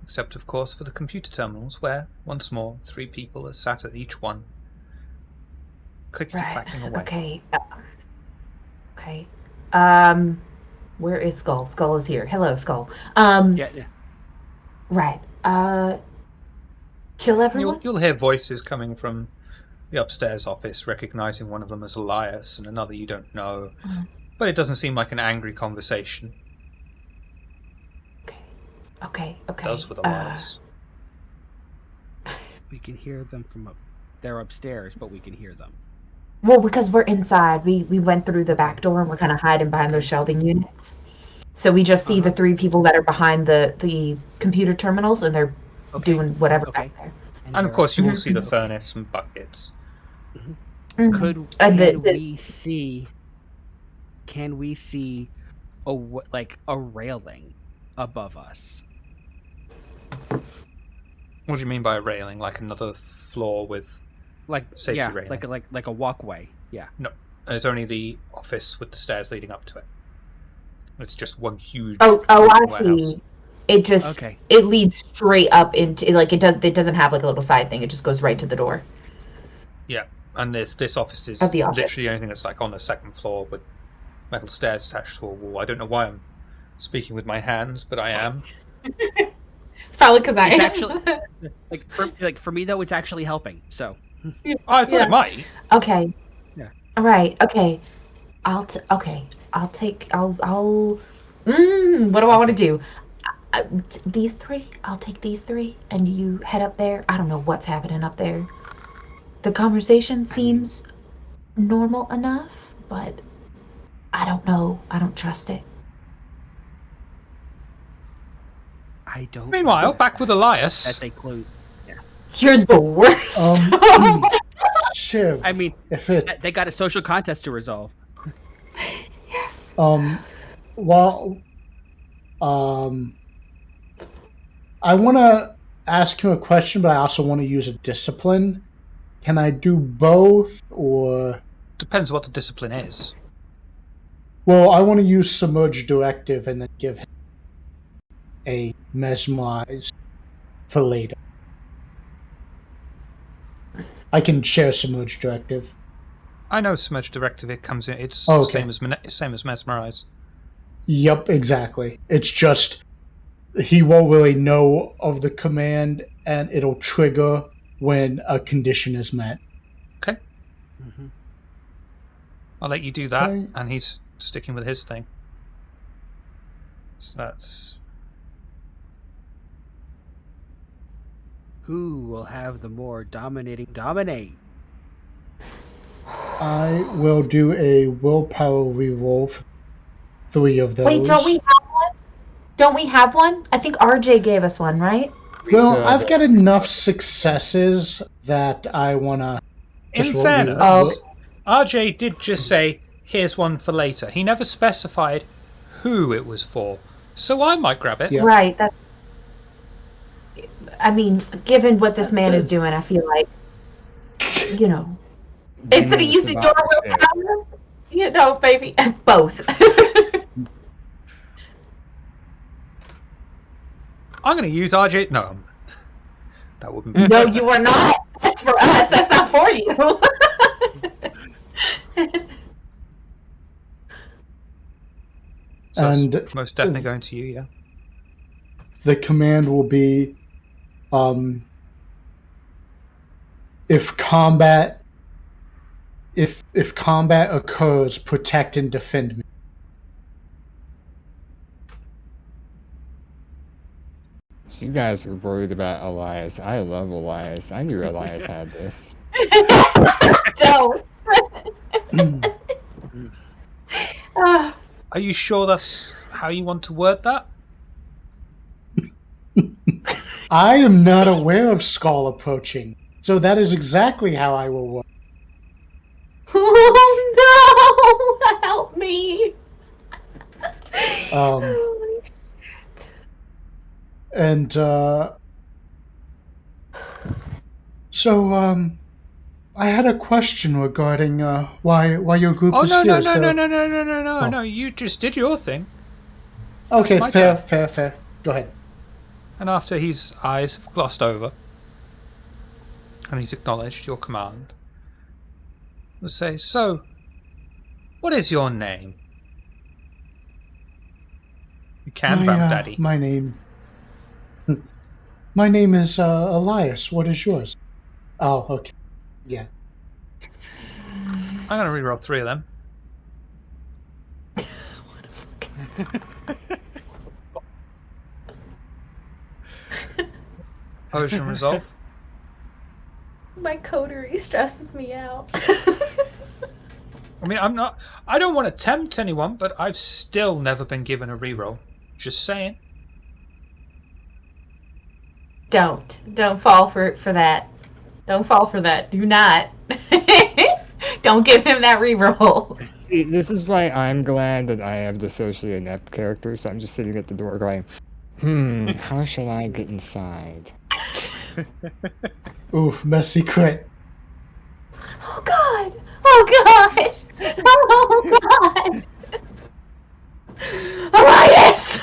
Except, of course, for the computer terminals, where, once more, 3 people are sat at each one, clickety-clacking away. Okay. Okay. Where is Skull? Skull is here. Hello, Skull. Yeah. Right. Kill everyone? You'll hear voices coming from the upstairs office, recognizing one of them as Elias and another you don't know. But it doesn't seem like an angry conversation. Okay. It does with Elias. We can hear them from up. They're upstairs, but we can hear them. Well, because we're inside. We went through the back door and we're kind of hiding behind those shelving units. So we just see the 3 people that are behind the computer terminals, and they're doing whatever back there. And of course, you will see the furnace and buckets. Can we see a railing above us? What do you mean by a railing? Like another floor with safety railing? like a walkway. Yeah. No, there's only the office with the stairs leading up to it. It's just one huge. I warehouse. see. It just it leads straight up into it doesn't have like a little side thing. It just goes right to the door. Yeah, and this office is office. literally the only thing that's like on the 2nd floor with metal stairs attached to a wall. I don't know why I'm speaking with my hands, but I am. It's probably because I am. Actually for me though, it's actually helping. So I thought it might. Okay. Yeah. All right. Okay. I'll what do I want to do? These 3. I'll take these 3, and you head up there. I don't know what's happening up there. The conversation seems normal enough, but I don't know. I don't trust it. I don't. Meanwhile, back with Elias. That they close. Yeah. You're the worst. Shiv. I mean, they got a social contest to resolve. Yes. I want to ask him a question, but I also want to use a discipline. Can I do both, or? Depends what the discipline is. Well, I want to use Submerge Directive and then give him a Mesmerize for later. I can share Submerge Directive. I know Submerge Directive. It comes in. It's same as Mesmerize. Yep, exactly. It's just he won't really know of the command, and it'll trigger when a condition is met. Okay. I'll let you do that, and he's sticking with his thing. So that's... Who will have the more dominating dominate? I will do a willpower reroll for 3 of those. Wait, don't we have one? Don't we have one? I think RJ gave us one, right? Well, I've got enough successes that I want to... In fairness, RJ did just say, here's one for later. He never specified who it was for. So I might grab it. Yeah. Right, that's... I mean, given what this man is doing, I feel like, instead of using your willpower, baby, both. I'm going to use RJ. No, that wouldn't be. No, you are not. That's for us. That's not for you. So And it's most definitely going to you, yeah. the command will be, if combat occurs, protect and defend me. So you guys were worried about Elias. I love Elias. I knew Elias had this. Don't. Ah, Are you sure that's how you want to word that? I am not aware of Skull approaching, so that is exactly how I will work. oh no! Help me! And so I had a question regarding why your group Oh is no, here. no, no, no, no, no, no, no, Oh. no! You just did your thing. Okay, my fair, turn. fair. Go ahead. And after his eyes have glossed over, and he's acknowledged your command, we'll say, "So, what is your name?" You can, Vamp Daddy. My name is Elias. What is yours? Oh, okay. Yeah. I'm going to reroll 3 of them. Potion resolve. My coterie stresses me out. I mean, I don't want to tempt anyone, but I've still never been given a reroll. Just saying. Don't fall for that. Don't fall for that. Do not. Don't give him that reroll. See, this is why I'm glad that I have the socially inept character, so I'm just sitting at the door going, how shall I get inside? Ooh, messy crit. Oh God! Oh God! Oh God! Elias!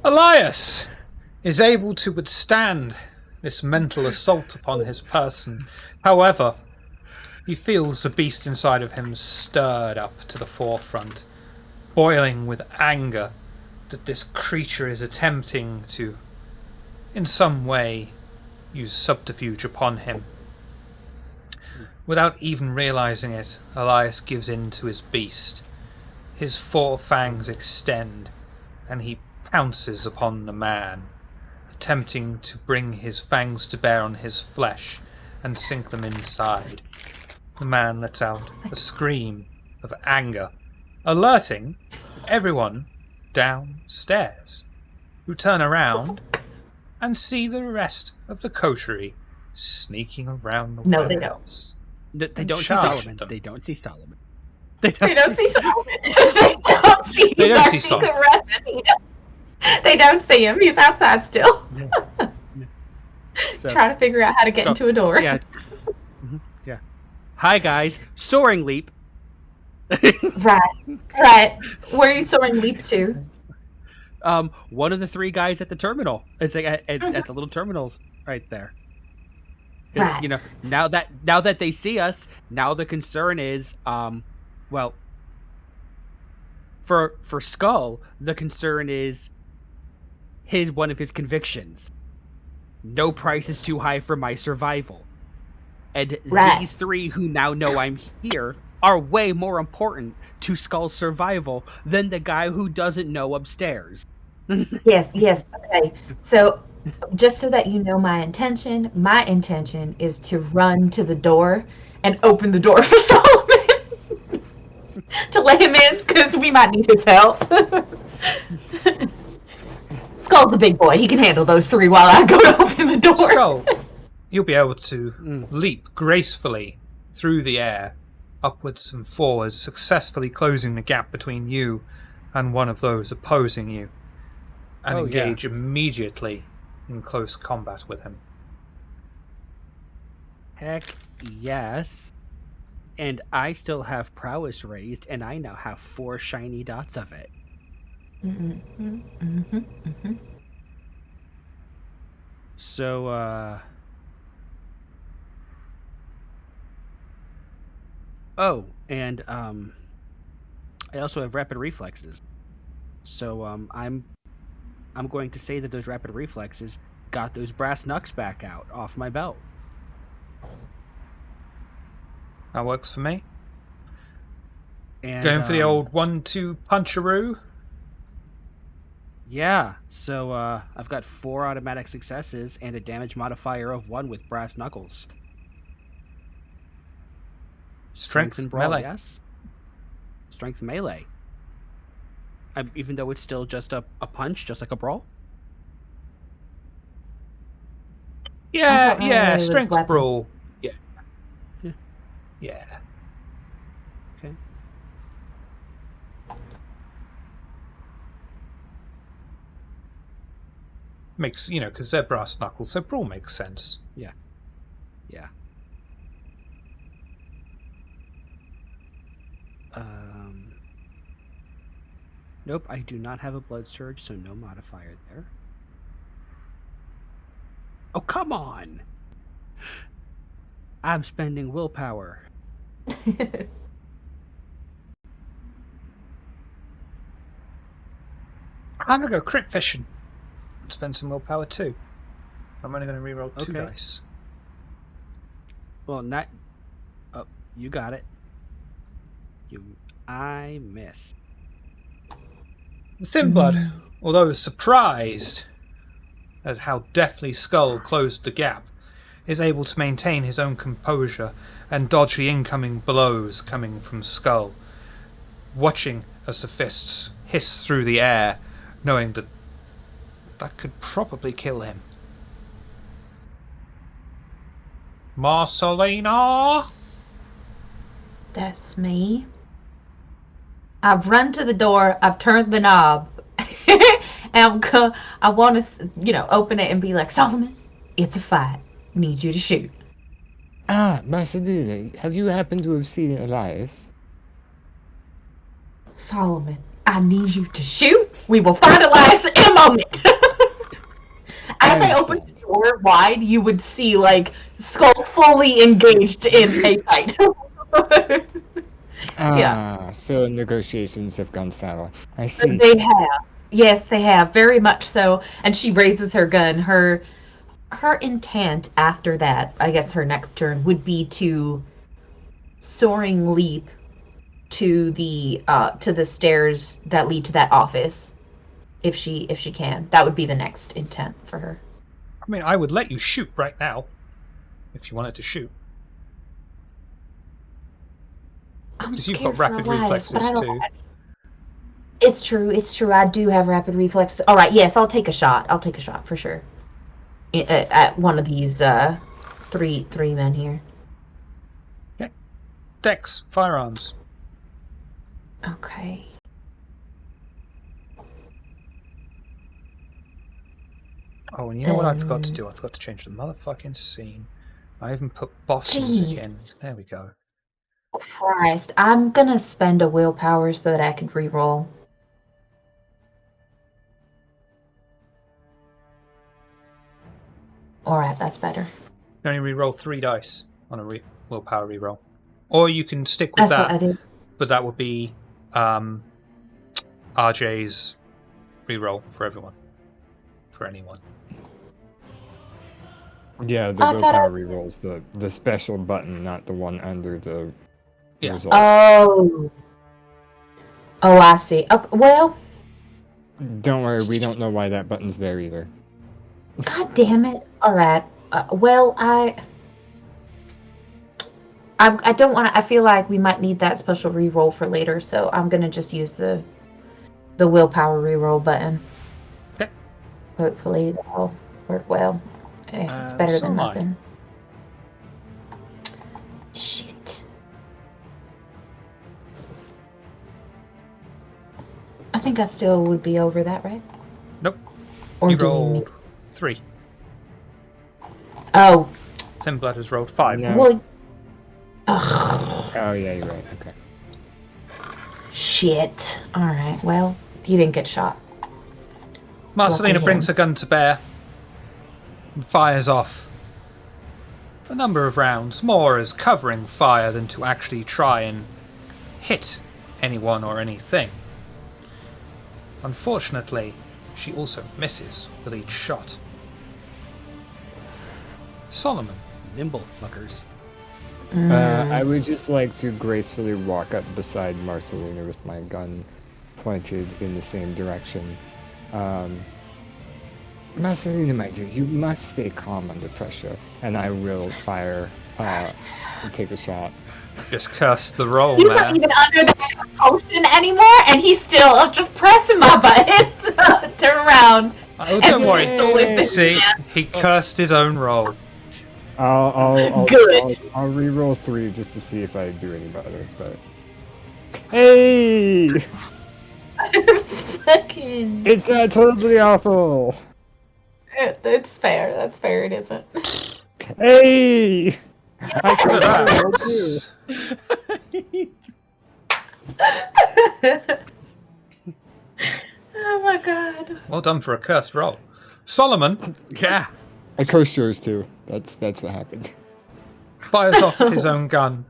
Elias is able to withstand this mental assault upon his person. However, he feels the beast inside of him stirred up to the forefront, boiling with anger that this creature is attempting to, in some way, use subterfuge upon him. Without even realizing it, Elias gives in to his beast. His 4 fangs extend, and he pounces upon the man, attempting to bring his fangs to bear on his flesh and sink them inside. The man lets out a scream of anger, alerting everyone downstairs, who turn around and see the rest of the coterie sneaking around the warehouse. They don't see charge Solomon. them. They don't see Solomon. They don't see Solomon. They don't see Solomon. the rest of him. They don't see him. He's outside still. So, Trying to figure out how to get into a door. yeah. Yeah. Hi guys, soaring leap. Right. Where are you soaring leap to? One of the 3 guys at the terminal. It's like at the little terminals right there. Because Right. you know, now that they see us, now the concern is, well, for Skull, the concern is one of his convictions. No price is too high for my survival. And Right. these 3 who now know I'm here are way more important to Skull's survival than the guy who doesn't know upstairs. Yes. Okay. So, just so that you know my intention is to run to the door and open the door for Solomon to let him in, because we might need his help. Skull's a big boy. He can handle those 3 while I go to open the door. Skull, you'll be able to leap gracefully through the air, upwards and forwards, successfully closing the gap between you and one of those opposing you, and engage immediately in close combat with him. Heck yes. And I still have prowess raised, and I now have 4 shiny dots of it. So, oh, and I also have rapid reflexes. So I'm going to say that those rapid reflexes got those brass knucks back out off my belt. That works for me. And Going for the old 1-2 puncheroo. Yeah, so I've got 4 automatic successes and a damage modifier of 1 with brass knuckles. Strength and brawl, melee. yes. Strength melee. Even though it's still just a punch, just like a brawl. Yeah, melee yeah. was Strength weapon. brawl. Yeah. Yeah. Yeah. Okay. Makes, because they're brass knuckles, so brawl makes sense. Yeah. Nope, I do not have a blood surge, so no modifier there. Oh, come on! I'm spending willpower. I'm going to go crit fishing. Spend some willpower too. I'm only going to reroll 2 Okay. dice. Well, not... Oh, you got it. I miss. The Thin Blood, although surprised at how deftly Skull closed the gap, is able to maintain his own composure and dodge the incoming blows coming from Skull, watching as the fists hiss through the air, knowing that could probably kill him. Marcelina! That's me. I've run to the door. I've turned the knob. And I want to, open it and be like, Solomon, it's a fight. Need you to shoot. Marcelina, have you happened to have seen Elias? Solomon, I need you to shoot. We will find Elias in a moment. As I opened the door wide, you would see, Skull fully engaged in a fight. Yeah. So negotiations have gone sour. I see. They have. Yes, they have. Very much so. And she raises her gun. Her intent after that, I guess her next turn, would be to soaring leap to the stairs that lead to that office. If she can. That would be the next intent for her. I mean, I would let you shoot right now, if you wanted to shoot. Because you've got rapid reflexes too. It's true. I do have rapid reflexes. All right, yes, I'll take a shot. For sure. At one of these three men here. Okay. Dex, firearms. Okay. Oh, and you know what I forgot to do? I forgot to change the motherfucking scene. I even put boss music in. There we go. Christ, I'm gonna spend a willpower so that I can re-roll. Alright, that's better. You only re-roll 3 dice on a willpower re-roll. Or you can stick with That's that. what I did. But that would be RJ's re-roll for everyone. For anyone. Yeah, the willpower rerolls the special button, not the one under the result. Oh, I see. Okay, well, Don't worry, we don't know why that button's there either. God damn it! All right. Well, I don't want to. I feel like we might need that special reroll for later, so I'm gonna just use the willpower reroll button. Okay. Hopefully that'll work well. It's better than nothing. Shit. I think I still would be over that, right? Nope. Or You do we rolled need- 3. Oh. Thin Blood has rolled 5. No. Well. Oh, yeah, you're right. Okay. Shit. Alright, well, he didn't get shot. Marcelina Lucky brings him. her gun to bear. and fires off a number of rounds, more as covering fire than to actually try and hit anyone or anything. Unfortunately, she also misses with each shot. Solomon. Nimble fuckers. I would just like to gracefully walk up beside Marcelina with my gun pointed in the same direction. Marcelina, my dear, you must stay calm under pressure, and I will fire and take a shot. Just cursed the roll, He's man. not even under that compulsion anymore, and he's still just pressing my buttons. Turn around. Oh, don't worry. Yay. See, he cursed his own roll. Good. I'll re-roll 3 just to see if I do any better. But hey, Fucking. it's not totally awful. It's fair. That's fair. It isn't. Hey, I So could have rolled too. that's... Oh my god. Well done for a cursed roll. Solomon Yeah. I cursed yours too. That's what happened. fires off his own gun,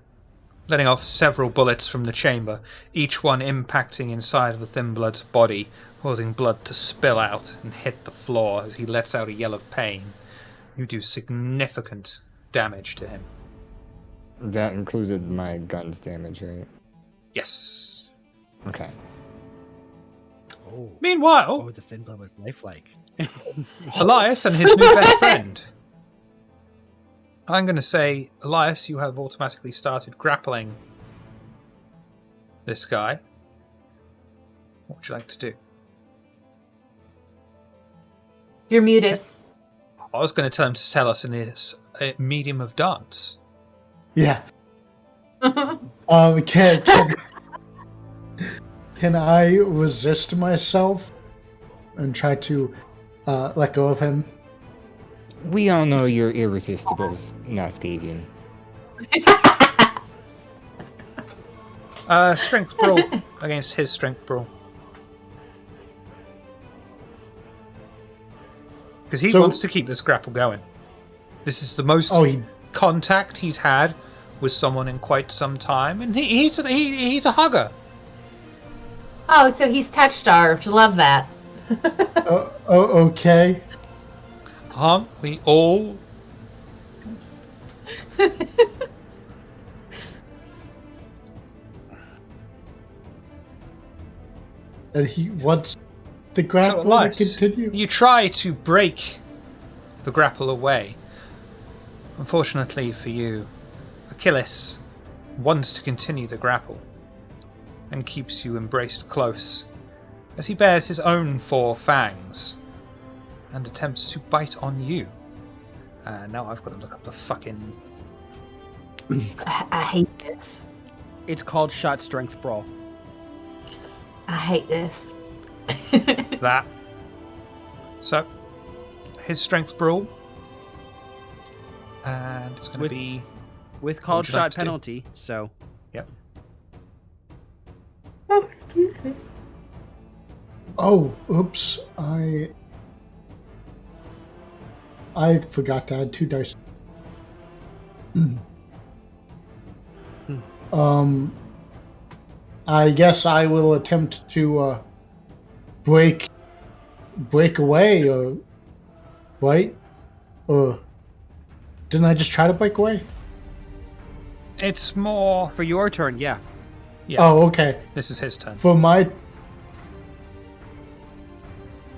letting off several bullets from the chamber, each one impacting inside of the Thin Blood's body, causing blood to spill out and hit the floor as he lets out a yell of pain. You do significant damage to him. That included my gun's damage, right? Yes. Okay. Oh, Meanwhile, the Thin Blood was lifelike. Elias and his new best friend. I'm going to say, Elias, you have automatically started grappling this guy. What would you like to do? You're muted. I was going to tell him to tell us in his medium of dance. Yeah. Can I resist myself and try to let go of him? We all know you're irresistible, Nascadian. Strength brawl against his strength brawl. Because he wants to keep this grapple going. This is the most contact he's had with someone in quite some time, and he's a hugger. Oh, so he's touch starved. Love that. Okay. Aren't we all? And he wants the grapple to Elias, continue. you try to break the grapple away. Unfortunately for you, Achilles wants to continue the grapple and keeps you embraced close as he bares his own 4 fangs and attempts to bite on you. Now I've got to look up the fucking... I hate this. It's called Shot Strength Brawl. I hate this. that. So, his strength brawl. And it's going to be... With called would you like shot to do? penalty, so... Yep. Oh, excuse me. Oh, oops. I forgot to add 2 dice. I guess I will attempt to break away, or right? Or didn't I just try to break away? It's more... For your turn, yeah. Yeah, Oh, okay. this is his turn. For my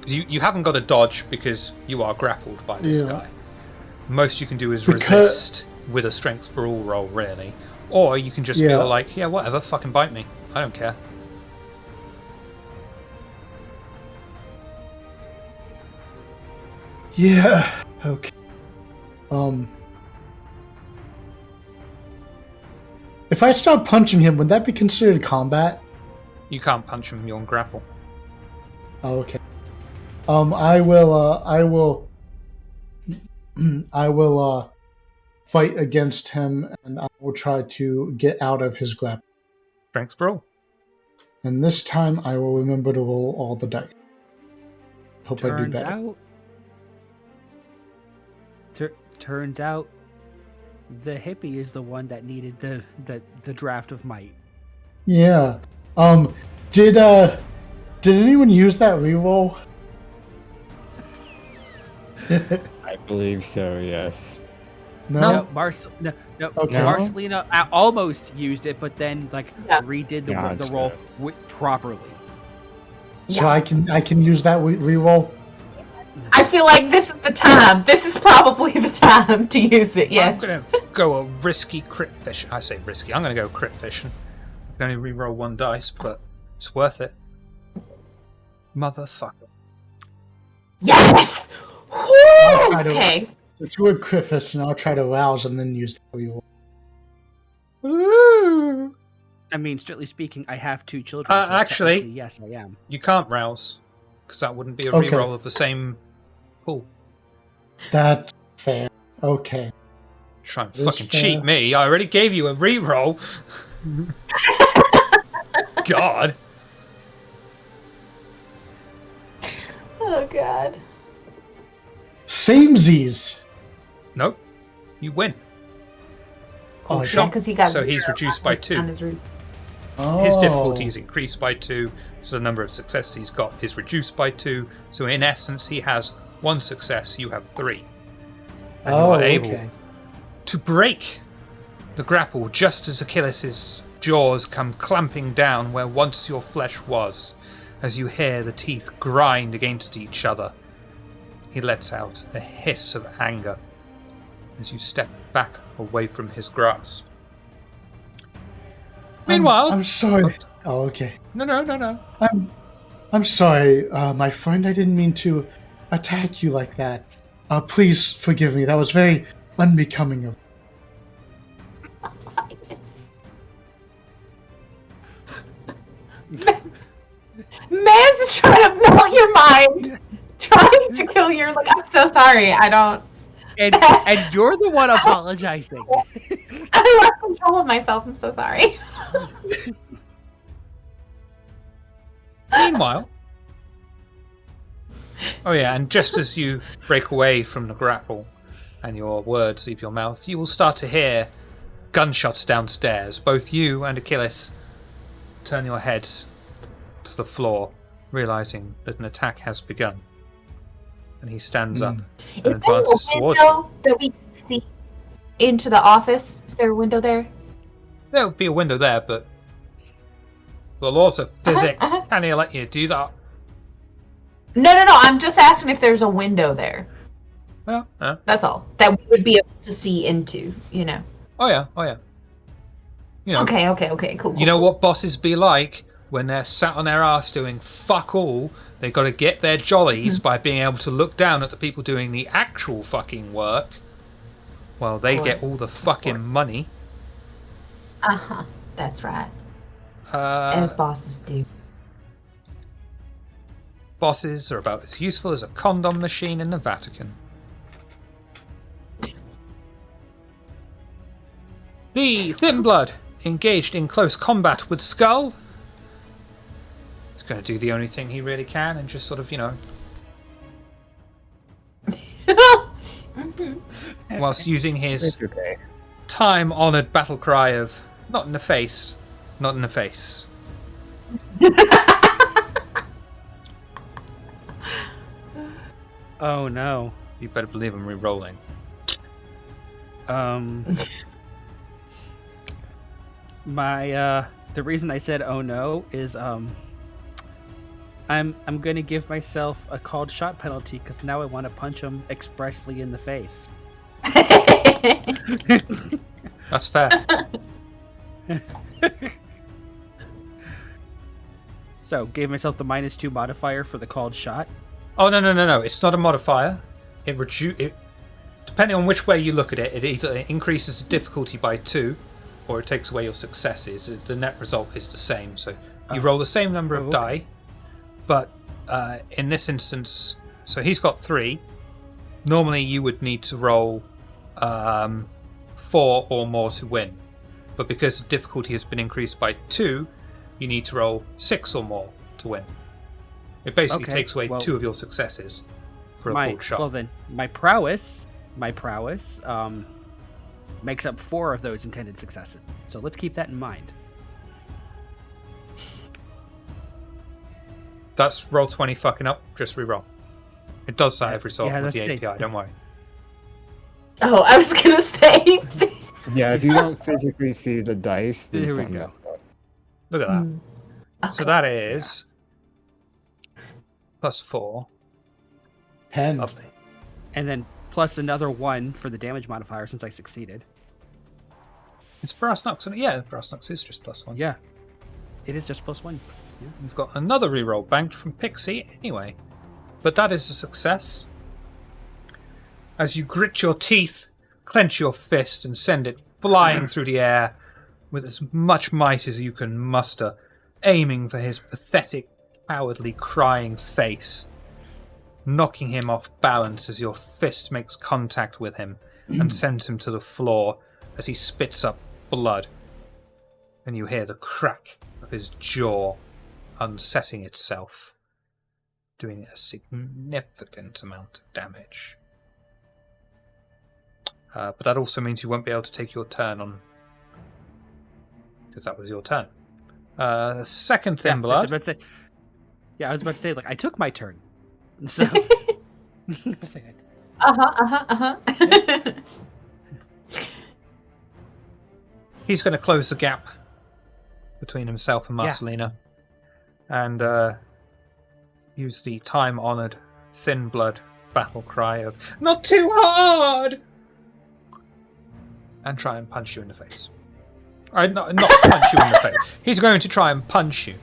'Cause you haven't got a dodge because you are grappled by this Yeah. guy. Most you can do is Because- resist with a strength brawl roll, really. Or you can just be Yeah. like, yeah, whatever, fucking bite me. I don't care. yeah. Okay. If I start punching him, would that be considered combat? You can't punch him, you're on grapple. Oh, okay. I will fight against him, and I will try to get out of his grapple. Strength brawl. And this time, I will remember to roll all the dice. Hope I do Turns better. out... turns out the hippie is the one that needed the draft of might. Yeah. Did anyone use that reroll? I believe so, yes. No. No, Okay. Marcelina almost used it, but then redid the Gotcha. roll properly. So I can use that reroll. I feel like this is the time. This is probably the time to use it. I'm Yes. gonna go a risky crit fish. I say risky. I'm gonna go crit fishing. I can only reroll 1 dice, but it's worth it. Motherfucker. Yes. I'll try to- Okay. So to a crit and I'll try to rouse and then use the reroll. Woo! I mean, strictly speaking, I have 2 children. So Actually- technically, yes, I am. You can't rouse, because that wouldn't be a Okay. reroll of the same pool. That's fair. Okay. Try and This fucking fair. cheat me. I already gave you a reroll. God. Oh God. Samesies. Nope. You win. Oh, Cold yeah, shot. 'cause he got So he's 0 reduced by on 2. his route. Oh. His difficulty is increased by 2, so the number of successes he's got is reduced by 2. So in essence, he has 1 success, you have 3. And you are able okay. to break the grapple just as Achilles' jaws come clamping down where once your flesh was, as you hear the teeth grind against each other. He lets out a hiss of anger as you step back away from his grasp. Meanwhile... I'm sorry. Oh, okay. No. I'm sorry, my friend. I didn't mean to attack you like that. Please forgive me. That was very unbecoming of. Mans is trying to melt your mind, trying to kill your. Like, I'm so sorry. I don't. And you're the one apologizing. I lost control of myself. I'm so sorry. Meanwhile... Oh yeah, and just as you break away from the grapple and your words leave your mouth, you will start to hear gunshots downstairs. Both you and Achilles turn your heads to the floor, realizing that an attack has begun. And he stands up and Is there a advances towards you. window that we can see into the office? Is there a window there? There would be a window there, but the laws of physics uh-huh. can't let you do that. No. I'm just asking if there's a window there. Yeah. That's all. That we would be able to see into. You know. Oh yeah. You know, Okay. Cool. You know what bosses be like when they're sat on their ass doing fuck all? They got to get their jollies by being able to look down at the people doing the actual fucking work while they get all the fucking money. That's right. As bosses do. Bosses are about as useful as a condom machine in the Vatican. The Thin Blood engaged in close combat with Skull. He's going to do the only thing he really can and just sort of, whilst using his It's okay. time-honoured battle cry of not in the face, not in the face. Oh no. You better believe I'm re-rolling. The reason I said oh no is I'm gonna give myself a called shot penalty because now I want to punch him expressly in the face. That's fair. So gave myself the -2 modifier for the called shot. Oh no! It's not a modifier. It depending on which way you look at it, it either increases the difficulty by 2, or it takes away your successes. The net result is the same. So you roll the same number of die, but in this instance, so he's got 3. Normally, you would need to roll 4 or more to win, but because the difficulty has been increased by 2, you need to roll 6 or more to win. It basically takes away 2 of your successes for a pulled shot. Well then, my prowess my prowess makes up 4 of those intended successes. So let's keep that in mind. That's roll 20 fucking up. Just re-roll. It does that every so often with the let's API. Don't worry. Oh, I was gonna say. Yeah, if you don't physically see the dice, then Here we something go. messed up. Look at that. So that is +4. 10. Lovely. And then plus another 1 for the damage modifier since I succeeded. It's brass knucks, and yeah, brass knucks is just +1. Yeah. It is just +1. We've got another reroll banked from Pixie anyway. But that is a success. As you grit your teeth, clench your fist, and send it flying through the air with as much might as you can muster, aiming for his pathetic, cowardly, crying face, knocking him off balance as your fist makes contact with him and sends him to the floor as he spits up blood. And you hear the crack of his jaw unsetting itself, doing a significant amount of damage. But that also means you won't be able to take your turn on, because that was your turn. The second Thin Blood. I was about to say, like, I took my turn. So. He's going to close the gap between himself and Marcelina, and use the time-honoured Thin Blood battle cry of "Not too hard!" and try and punch you in the face. Not punch you in the face. He's going to try and punch you.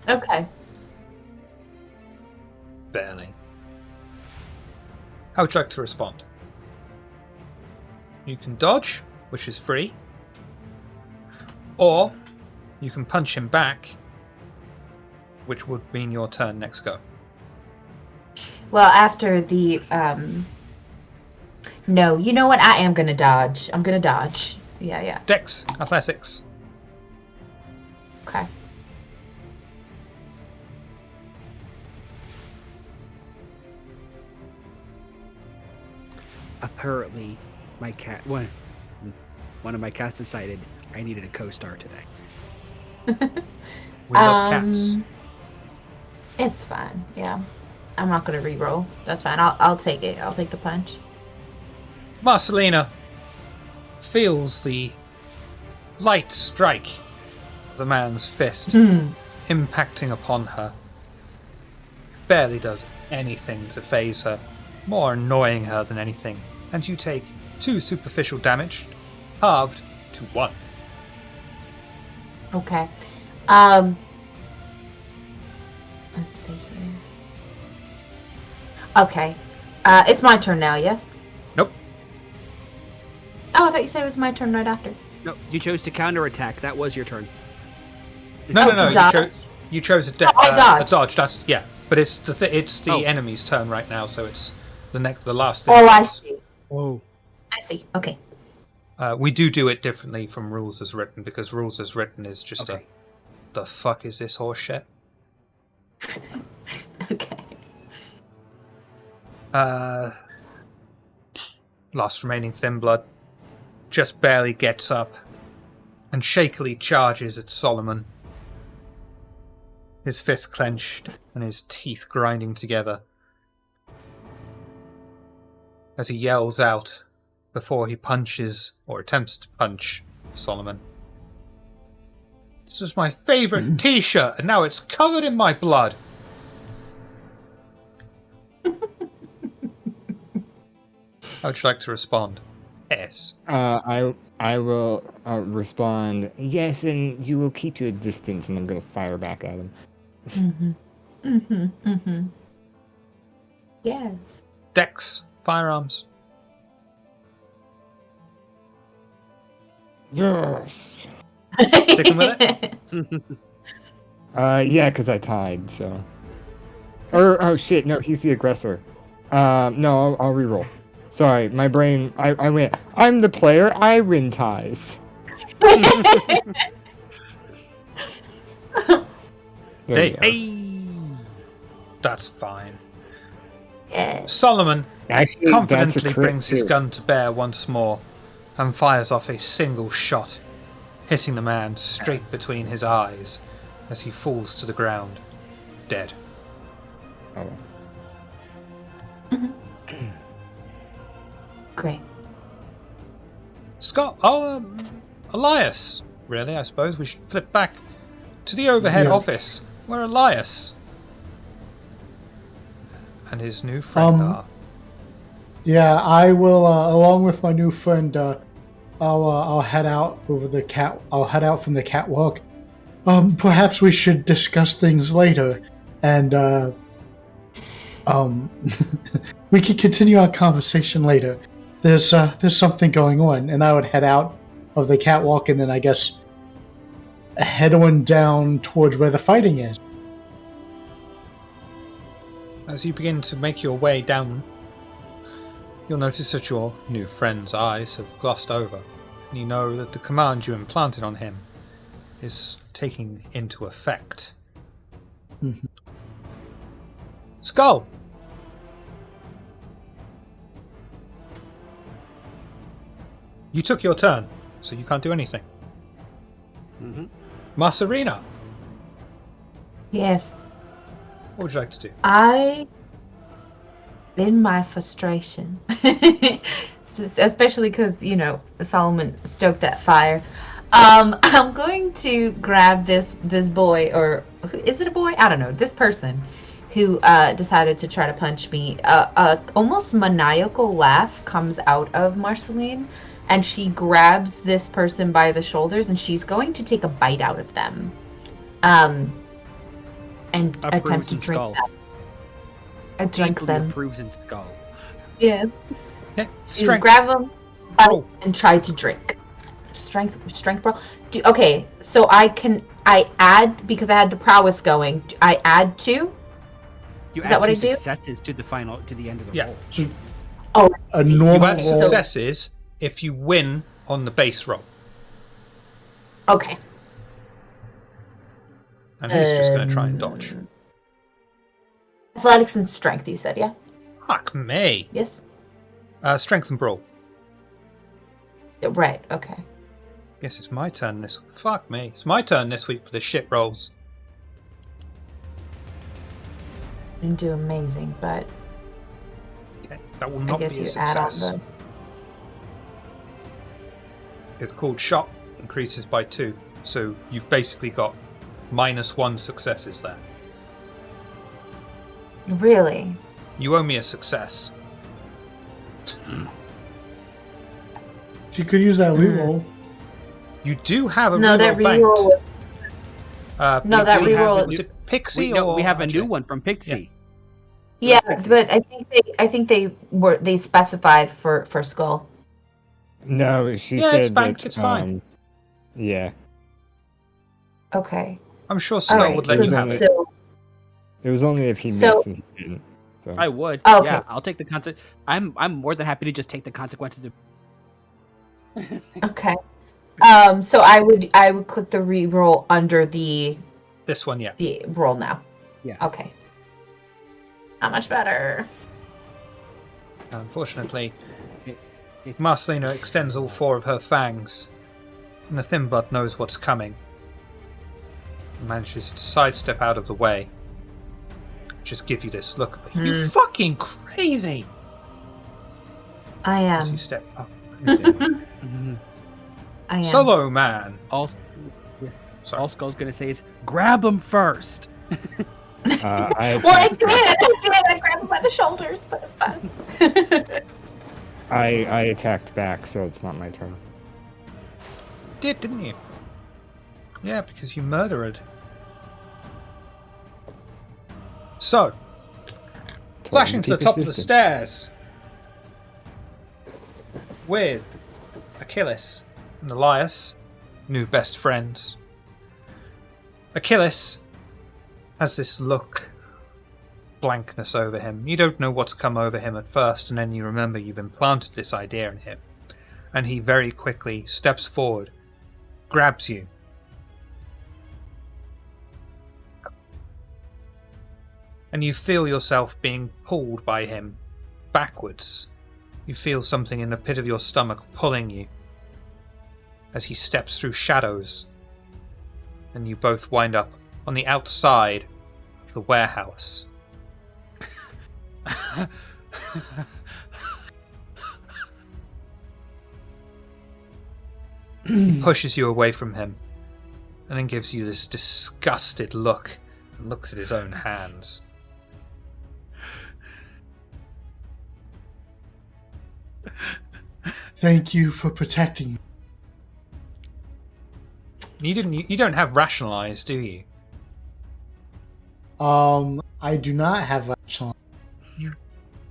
Okay. Barely. How would you like to respond? You can dodge, which is free, or you can punch him back, which would mean your turn next go. Well, after the no, you know what? I am gonna dodge. I'm gonna dodge. Yeah. Dex, athletics. Okay. Apparently, my cat one of my cats decided I needed a co-star today. We love cats. It's fine. Yeah, I'm not gonna re-roll. That's fine. I'll take it. I'll take the punch. Marcelina feels the light strike of the man's fist impacting upon her. Barely does anything to faze her, more annoying her than anything, and you take 2 superficial damage, halved to 1. Okay. Let's see here. Okay. It's my turn now, yes? Nope. Oh, I thought you said it was my turn right after. No, you chose to counterattack. That was your turn. No. Dodge? You chose a dodge. dodge. That's but it's the enemy's turn right now, so it's the last thing. Oh, I see. Whoa. I see. Okay. We do it differently from rules as written, because rules as written is just the fuck is this horse shit? Okay. Last remaining Thin Blood just barely gets up and shakily charges at Solomon, his fist clenched and his teeth grinding together, as he yells out before he punches, or attempts to punch, Solomon. This was my favourite t-shirt, and now it's covered in my blood. How would you like to respond? Yes. I will respond, yes, and you will keep your distance, and I'm going to fire back at him. Yes. Dex, firearms. Yes! Sticking with it? Yeah, because I tied, so... oh shit, no, he's the aggressor. No, I'll reroll. Sorry, my brain, I went, I'm the player, I win ties. Hey, that's fine. Yes. Solomon Actually, that's a confidently crit brings his too. gun to bear once more and fires off a single shot, hitting the man straight between his eyes as he falls to the ground, dead. Oh. Great. Scott, Elias. Really, I suppose we should flip back to the overhead office where Elias and his new friend are. Yeah, I will, along with my new friend, I'll head out over the cat. I'll head out from the catwalk. Perhaps we should discuss things later, and we could continue our conversation later. There's something going on, and I would head out of the catwalk, and then I guess head on down towards where the fighting is. As you begin to make your way down, you'll notice that your new friend's eyes have glossed over, and you know that the command you implanted on him is taking into effect. Mhm. Skull! You took your turn, so you can't do anything. Mm-hmm. Masarina, Yes. what would you like to do? I, in my frustration, especially because, Solomon stoked that fire, I'm going to grab this boy, or is it a boy? I don't know, this person who decided to try to punch me. Almost maniacal laugh comes out of Marceline, and she grabs this person by the shoulders, and she's going to take a bite out of them. And attempt to drink Skull. them. I drink Deeply them. approves in Skull. Yeah. Yeah, You strength. grab them, bite, Roll. and try to drink. Strength, bro. Okay, so I add, because I had the prowess going, I add 2? You Is add that what 2 I do? successes to the end of the Yeah. roll. Oh, A You normal add roll. successes if you win on the base roll. okay. And he's just going to try and dodge. Athletics and strength, you said, yeah? Fuck me. Yes? Strength and brawl. Yeah, right, okay. Guess it's my turn this week. Fuck me. It's my turn this week for the shit rolls. Didn't do amazing, but Okay, that will I not guess be a you add on success. the... It's called shot, increases by 2. So you've basically got -1 successes there. Really? You owe me a success. You could use that reroll. You do have a No, reroll that banked. reroll was... No, that Pixie, reroll- was it Pixie We or have a RJ? new one from Pixie. Yeah, Pixie. but I think they specified for Skull. No, she Yeah, said it's banked, that. it's fine. Yeah, Okay. I'm sure All Skull right. would let so- you have it. So it was only if he So- missed and he didn't. So. I would. Okay. Yeah, I'll take the consequence. I'm more than happy to just take the consequences of. okay. So I would click the re-roll under the This one, yeah. roll now. Yeah. Okay. Not much better. Unfortunately, It's- Marcelina extends all 4 of her fangs, and the thin bud knows what's coming. And manages to sidestep out of the way. Just give you this look. You fucking crazy! I As you am. step up. Mhm. I am. Solo man. All Sorry. Skull's gonna say is grab him first. I Well, I attacked did. back. I grabbed him by the shoulders, but it's fine. I attacked back, so it's not my turn. Did, didn't you? Yeah, because you murdered. So, flashing to the top of the stairs with Achilles and Elias, new best friends. Achilles has this look, blankness over him. You don't know what's come over him at first, and then you remember you've implanted this idea in him. And he very quickly steps forward, grabs you, and you feel yourself being pulled by him backwards. You feel something in the pit of your stomach pulling you as he steps through shadows, and you both wind up on the outside of the warehouse. He pushes you away from him and then gives you this disgusted look and looks at his own hands. Thank you for protecting me. You don't have rationalize, do you? I do not have rational. You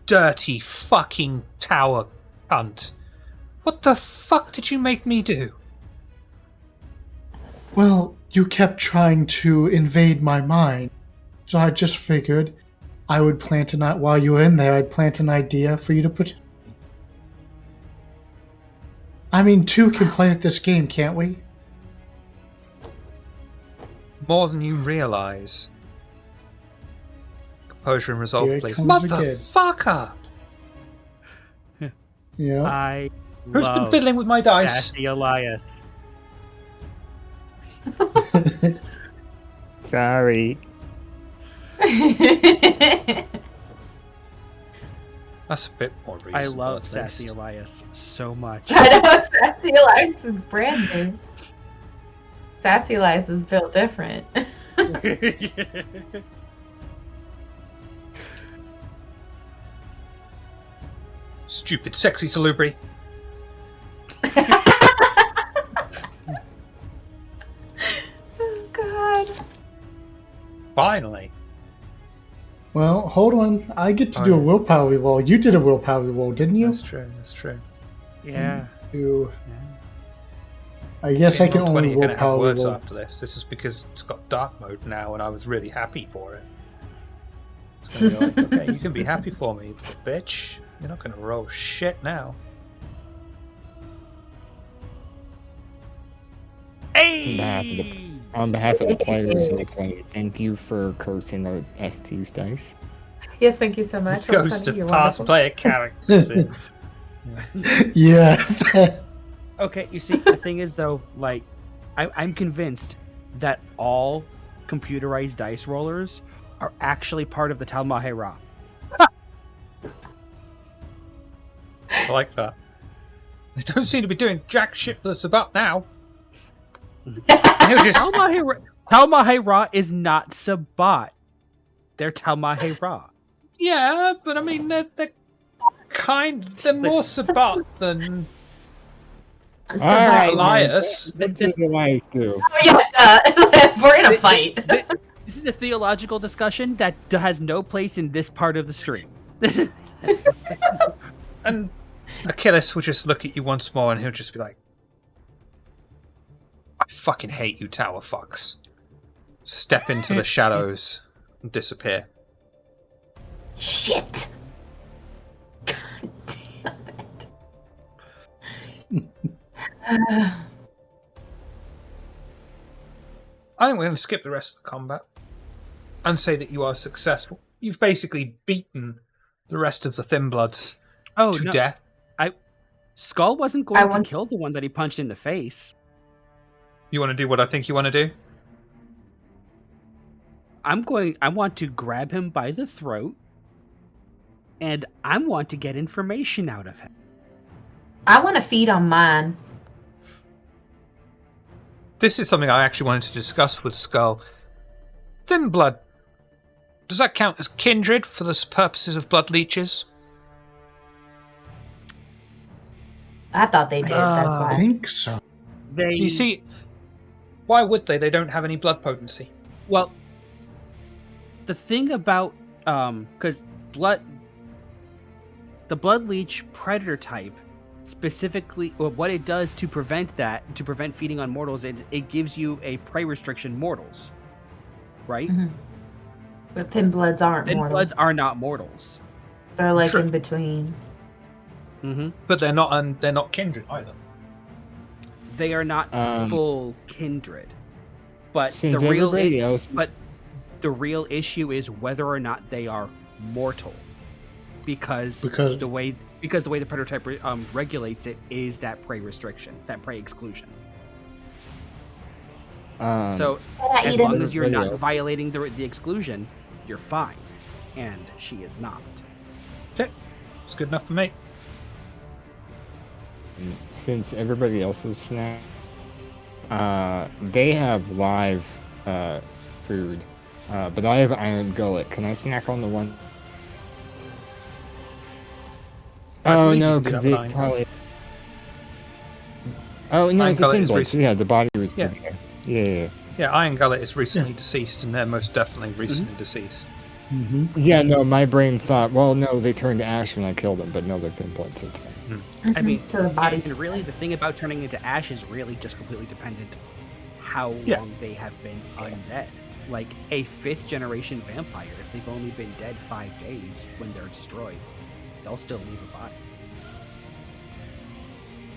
dirty fucking tower cunt. What the fuck did you make me do? Well, you kept trying to invade my mind, so I just figured I would plant while you were in there, I'd plant an idea for you to protect me. I mean, two can play at this game, can't we? More than you realize. Composure and resolve, Here please. comes the kid. Motherfucker! Yeah. I Who's been fiddling with my dice? Sassy Elias. Sorry. That's a bit more reasonable. I love at Sassy least. Elias so much. I know Sassy Elias is brand name. Sassy Elias is built different. Stupid, sexy salubri. Oh God. Finally. Well, hold on. I get to do a willpower roll. You did a willpower roll, didn't you? That's true, that's true. Yeah. I guess I Being can on 20, only you're gonna have willpower words roll. after this. This is because it's got dark mode now and I was really happy for it. It's gonna be like, okay, you can be happy for me, but bitch, you're not gonna roll shit now. On behalf of the players in the play, thank you for cursing the ST's dice. Yes, thank you so much. Ghost of You're past wonderful. player characters. Yeah. Okay, you see, the thing is, though, like, I'm convinced that all computerized dice rollers are actually part of the Tal Mahe Ra. I like that. They don't seem to be doing jack shit for the Sabat now. He'll just... Tal Mahe Ra is not Sabat. They're Tal Mahe Ra. Yeah, but I mean, they're more Sabat than Elias. What does Elias do? Oh, yeah, we're in a fight. This is a theological discussion that has no place in this part of the stream. And Achilles will just look at you once more and he'll just be like, I fucking hate you, tower fucks. Step into the shadows and disappear. Shit. God damn it. I think we're going to skip the rest of the combat and say that you are successful. You've basically beaten the rest of the Thin Bloods to death. Skull wasn't going to kill the one that he punched in the face. You want to do what I think you want to do? I want to grab him by the throat, and I want to get information out of him. I want to feed on mine. This is something I actually wanted to discuss with Skull. Thin Blood, does that count as kindred for the purposes of blood leeches? I thought they did, that's why. I think so. You see, why would they? They don't have any blood potency. Well, the thing about because the blood leech predator type specifically, or what it does to prevent feeding on mortals, it gives you a prey restriction mortals, right? Mm-hmm. But Thin Bloods aren't Thin mortal. Bloods are not mortals. They're like True. in between. Mm-hmm. But they're not kindred either. They are not full kindred. But Since the real everybody else, but The real issue is whether or not they are mortal, because the way the prototype regulates it is that prey restriction, that prey exclusion. So as long as you're not violating the exclusion, you're fine, and she is not. Okay, it's good enough for me. Since everybody else is snack, they have live food, but I have iron gullet. Can I snack on the one? Oh no, because it probably. Oh no, it's a thin blood. So yeah, the body was there. Yeah. Yeah, Iron Gullet is recently deceased, and they're most definitely recently deceased. Mm-hmm. Yeah, no, my brain thought, well, no, they turned to ash when I killed them, but no, they're thin blood, so it's fine. Mm-hmm. I mean, so the body. And really, the thing about turning into ash is really just completely dependent how long they have been undead. Like a 5th generation vampire, if they've only been dead 5 days when they're destroyed, they'll still leave a body.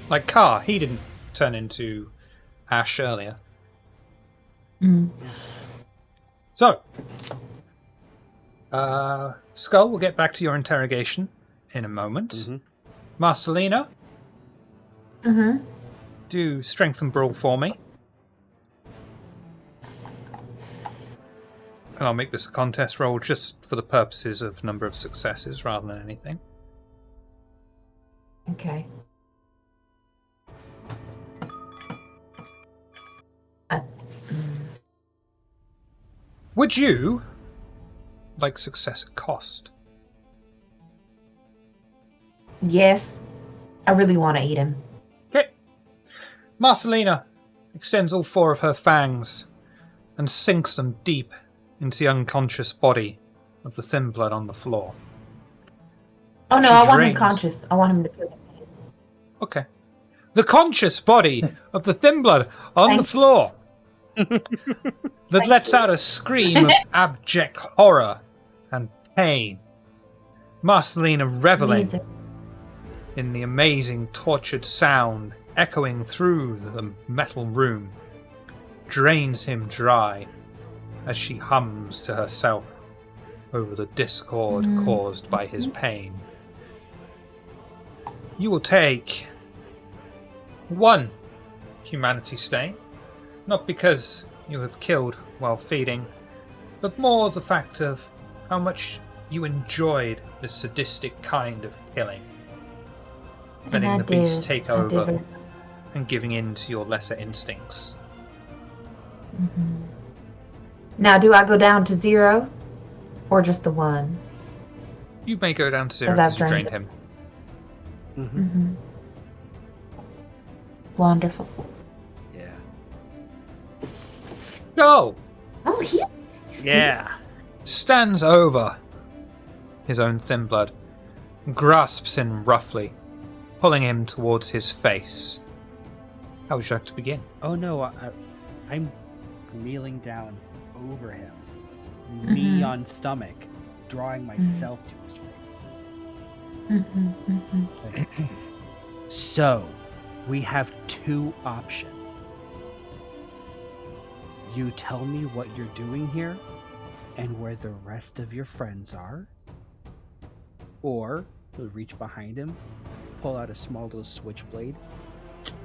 Like Ka, he didn't turn into ash earlier. Mm. So, Skull, we'll get back to your interrogation in a moment. Mm-hmm. Marcelina, do strength and brawl for me. And I'll make this a contest roll just for the purposes of number of successes rather than anything. Okay. Would you like success at cost? Yes. I really want to eat him. Okay. Marcelina extends all 4 of her fangs and sinks them deep into the unconscious body of the thin blood on the floor. Oh no, She I want him drains- conscious. I want him to kill him. Okay. The conscious body of the thin blood on the floor that lets out a scream of abject horror and pain. Marcelina reveling Amazing. in the amazing tortured sound echoing through the metal room drains him dry as she hums to herself over the discord caused by his pain. You will take 1 humanity stain, not because you have killed while feeding, but more the fact of how much you enjoyed this sadistic kind of killing. Letting the beast take over and giving in to your lesser instincts. Mm-hmm. Now, do I go down to 0 or just the 1? You may go down to 0 As I've because you drained drained him. Mm-hmm. Wonderful. Yeah. Go! Oh, Yeah. Stands over his own thin blood, grasps him roughly, pulling him towards his face. How would you like to begin? Oh no, I'm kneeling down over him, knee on stomach, drawing myself to his face. So, we have 2 options. You tell me what you're doing here and where the rest of your friends are, or you'll reach behind him, pull out a small little switchblade,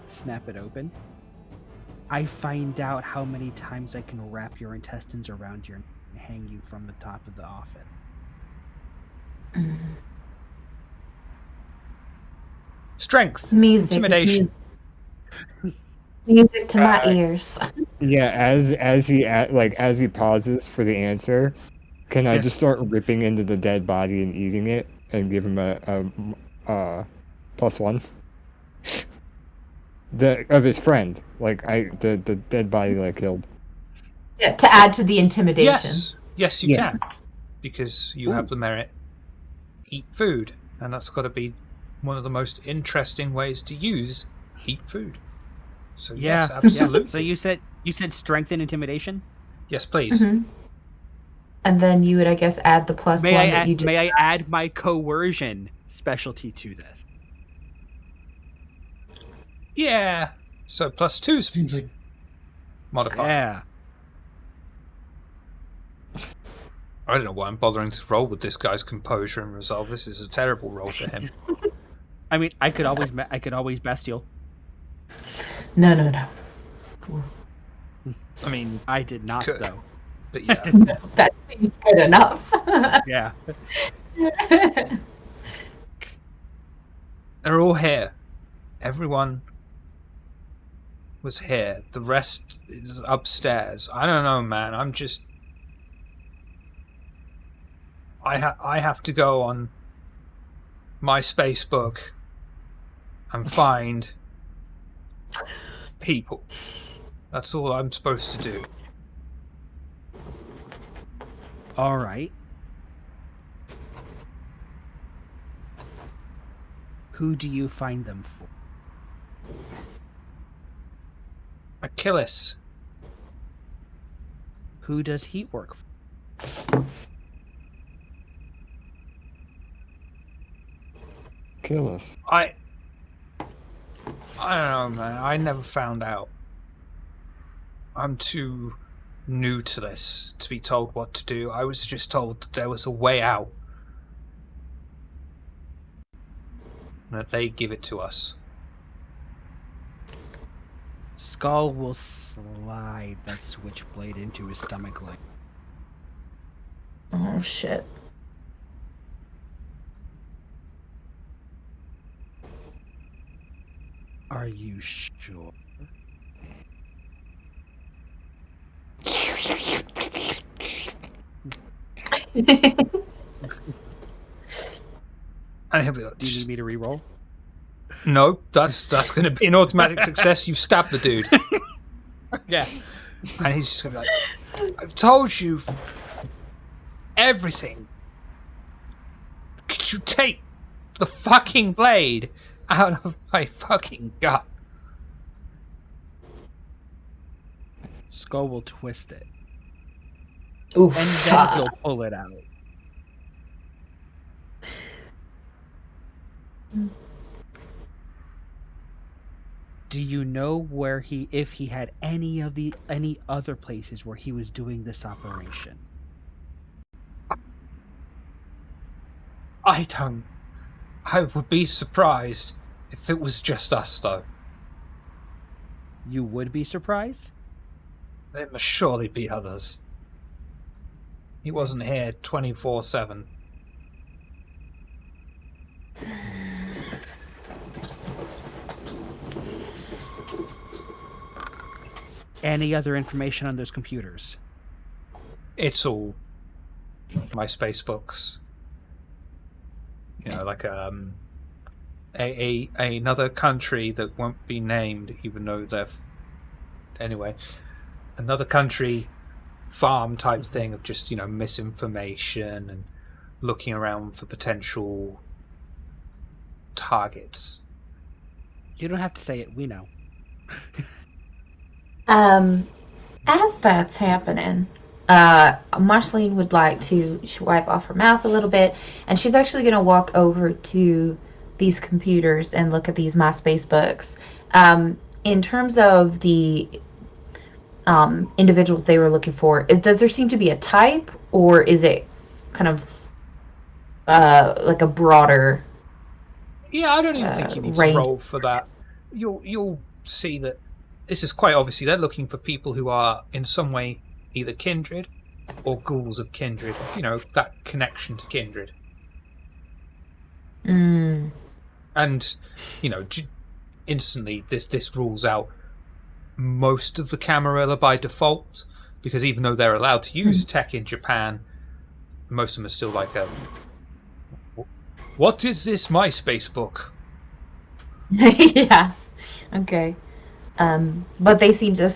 snap it open. I find out how many times I can wrap your intestines around you and hang you from the top of the offit. Strength. Music. Intimidation. Music to my ears. Yeah, as he pauses for the answer, can I just start ripping into the dead body and eating it and give him a +1? Of his friend, the dead body that I killed. Yeah, to add to the intimidation. Yes, you can, because you have the merit. Eat food, and that's got to be one of the most interesting ways to use eat food. So yes, absolutely. So you said strength and intimidation? Yes, please. Mm-hmm. And then you would, I guess, add the +1 that you did. May I add my coercion specialty to this? Yeah. So +2 Seems like modifier. Yeah. I don't know why I'm bothering to roll with this guy's composure and resolve. This is a terrible roll for him. I mean, I could always bestial. No. I mean, I did not could. though. But yeah. No, that seems good enough. Yeah. They're all here. Everyone was here. The rest is upstairs. I don't know, man. I'm just... I have to go on my space book and find people. That's all I'm supposed to do. All right. Who do you find them for? Achilles. Who does he work for? Kill us. I don't know, man. I never found out. I'm too new to this to be told what to do. I was just told that there was a way out. And that they give it to us. Skull will slide that switchblade into his stomach like. Oh shit. Are you sure? And he'll be like, Do you need me to re-roll? no, that's going to be an automatic success. You've stabbed the dude. Yeah. And he's just going to be like, I've told you everything. Could you take the fucking blade out of my fucking gut? Skull will twist it. Oof. And then he'll pull it out. Do you know where if he had any other places where he was doing this operation? I don't. I would be surprised if it was just us, though. You would be surprised? There must surely be others. He wasn't here 24/7. Any other information on those computers? It's all my space books. You know, like another country that won't be named, even though they're anyway. Another country farm type thing of just, you know, misinformation and looking around for potential targets. You don't have to say it. We know. As that's happening, Marceline would like to wipe off her mouth a little bit, and she's actually going to walk over to these computers and look at these MySpace books. In terms of the individuals they were looking for, does there seem to be a type, or is it kind of like a broader? Yeah, I don't even think you need to roll for that. You'll see that this is quite obviously they're looking for people who are in some way either kindred or ghouls of kindred. You know, that connection to kindred. Mm. And, you know, instantly this rules out most of the Camarilla by default, because even though they're allowed to use tech in Japan, most of them are still like, what is this MySpace book? Yeah. Okay. But they seem to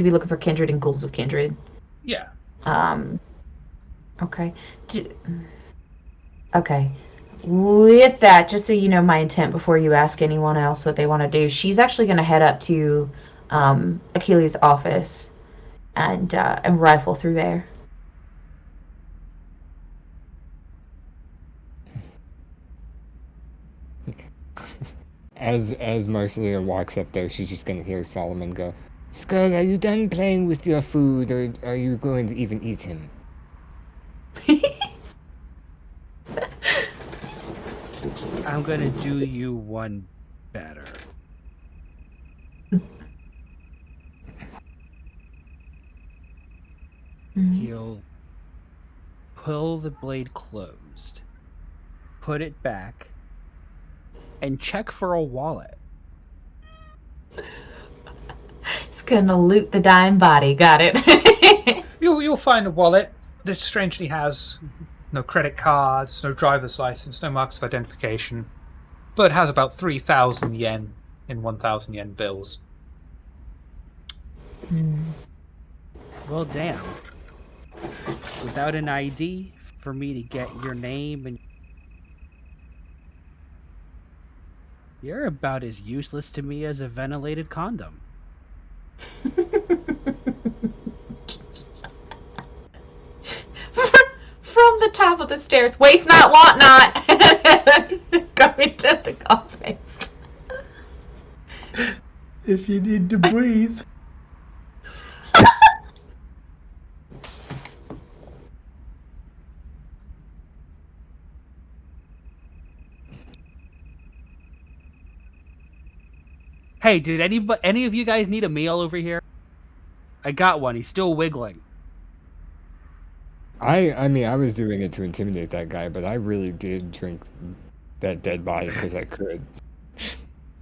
be looking for kindred and ghouls of kindred. Yeah. Okay. Okay. With that, just so you know my intent before you ask anyone else what they want to do, she's actually going to head up to Achilles' office and rifle through there. As Marcelia walks up there, she's just gonna hear Solomon go, "Skull, are you done playing with your food, or are you going to even eat him?" I'm gonna do you one better. He'll pull the blade closed, put it back, and check for a wallet. He's gonna loot the dying body. Got it. You'll find a wallet that strangely has no credit cards, no driver's license, no marks of identification, but has about 3,000 yen in 1,000 yen bills. Well, damn. Without an ID for me to get your name and... You're about as useless to me as a ventilated condom. From the top of the stairs. Waste not, want not. Going to the office. If you need to breathe. Hey, did any of you guys need a meal over here? I got one. He's still wiggling. I mean, I was doing it to intimidate that guy, but I really did drink that dead body because I could.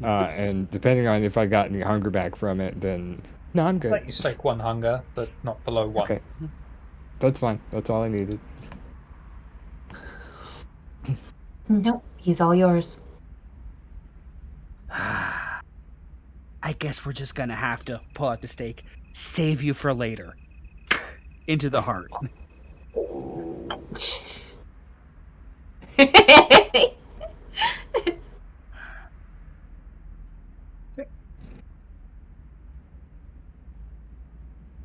And depending on if I got any hunger back from it, then no, I'm good. Let you stake one hunger, but not below one. Okay, that's fine. That's all I needed. Nope, he's all yours. I guess we're just gonna have to pull out the stake, save you for later. Into the heart.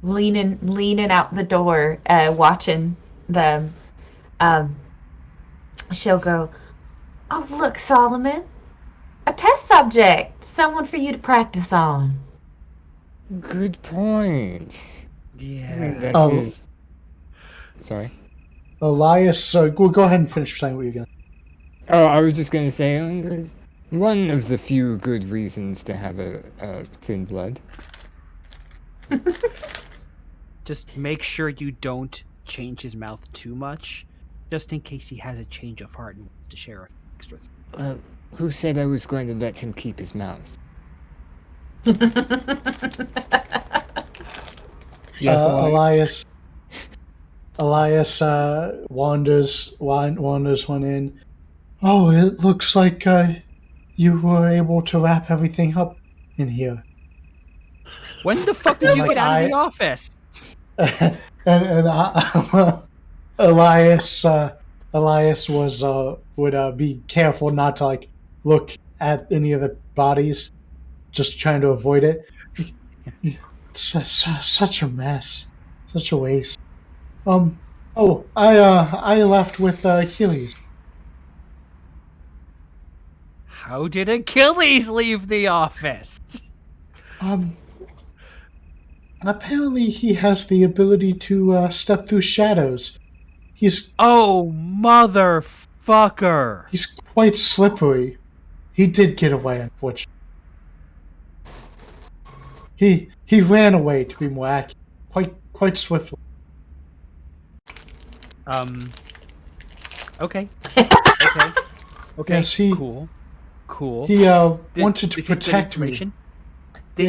leaning out the door, watching them. She'll go, "Oh, look, Solomon, a test subject, someone for you to practice on." Good points. Yeah. That's his... Sorry. Elias, go ahead and finish saying what you're going to. Oh, I was just going to say, one of the few good reasons to have a thin blood. Just make sure you don't change his mouth too much, just in case he has a change of heart and wants to share extra. Who said I was going to let him keep his mouth? Yes, Elias wanders one in. Oh, it looks like you were able to wrap everything up in here. When the fuck did you get out of the office? and Elias would be careful not to look at any of the bodies, just trying to avoid it. Such a mess, such a waste. I left with Achilles. How did Achilles leave the office? Apparently he has the ability to step through shadows. Oh, motherfucker! He's quite slippery. He did get away, unfortunately. He ran away, to be more accurate, quite swiftly. Okay. Okay. Yes, Cool. He wanted to protect me. The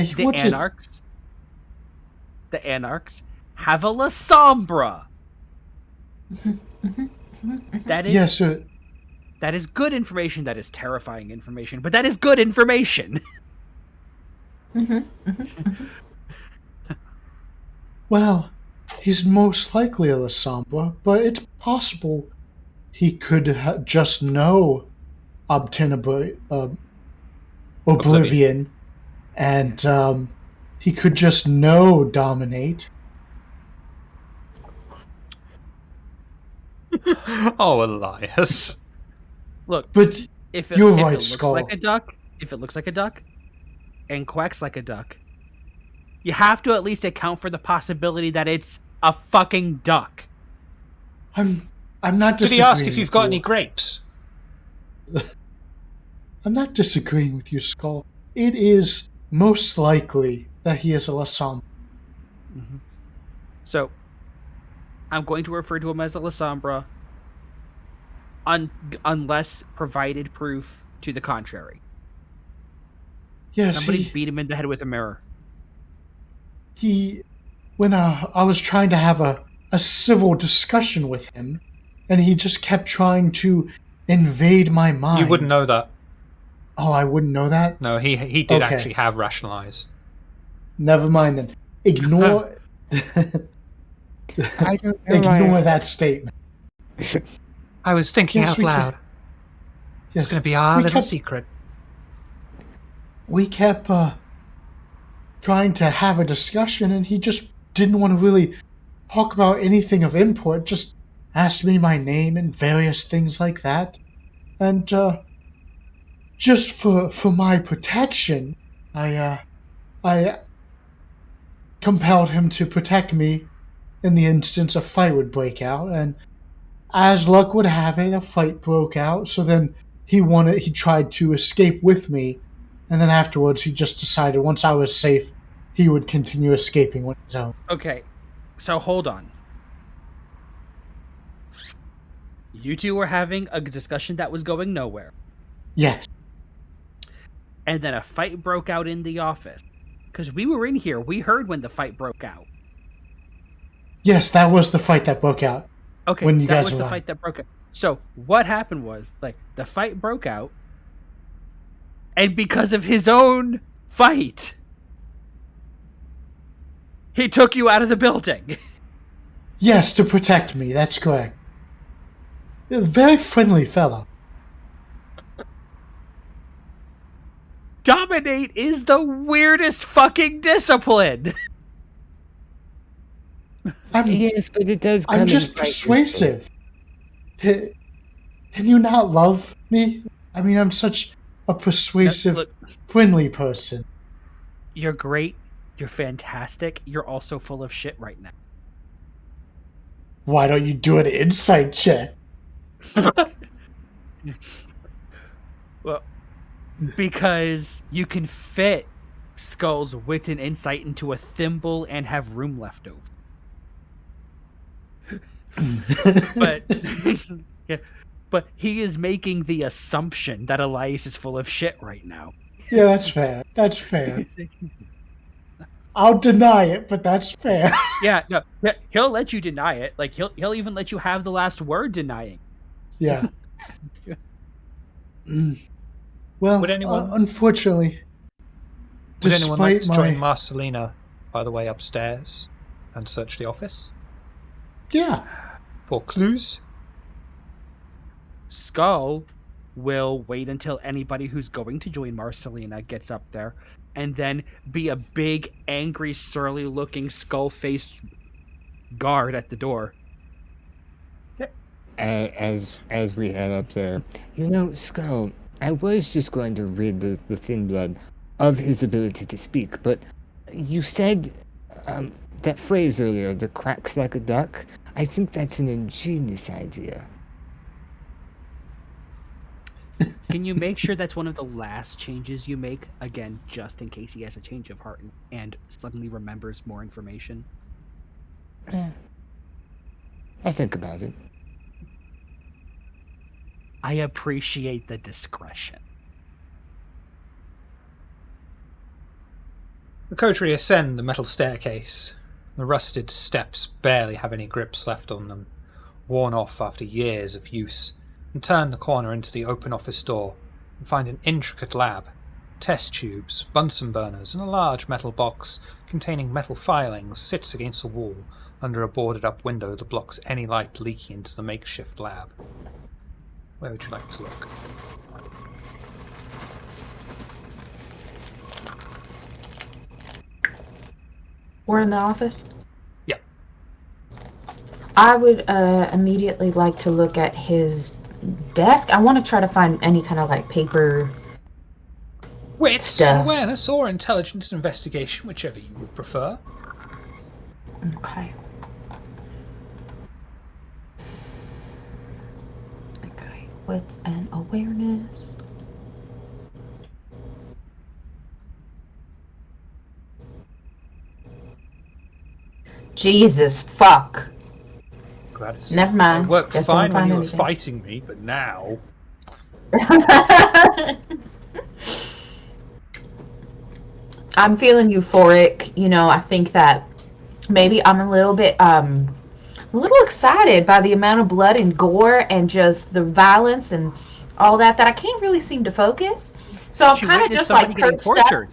Anarchs have a La Sombra. That is Yes, sir. That is good information. That is terrifying information, but that is good information. Well, he's most likely a La Sombra, but it's possible he could just know Oblivion, and he could just know Dominate. Oh, Elias. Look, But if it looks like a duck, and quacks like a duck, you have to at least account for the possibility that it's a fucking duck. I'm not disagreeing. Did he ask if you've got any grapes? I'm not disagreeing with you, Skull. It is most likely that he is a Lasombra. Mm-hmm. So, I'm going to refer to him as a Lasombra unless provided proof to the contrary. Yes, Somebody beat him in the head with a mirror. When I was trying to have a civil discussion with him, and he just kept trying to invade my mind. You wouldn't know that. Oh, I wouldn't know that? No, he did actually have rationalize. Never mind then. Ignore... I don't know. Ignore that statement. I was thinking out loud. Yes, it's going to be our little secret. We kept trying to have a discussion, and he just didn't want to really talk about anything of import, just asked me my name and various things like that. And just for my protection, I compelled him to protect me in the instance a fight would break out, and as luck would have it, a fight broke out. So then he tried to escape with me, and then afterwards he just decided once I was safe, he would continue escaping on his own. Okay, so hold on. You two were having a discussion that was going nowhere. Yes. And then a fight broke out in the office. Because we were in here, we heard when the fight broke out. Yes, that was the fight that broke out. Okay, when you that guys was the fight that broke out. So what happened was, the fight broke out, and because of his own fight, he took you out of the building. Yes, to protect me. That's correct. A very friendly fellow. Dominate is the weirdest fucking discipline. Yes, but it does come I'm just persuasive. Can you not love me? I mean, I'm such a persuasive, friendly person. You're great. You're fantastic. You're also full of shit right now. Why don't you do an insight check? Well, because you can fit Skull's wit and insight into a thimble and have room left over. But yeah, but he is making the assumption that Elias is full of shit right now. Yeah, that's fair. That's fair. I'll deny it, but that's fair. Yeah, no, he'll let you deny it. He'll even let you have the last word denying. Yeah. Well, unfortunately, would anyone like to join Marcelina, by the way, upstairs and search the office? Yeah. For clues? Skull will wait until anybody who's going to join Marcelina gets up there, and then be a big, angry, surly-looking, skull-faced guard at the door. As we head up there, Skull, I was just going to read the thin blood of his ability to speak, but you said that phrase earlier, the cracks like a duck. I think that's an ingenious idea. Can you make sure that's one of the last changes you make? Again, just in case he has a change of heart and suddenly remembers more information. I'll think about it. I appreciate the discretion. The coterie ascend the metal staircase. The rusted steps barely have any grips left on them, worn off after years of use, and turn the corner into the open office door and find an intricate lab, test tubes, Bunsen burners, and a large metal box containing metal filings sits against the wall under a boarded-up window that blocks any light leaking into the makeshift lab. Where would you like to look? We're in the office? Yeah. I would immediately like to look at his desk. I want to try to find any kind of paper Wits, stuff. awareness, or intelligence investigation, whichever you would prefer. Okay. Okay, wits and awareness. Jesus fuck. Gladys. Never mind. It worked Guess fine won't when find you were anything. fighting me, but now... I'm feeling euphoric. You know, I think that maybe I'm a little excited by the amount of blood and gore and just the violence and all that I can't really seem to focus. So I'm She kind of witnessed just somebody like getting perched up. tortured.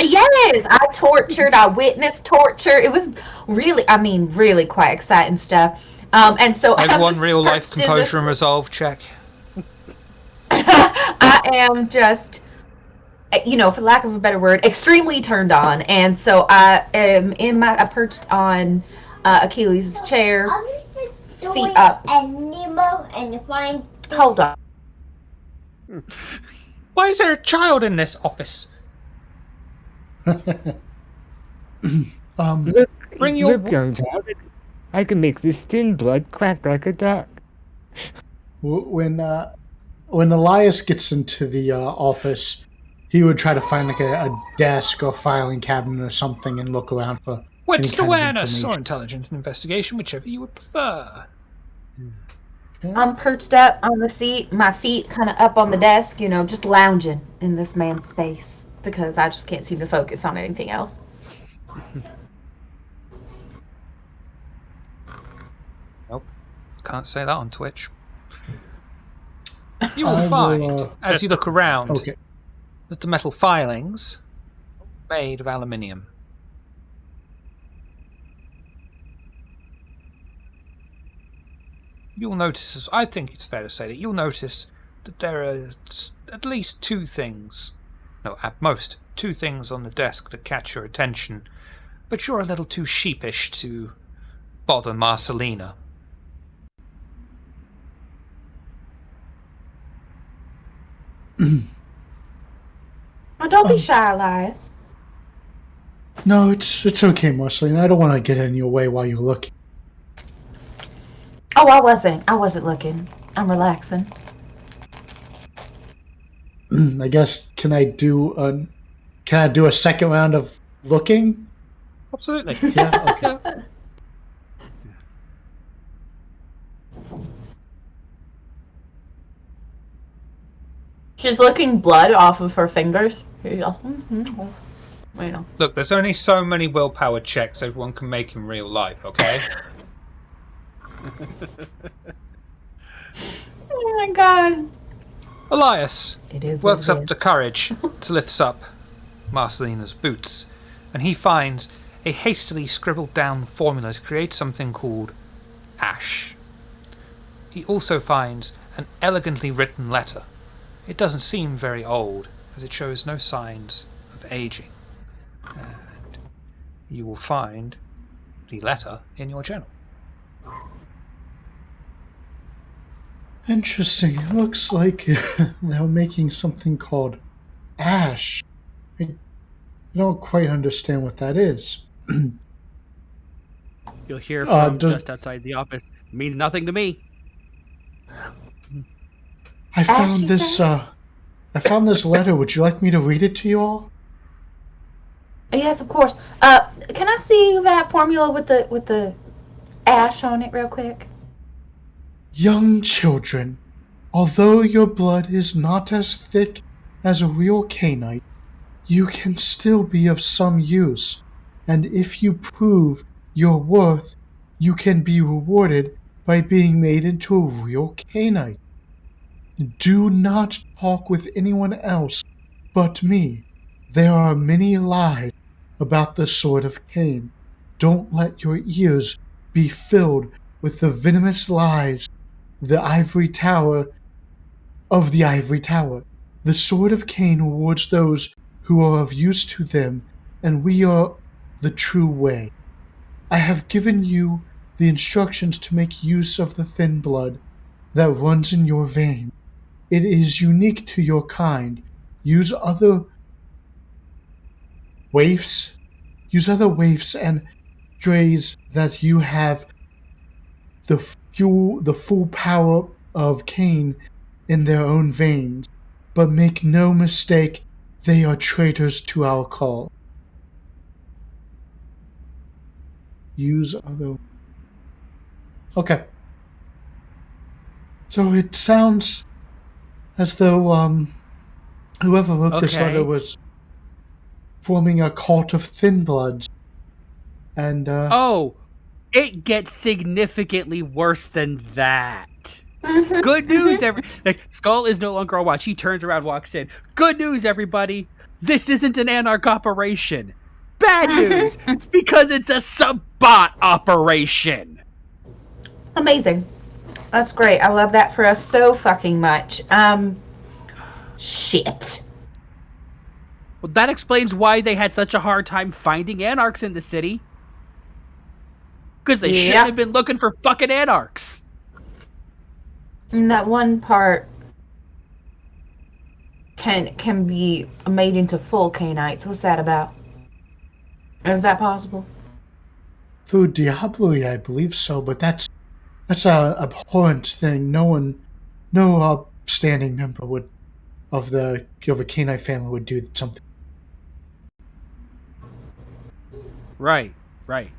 Yes, I witnessed torture. It was really quite exciting stuff. And so Make I'm one just real life perched in this. composure and resolve check. I am just, for lack of a better word, extremely turned on. And so I am I perched on Achilles' chair, feet up. And find. Hold on. Why is there a child in this office? Look, Bring your... look, young child. I can make this thin blood quack like a duck. When Elias gets into the office, he would try to find like a desk or filing cabinet or something and look around for any Wits kind of awareness or information. intelligence and investigation, whichever you would prefer. I'm perched up on the seat, my feet kind of up on the desk, just lounging in this man's space because I just can't seem to focus on anything else. Nope. Can't say that on Twitch. You will I find, will, as you look around, okay. that the metal filings are made of aluminium. You'll notice, I think it's fair to say that you'll notice that there are at least two things, no, at most, two things on the desk that catch your attention, but you're a little too sheepish to bother Marcelina. Oh, don't be shy, Elias. No, it's okay, Marceline. I don't want to get in your way while you're looking. Oh, I wasn't looking. I'm relaxing. I guess can I do a second round of looking? Absolutely. Yeah. Okay. She's licking blood off of her fingers. Look, there's only so many willpower checks everyone can make in real life, okay? Oh my god. Elias works up the the courage to lift up Marcelina's boots, and he finds a hastily scribbled down formula to create something called ash. He also finds an elegantly written letter. It doesn't seem very old, as it shows no signs of aging. And you will find the letter in your journal. Interesting. It looks like they're making something called ash. I don't quite understand what that is. You'll hear from does- just outside the office. Means nothing to me. I found you this. said? I found this letter. Would you like me to read it to you all? Yes, of course. Can I see that formula with the ash on it real quick? Young children, although your blood is not as thick as a real canite, you can still be of some use, and if you prove your worth, you can be rewarded by being made into a real canite. Do not talk with anyone else but me. There are many lies about the Sword of Cain. Don't let your ears be filled with the venomous lies of the Ivory Tower. The Sword of Cain rewards those who are of use to them, and we are the true way. I have given you the instructions to make use of the thin blood that runs in your veins. It is unique to your kind. Use other waifs and strays that you have the full power of Cain in their own veins. But make no mistake, they are traitors to our cause. use other. Okay. So it sounds as though whoever wrote this letter Okay. was forming a cult of thin bloods. And Oh, it gets significantly worse than that. Good news, Skull is no longer on watch. He turns around, walks in. Good news, everybody. This isn't an Anarch operation. Bad news. It's because it's a sub-bot operation. Amazing. That's great. I love that for us so fucking much. Shit. Well, that explains why they had such a hard time finding Anarchs in the city. Because they shouldn't have been looking for fucking Anarchs. And that one part can be made into full Canites. What's that about? Is that possible? through Diablo, I believe so, but that's an abhorrent thing. No upstanding member of a Canine family would do something. Right,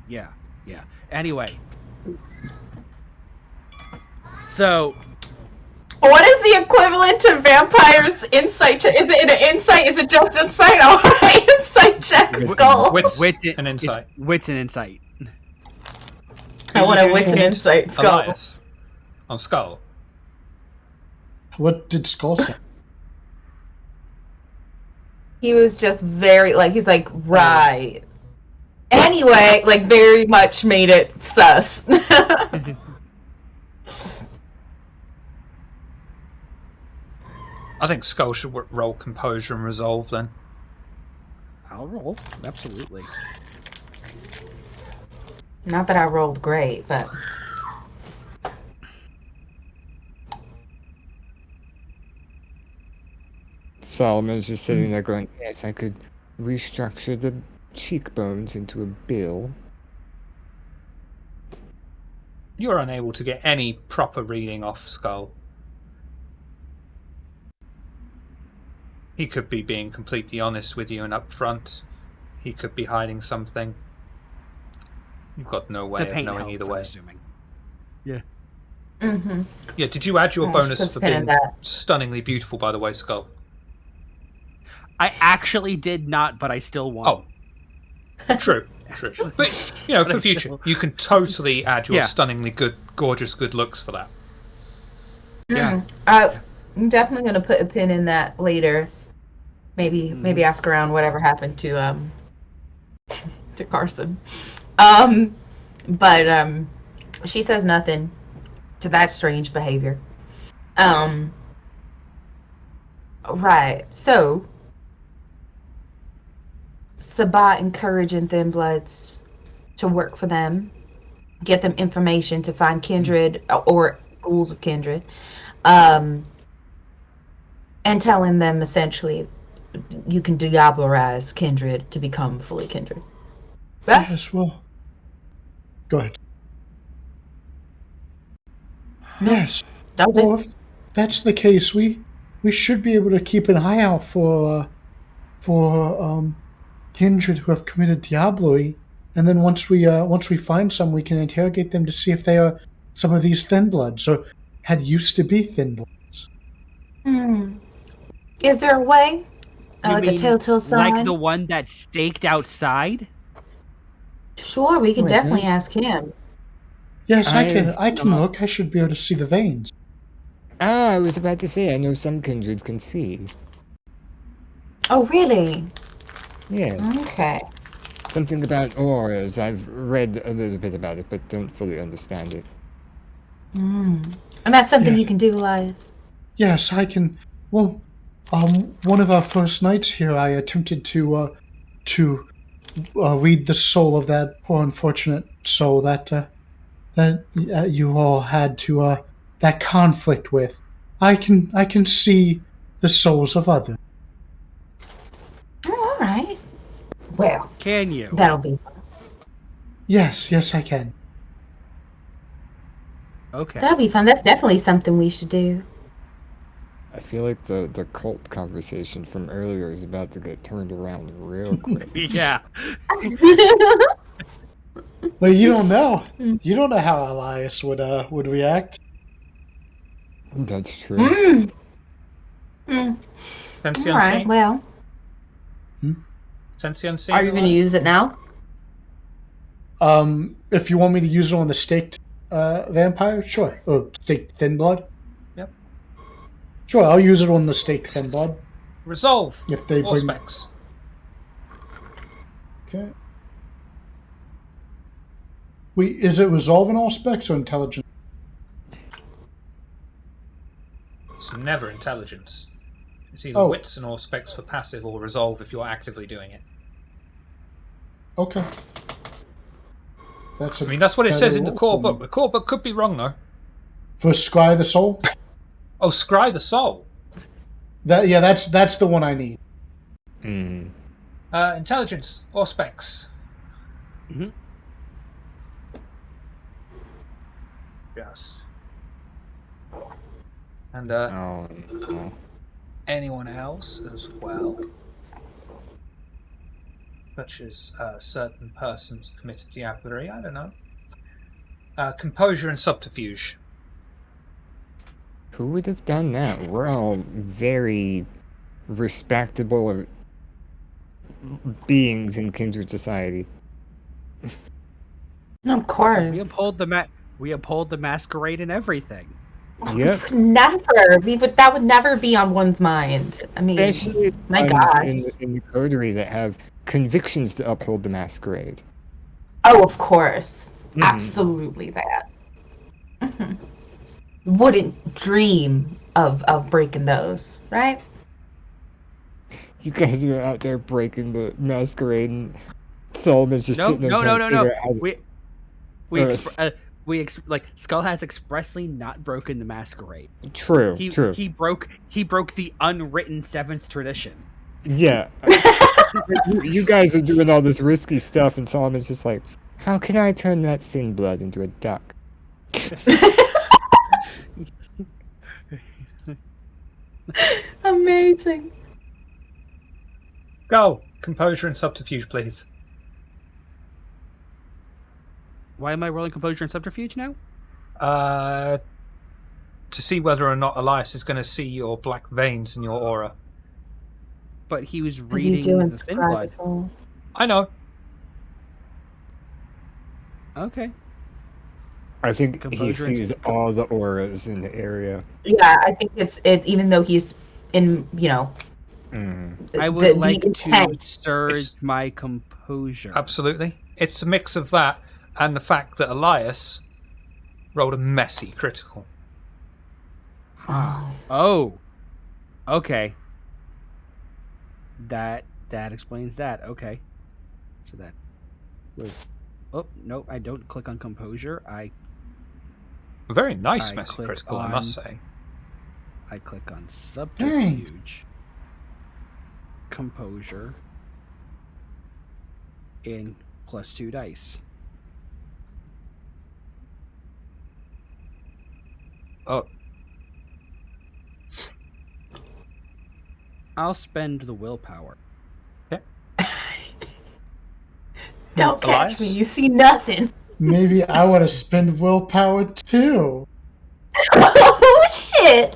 yeah. Anyway. So, what is the equivalent to vampires' insight check? Is it an insight? Is it just insight? All right, insight check, Skull. Wits and insight. Wits and insight. I want a wits and insight, Skull. Elias. On Skull. What did Skull say? He was just very, he's like, right. Anyway, very much made it sus. I think Skull should roll composure and resolve then. I'll roll. Absolutely. Not that I rolled great, but... Solomon's just sitting there going, yes, I could restructure the cheekbones into a bill. You're unable to get any proper reading off Skull. He could be being completely honest with you and upfront. He could be hiding something. You've got no way of knowing either way. I'm assuming. Yeah. Mm-hmm. Yeah, did you add your bonus for being that. stunningly beautiful, by the way, Skull? I actually did not, but I still won. Oh. True. But, for the future, you can totally add your stunningly good, gorgeous good looks for that. Yeah. I'm definitely going to put a pin in that later. Maybe ask around whatever happened to Carson. But she says nothing to that strange behavior. Right. So Sabat encouraging Thin Bloods to work for them, get them information to find kindred or ghouls of kindred, and telling them essentially you can diablerize kindred to become fully kindred. Yes, well, go ahead. Yes. Well, if that's the case, we should be able to keep an eye out for kindred who have committed diablerie, and then once we find some, we can interrogate them to see if they are some of these thin bloods or had used to be thin bloods. Is there a way? Like a telltale sign? Like the one that's staked outside? Sure, we can definitely ask him. Yes, I can look. I should be able to see the veins. I was about to say, I know some kindreds can see. Oh, really? Yes. Okay. Something about auras. I've read a little bit about it, but don't fully understand it. And that's something you can do, Elias? Yes, I can. Well, one of our first nights here, I attempted to read the soul of that poor unfortunate soul that you all had to that conflict with. I can see the souls of others. Oh, all right. Well, can you? That'll be fun. Yes, I can. Okay. That'll be fun. That's definitely something we should do. I feel like the cult conversation from earlier is about to get turned around real quick. Yeah. Well, you don't know. You don't know how Elias would react. That's true. All Sensei right. unseen? Well, Sensei unseen? are you going to use it now? If you want me to use it on the staked vampire, sure. Or staked thin blood. Yep. Sure, I'll use it on the staked thin blood. Resolve. If they Or bring... specs. Okay. Wait, is it resolve in all specs or intelligence? It's never intelligence. It's either wits and all specs for passive or resolve if you're actively doing it. Okay. I mean, that's what it says in the core book. The core book could be wrong, though. For Scry the Soul? Oh, Scry the Soul. That's the one I need. Intelligence or specs. Mm-hmm. Yes. And No. anyone else as well, such as certain persons committed diablerie. I don't know. Composure and subterfuge. Who would have done that? We're all very respectable beings in Kindred Society. Of course. We uphold the masquerade and everything. Yep. Never. That would never be on one's mind. I mean, Especially my ones God. in the coterie that have convictions to uphold the masquerade. Oh, of course. Mhm. Absolutely that. Wouldn't dream of breaking those, right? You guys are out there breaking the masquerade, and Solomon's just sitting there No. trying to figure out how to... Like Skull has expressly not broken the masquerade. True. He broke the unwritten seventh tradition. Yeah. You guys are doing all this risky stuff, and Solomon's just like, how can I turn that thin blood into a duck? Amazing. Go. Composure and subterfuge, please. Why am I rolling composure and subterfuge now? To see whether or not Elias is going to see your black veins in your aura. But he was He's reading doing the thin blood. Soul. I know. Okay. I think he Composure and sees all the auras in the area. Yeah, I think it's even though he's in, I would like to intent. surge my composure. Absolutely. It's a mix of that and the fact that Elias rolled a messy critical. Oh. Okay. That explains that. Okay. So that. Wait. Oh, no, I don't click on composure. A very nice I messy click critical, I on- must say. I click on subterfuge. Composure. In +2 dice. Oh, I'll spend the willpower. Don't catch Elias? me. You see nothing. Maybe I want to spend willpower too. Oh shit!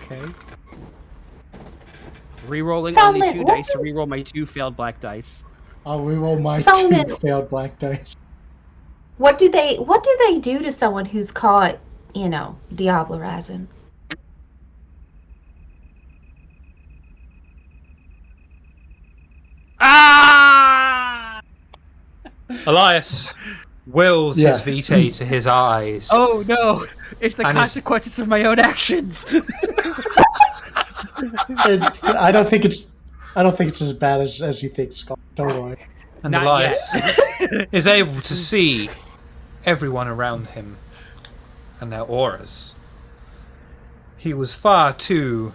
Okay. Rerolling Solomon, only 2 what dice to reroll my 2 failed black dice. I'll reroll my Solomon. 2 failed black dice. What do they do to someone who's caught, diablerizing? Ah! Elias wills Yeah. his vitae to his eyes. Oh no! It's the And his- consequences of my own actions. I don't think it's as bad as you think, Scott. Don't worry. And Not Elias yet. is able to see everyone around him and their auras. He was far too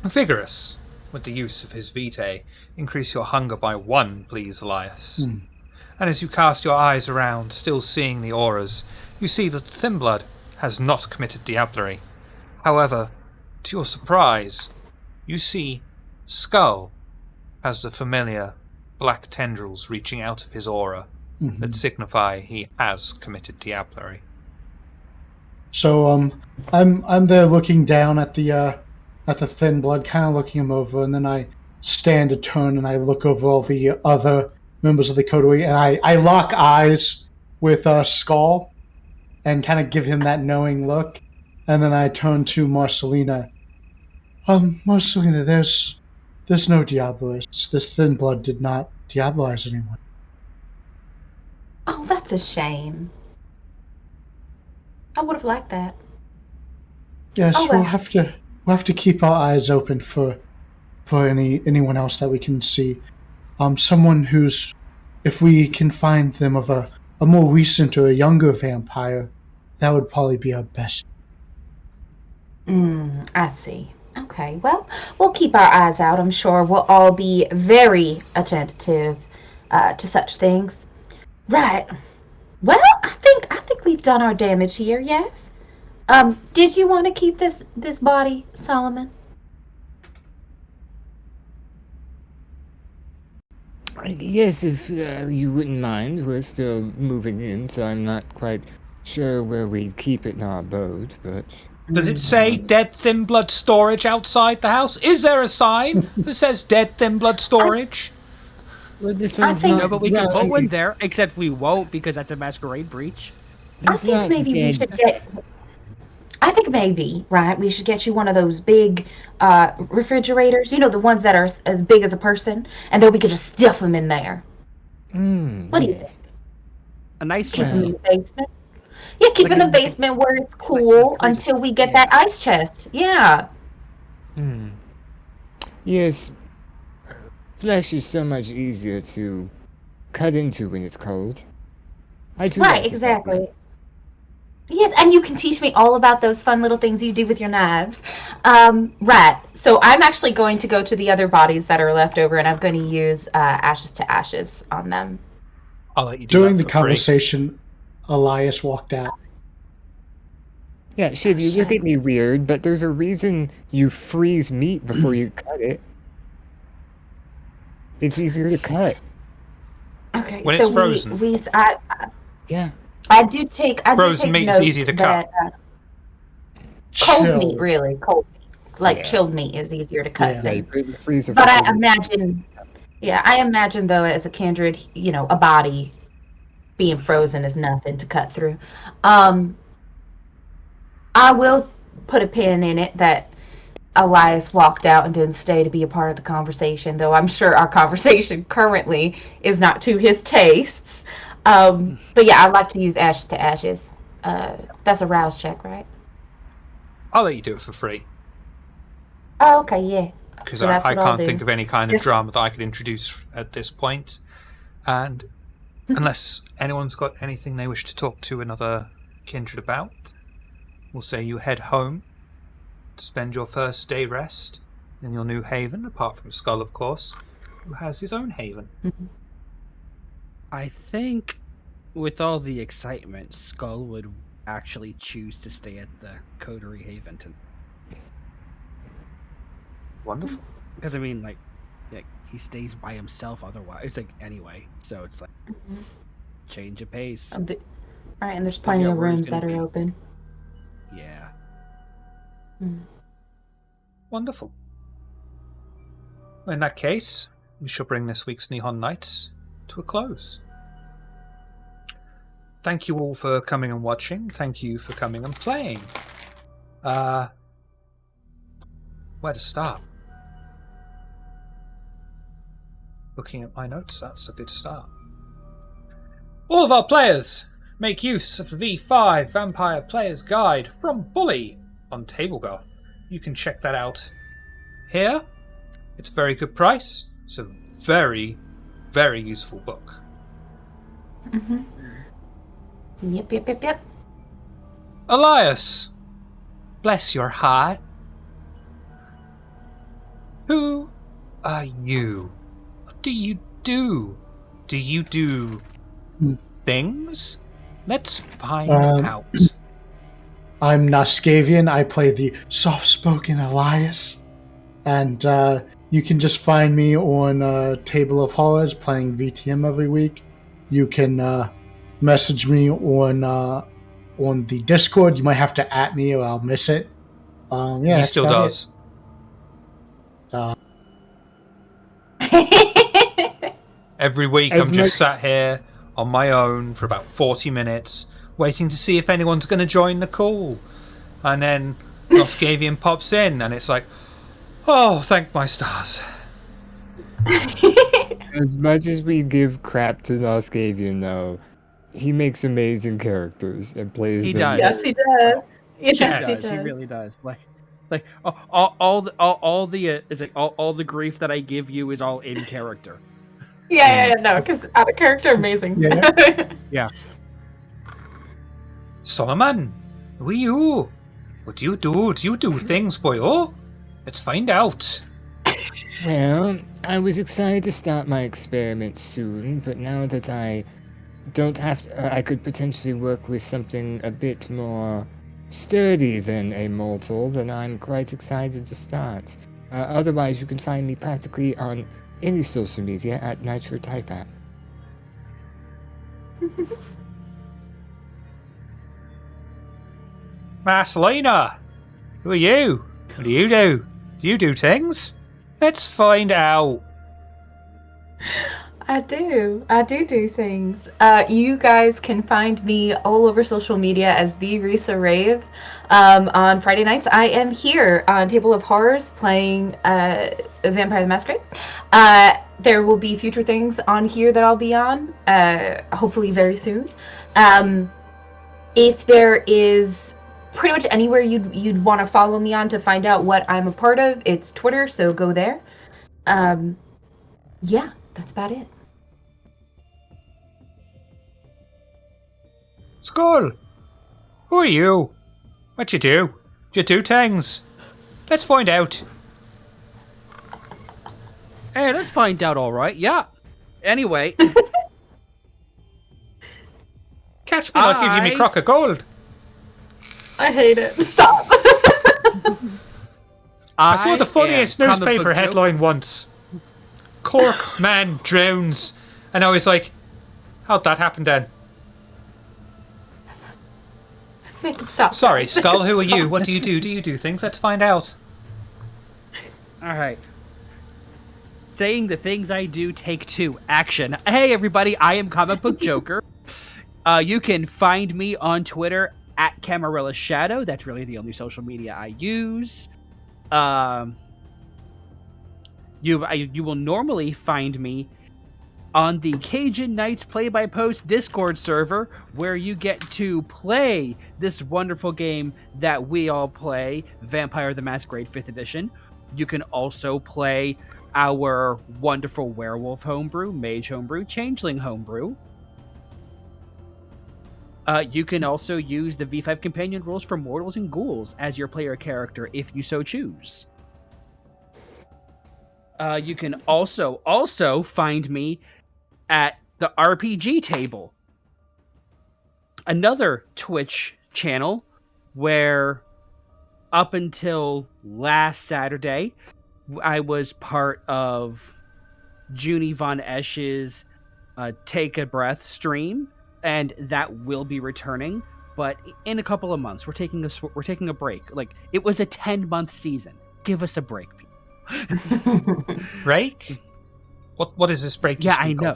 vigorous with the use of his vitae. Increase your hunger by 1, please, Elias. And as you cast your eyes around, still seeing the auras, you see that the Thin Blood has not committed diablerie. However, to your surprise, you see Skull has the familiar black tendrils reaching out of his aura that signify he has committed diablerie. So I'm there looking down at the thin blood, kind of looking him over, and then I stand a turn and I look over all the other members of the coterie, and I lock eyes with Skull and kind of give him that knowing look, and then I turn to Marcelina. Marcelina, there's no Diabolists. This thin blood did not diabolize anyone. Oh, that's a shame. I would have liked that. Yes, Oh, well. we'll have to keep our eyes open for anyone else that we can see. Someone who's, if we can find them of a more recent or a younger vampire, that would probably be our best. I see. Okay, well, we'll keep our eyes out. I'm sure we'll all be very attentive to such things. Right. Well, I think we've done our damage here. Yes. Did you want to keep this body, Solomon? Yes, if you wouldn't mind. We're still moving in, so I'm not quite sure where we'd keep it in our abode, but... Does it say Dead Thin Blood Storage outside the house? Is there a sign that says Dead Thin Blood Storage? Well, this one's think- not... No, but we can well, put one there, except we won't because that's a Masquerade Breach. I It's think not maybe we dead. should get. I think maybe, right? We should get you one of those big refrigerators. You know, the ones that are as big as a person, and then we could just stuff them in there. What do you think? Yes. A nice Keep them chest. in the basement. Yeah, keep Like in the a- basement where it's cool crazy- until we get yeah. that ice chest. Yeah. Yes. Flesh is so much easier to cut into when it's cold. I too Right, like to cut exactly. Yes, and you can teach me all about those fun little things you do with your knives. Right, so I'm actually going to go to the other bodies that are left over, and I'm going to use ashes to ashes on them. I'll let you do During that the for free. conversation, Elias walked out. Yeah, Shiv, you look at me weird, but there's a reason you freeze meat before you cut it. It's easier to cut. Okay, When so it's frozen. Yeah. I do take Frozen meat is note easy to that, cut. Cold Chill. meat, really, cold meat. Like Yeah. chilled meat is easier to cut Yeah. Yeah, you than. put it in the freezer But for I 2 weeks. imagine though, as a kindred, you know, a body being frozen is nothing to cut through. I will put a pin in it that Elias walked out and didn't stay to be a part of the conversation, though I'm sure our conversation currently is not to his tastes. But yeah, I'd like to use ashes to ashes. That's a rouse check, right? I'll let you do it for free. Oh, okay, yeah. Because So that's I what I'll can't do. think of any kind of Just- drama that I could introduce at this point. And unless anyone's got anything they wish to talk to another kindred about, we'll say you head home to spend your first day rest in your new haven, apart from Skull, of course, who has his own haven. I think with all the excitement, Skull would actually choose to stay at the Coterie Haven Wonderful. because I mean, like he stays by himself otherwise. It's like anyway, so it's like change of pace. All right, and there's plenty out of where he's rooms that gonna are be. open. Yeah. Wonderful. In that case, we shall bring this week's Nihon Nights to a close. Thank you all for coming and watching. Thank you for coming and playing. Where to start? Looking at my notes, that's a good start. All of our players make use of the V5 Vampire Player's Guide from Bully on TableGo. You can check that out here. It's a very good price. It's a very, very useful book. Yep. Elias, bless your heart. Who are you? What do you do? Do you do things? Let's find out. I'm Naskavian. I play the soft-spoken Elias. And you can just find me on Table of Horrors playing VTM every week. You can message me on the Discord. You might have to @ me or I'll miss it. Yeah, He that's still about does. it. Every week As I'm just much- sat here on my own for about 40 minutes, waiting to see if anyone's going to join the call. And then Noscavian pops in, and it's like, oh, thank my stars. As much as we give crap to Noscavian, though, he makes amazing characters and plays He them. does. Yes, he does. Yes, He He he does. does. He really does. Like all the is it all the grief that I give you is all in character. Yeah, no, because out of character, amazing. Yeah. Solomon, who are you? What do you do? Do you do things, boy? Oh, let's find out. Well, I was excited to start my experiment soon, but now that I don't have to, I could potentially work with something a bit more sturdy than a mortal, then I'm quite excited to start. Otherwise, you can find me practically on any social media at NitroTypeApp. Marcelina, who are you? What do you do? Do you do things? Let's find out. I do things. You guys can find me all over social media as the Risa Rave. On Friday nights, I am here on Table of Horrors playing Vampire the Masquerade. There will be future things on here that I'll be on, hopefully very soon. If there is pretty much anywhere you'd want to follow me on to find out what I'm a part of, it's Twitter, so go there. Yeah, that's about it. Skull, who are you? What you do? Do you do things? Let's find out. Hey, let's find out. All right. Yeah. Anyway, Catch me, I'll give you me crock of gold. I hate it. Stop. I saw the am funniest comic newspaper book headline once. Cork man drowns. And I was like, how'd that happen then? Stop. Sorry, Skull, who are you? What do you do? Do you do things? Let's find out. All right. Saying the things I do, take 2, action. Hey, everybody, I am Comic Book Joker. You can find me on Twitter at Camarilla Shadow. That's really the only social media I use. You will normally find me on the Cajun Knights Play-by-Post Discord server, where you get to play this wonderful game that we all play, Vampire the Masquerade 5th Edition. You can also play our wonderful Werewolf homebrew, Mage homebrew, Changeling homebrew. You can also use the V5 companion rules for Mortals and Ghouls as your player character if you so choose. You can also find me at the RPG table, another Twitch channel where up until last Saturday, I was part of Junie Von Esch's Take a Breath stream, and that will be returning. But in a couple of months, we're taking a break. Like, it was a 10-month season. Give us a break, people. Break? What is this break? Yeah, I know.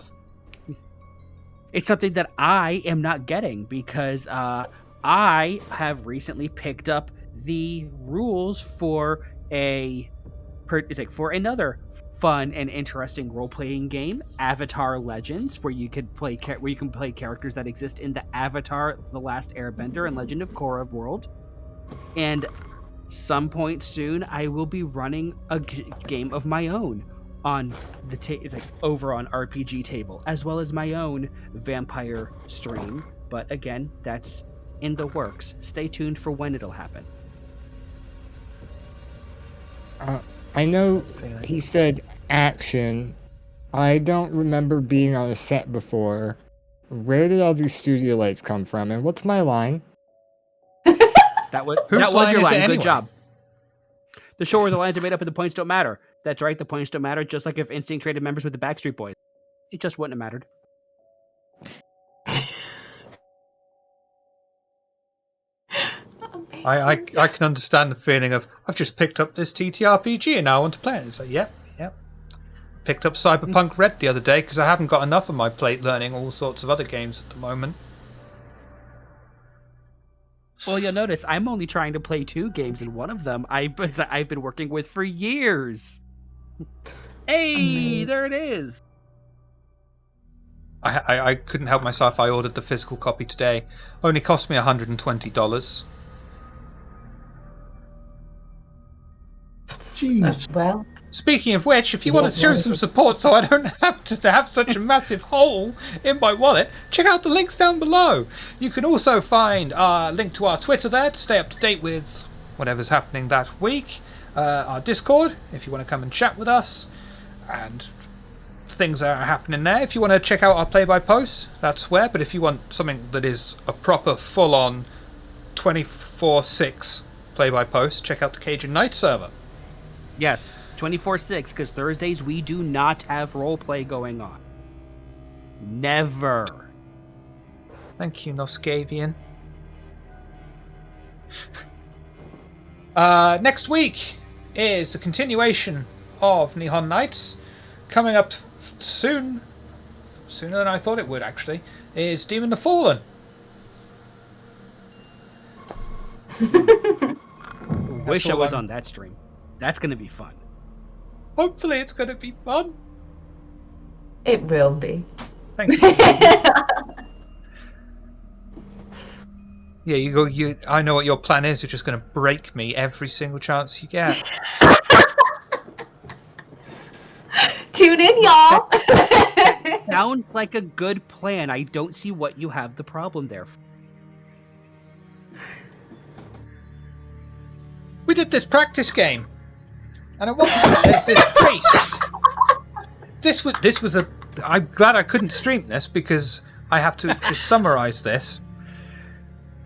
It's something that I am not getting because I have recently picked up the rules for another fun and interesting role-playing game, Avatar Legends, where you can play characters that exist in the Avatar: The Last Airbender and Legend of Korra world. And some point soon, I will be running a game of my own on the over on RPG Table, as well as my own vampire stream. But again, that's in the works. Stay tuned for when it'll happen. I know he said action. I don't remember being on a set before. Where did all these studio lights come from, and what's my line? That was Whose your line is line. it Good anyway? job. The show where the lines are made up and the points don't matter. That's right, the points don't matter, just like if Instinct traded members with the Backstreet Boys. It just wouldn't have mattered. I can understand the feeling of, I've just picked up this TTRPG and now I want to play it. It's like, yep. Picked up Cyberpunk Red the other day because I haven't got enough on my plate learning all sorts of other games at the moment. Well, you'll notice I'm only trying to play 2 games, and one of them I've been working with for years. Hey, there it is. I couldn't help myself. I ordered the physical copy today. Only cost me $120. Jeez. Well, Speaking of which, if you want to show some support so I don't have to have such a massive hole in my wallet, check out the links down below. You can also find a link to our Twitter there to stay up to date with whatever's happening that week. Our Discord, if you want to come and chat with us, and things that are happening there. If you want to check out our play-by-post, that's where. But if you want something that is a proper, full-on 24/6 play-by-post, check out the Cajun Night server. Yes, 24/6, because Thursdays we do not have roleplay going on. Never. Thank you, Noscavian. Next week is the continuation of Nihon Nights. Coming up soon, sooner than I thought it would actually, is Demon the Fallen. Wish I was on that stream. That's going to be fun. Hopefully it's going to be fun. it will be. Thank you. Yeah, you go. I know what your plan is. You're just going to break me every single chance you get. Tune in, y'all. Sounds like a good plan. I don't see what you have the problem there. We did this practice game, and at one point there's this priest. This was a. I'm glad I couldn't stream this because I have to just summarize this.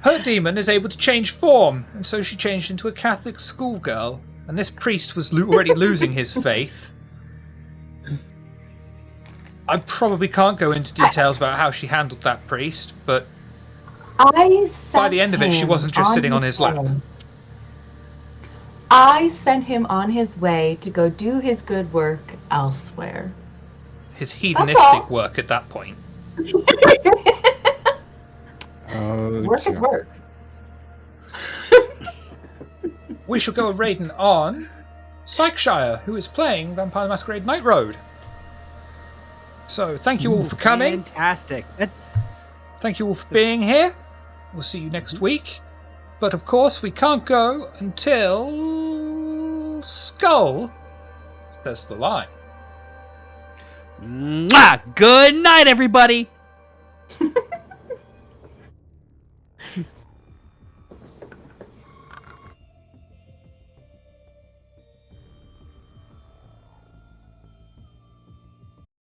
Her demon is able to change form, and so she changed into a Catholic schoolgirl. And this priest was already losing his faith. I probably can't go into details about how she handled that priest, but by the end of it, she wasn't just sitting on his lap. I sent him on his way to go do his good work elsewhere. His hedonistic work at that point. Work is work. We shall go raiding on Psychshire, who is playing Vampire the Masquerade Night Road. So thank you all for coming. Fantastic. Thank you all for being here. We'll see you next week. But of course, we can't go until Skull says the line. Mwah! Good night, everybody.